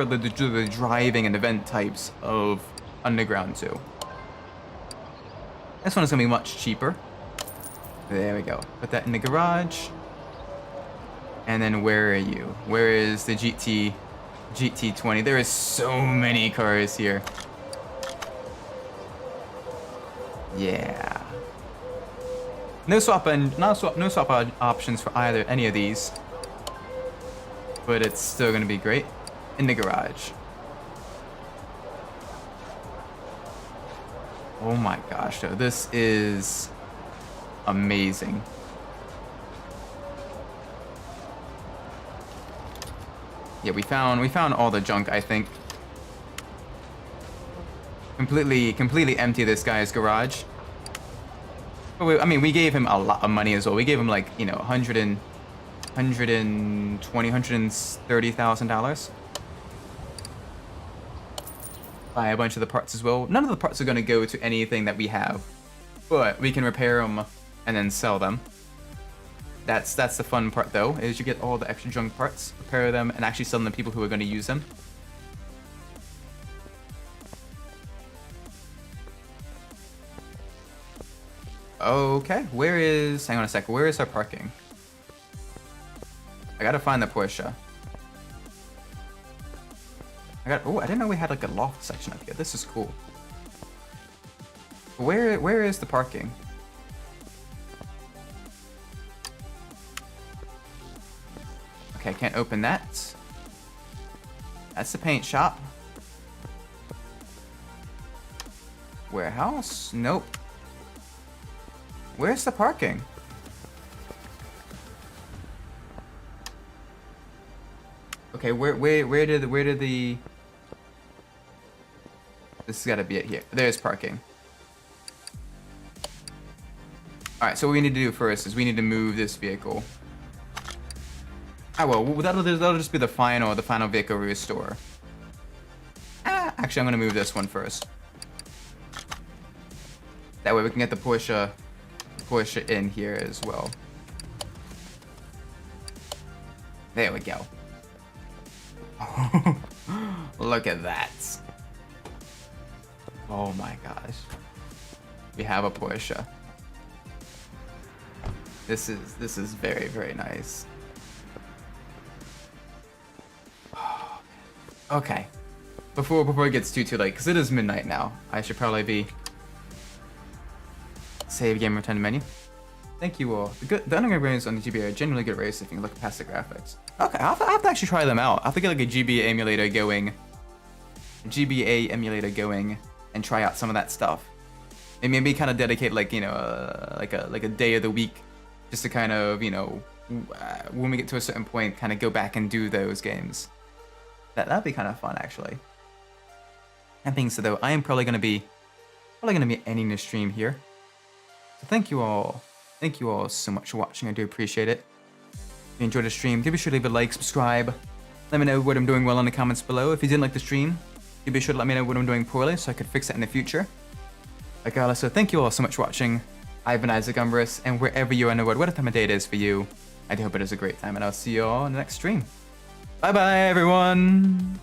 the driving and event types of Underground 2. This one is gonna be much cheaper. There we go. Put that in the garage. And then where are you? Where is the GT20? There is so many cars here. Yeah. No swap options for any of these. But it's still gonna be great. In the garage. Oh my gosh, though, this is amazing. Yeah, we found all the junk, I think. Completely empty this guy's garage. But I mean, we gave him a lot of money as well. We gave him like, you know, $130,000. Buy a bunch of the parts as well. None of the parts are gonna go to anything that we have, but we can repair them and then sell them. That's the fun part though, is you get all the extra junk parts, repair them, and actually sell them to people who are gonna use them. Okay, hang on a sec, where is our parking? I gotta find the Porsche. Oh, I didn't know we had like a loft section up here. This is cool. Where is the parking? Okay, can't open that. That's the paint shop. Warehouse? Nope. Where's the parking? Okay, where did the this has got to be it here. There's parking. All right, so what we need to do first is we need to move this vehicle. Ah, well, that'll just be the final vehicle we restore. Actually, I'm gonna move this one first. That way we can get the Porsche in here as well. There we go. Look at that. Oh my gosh. We have a Porsche. This is very, very nice. Okay. Before it gets too late, because it is midnight now, I should probably be save game return to menu. Thank you all. The underground games on the GBA are genuinely good race if you can look past the graphics. Okay, I'll have to actually try them out. I'll have to get like a GBA emulator going, and try out some of that stuff. And maybe kind of dedicate like, you know, like a day of the week, just to kind of, you know, when we get to a certain point, kind of go back and do those games. That'd be kind of fun, actually. That being said, though, I am probably gonna be ending the stream here. So thank you all so much for watching. I do appreciate it. If you enjoyed the stream, do be sure to leave a like, subscribe. Let me know what I'm doing well in the comments below. If you didn't like the stream, do be sure to let me know what I'm doing poorly so I could fix it in the future. Regardless, so thank you all so much for watching. I've been Isaac Umbras, and wherever you are in the world, whatever time of day it is for you, I do hope it is a great time, and I'll see you all in the next stream. Bye bye, everyone!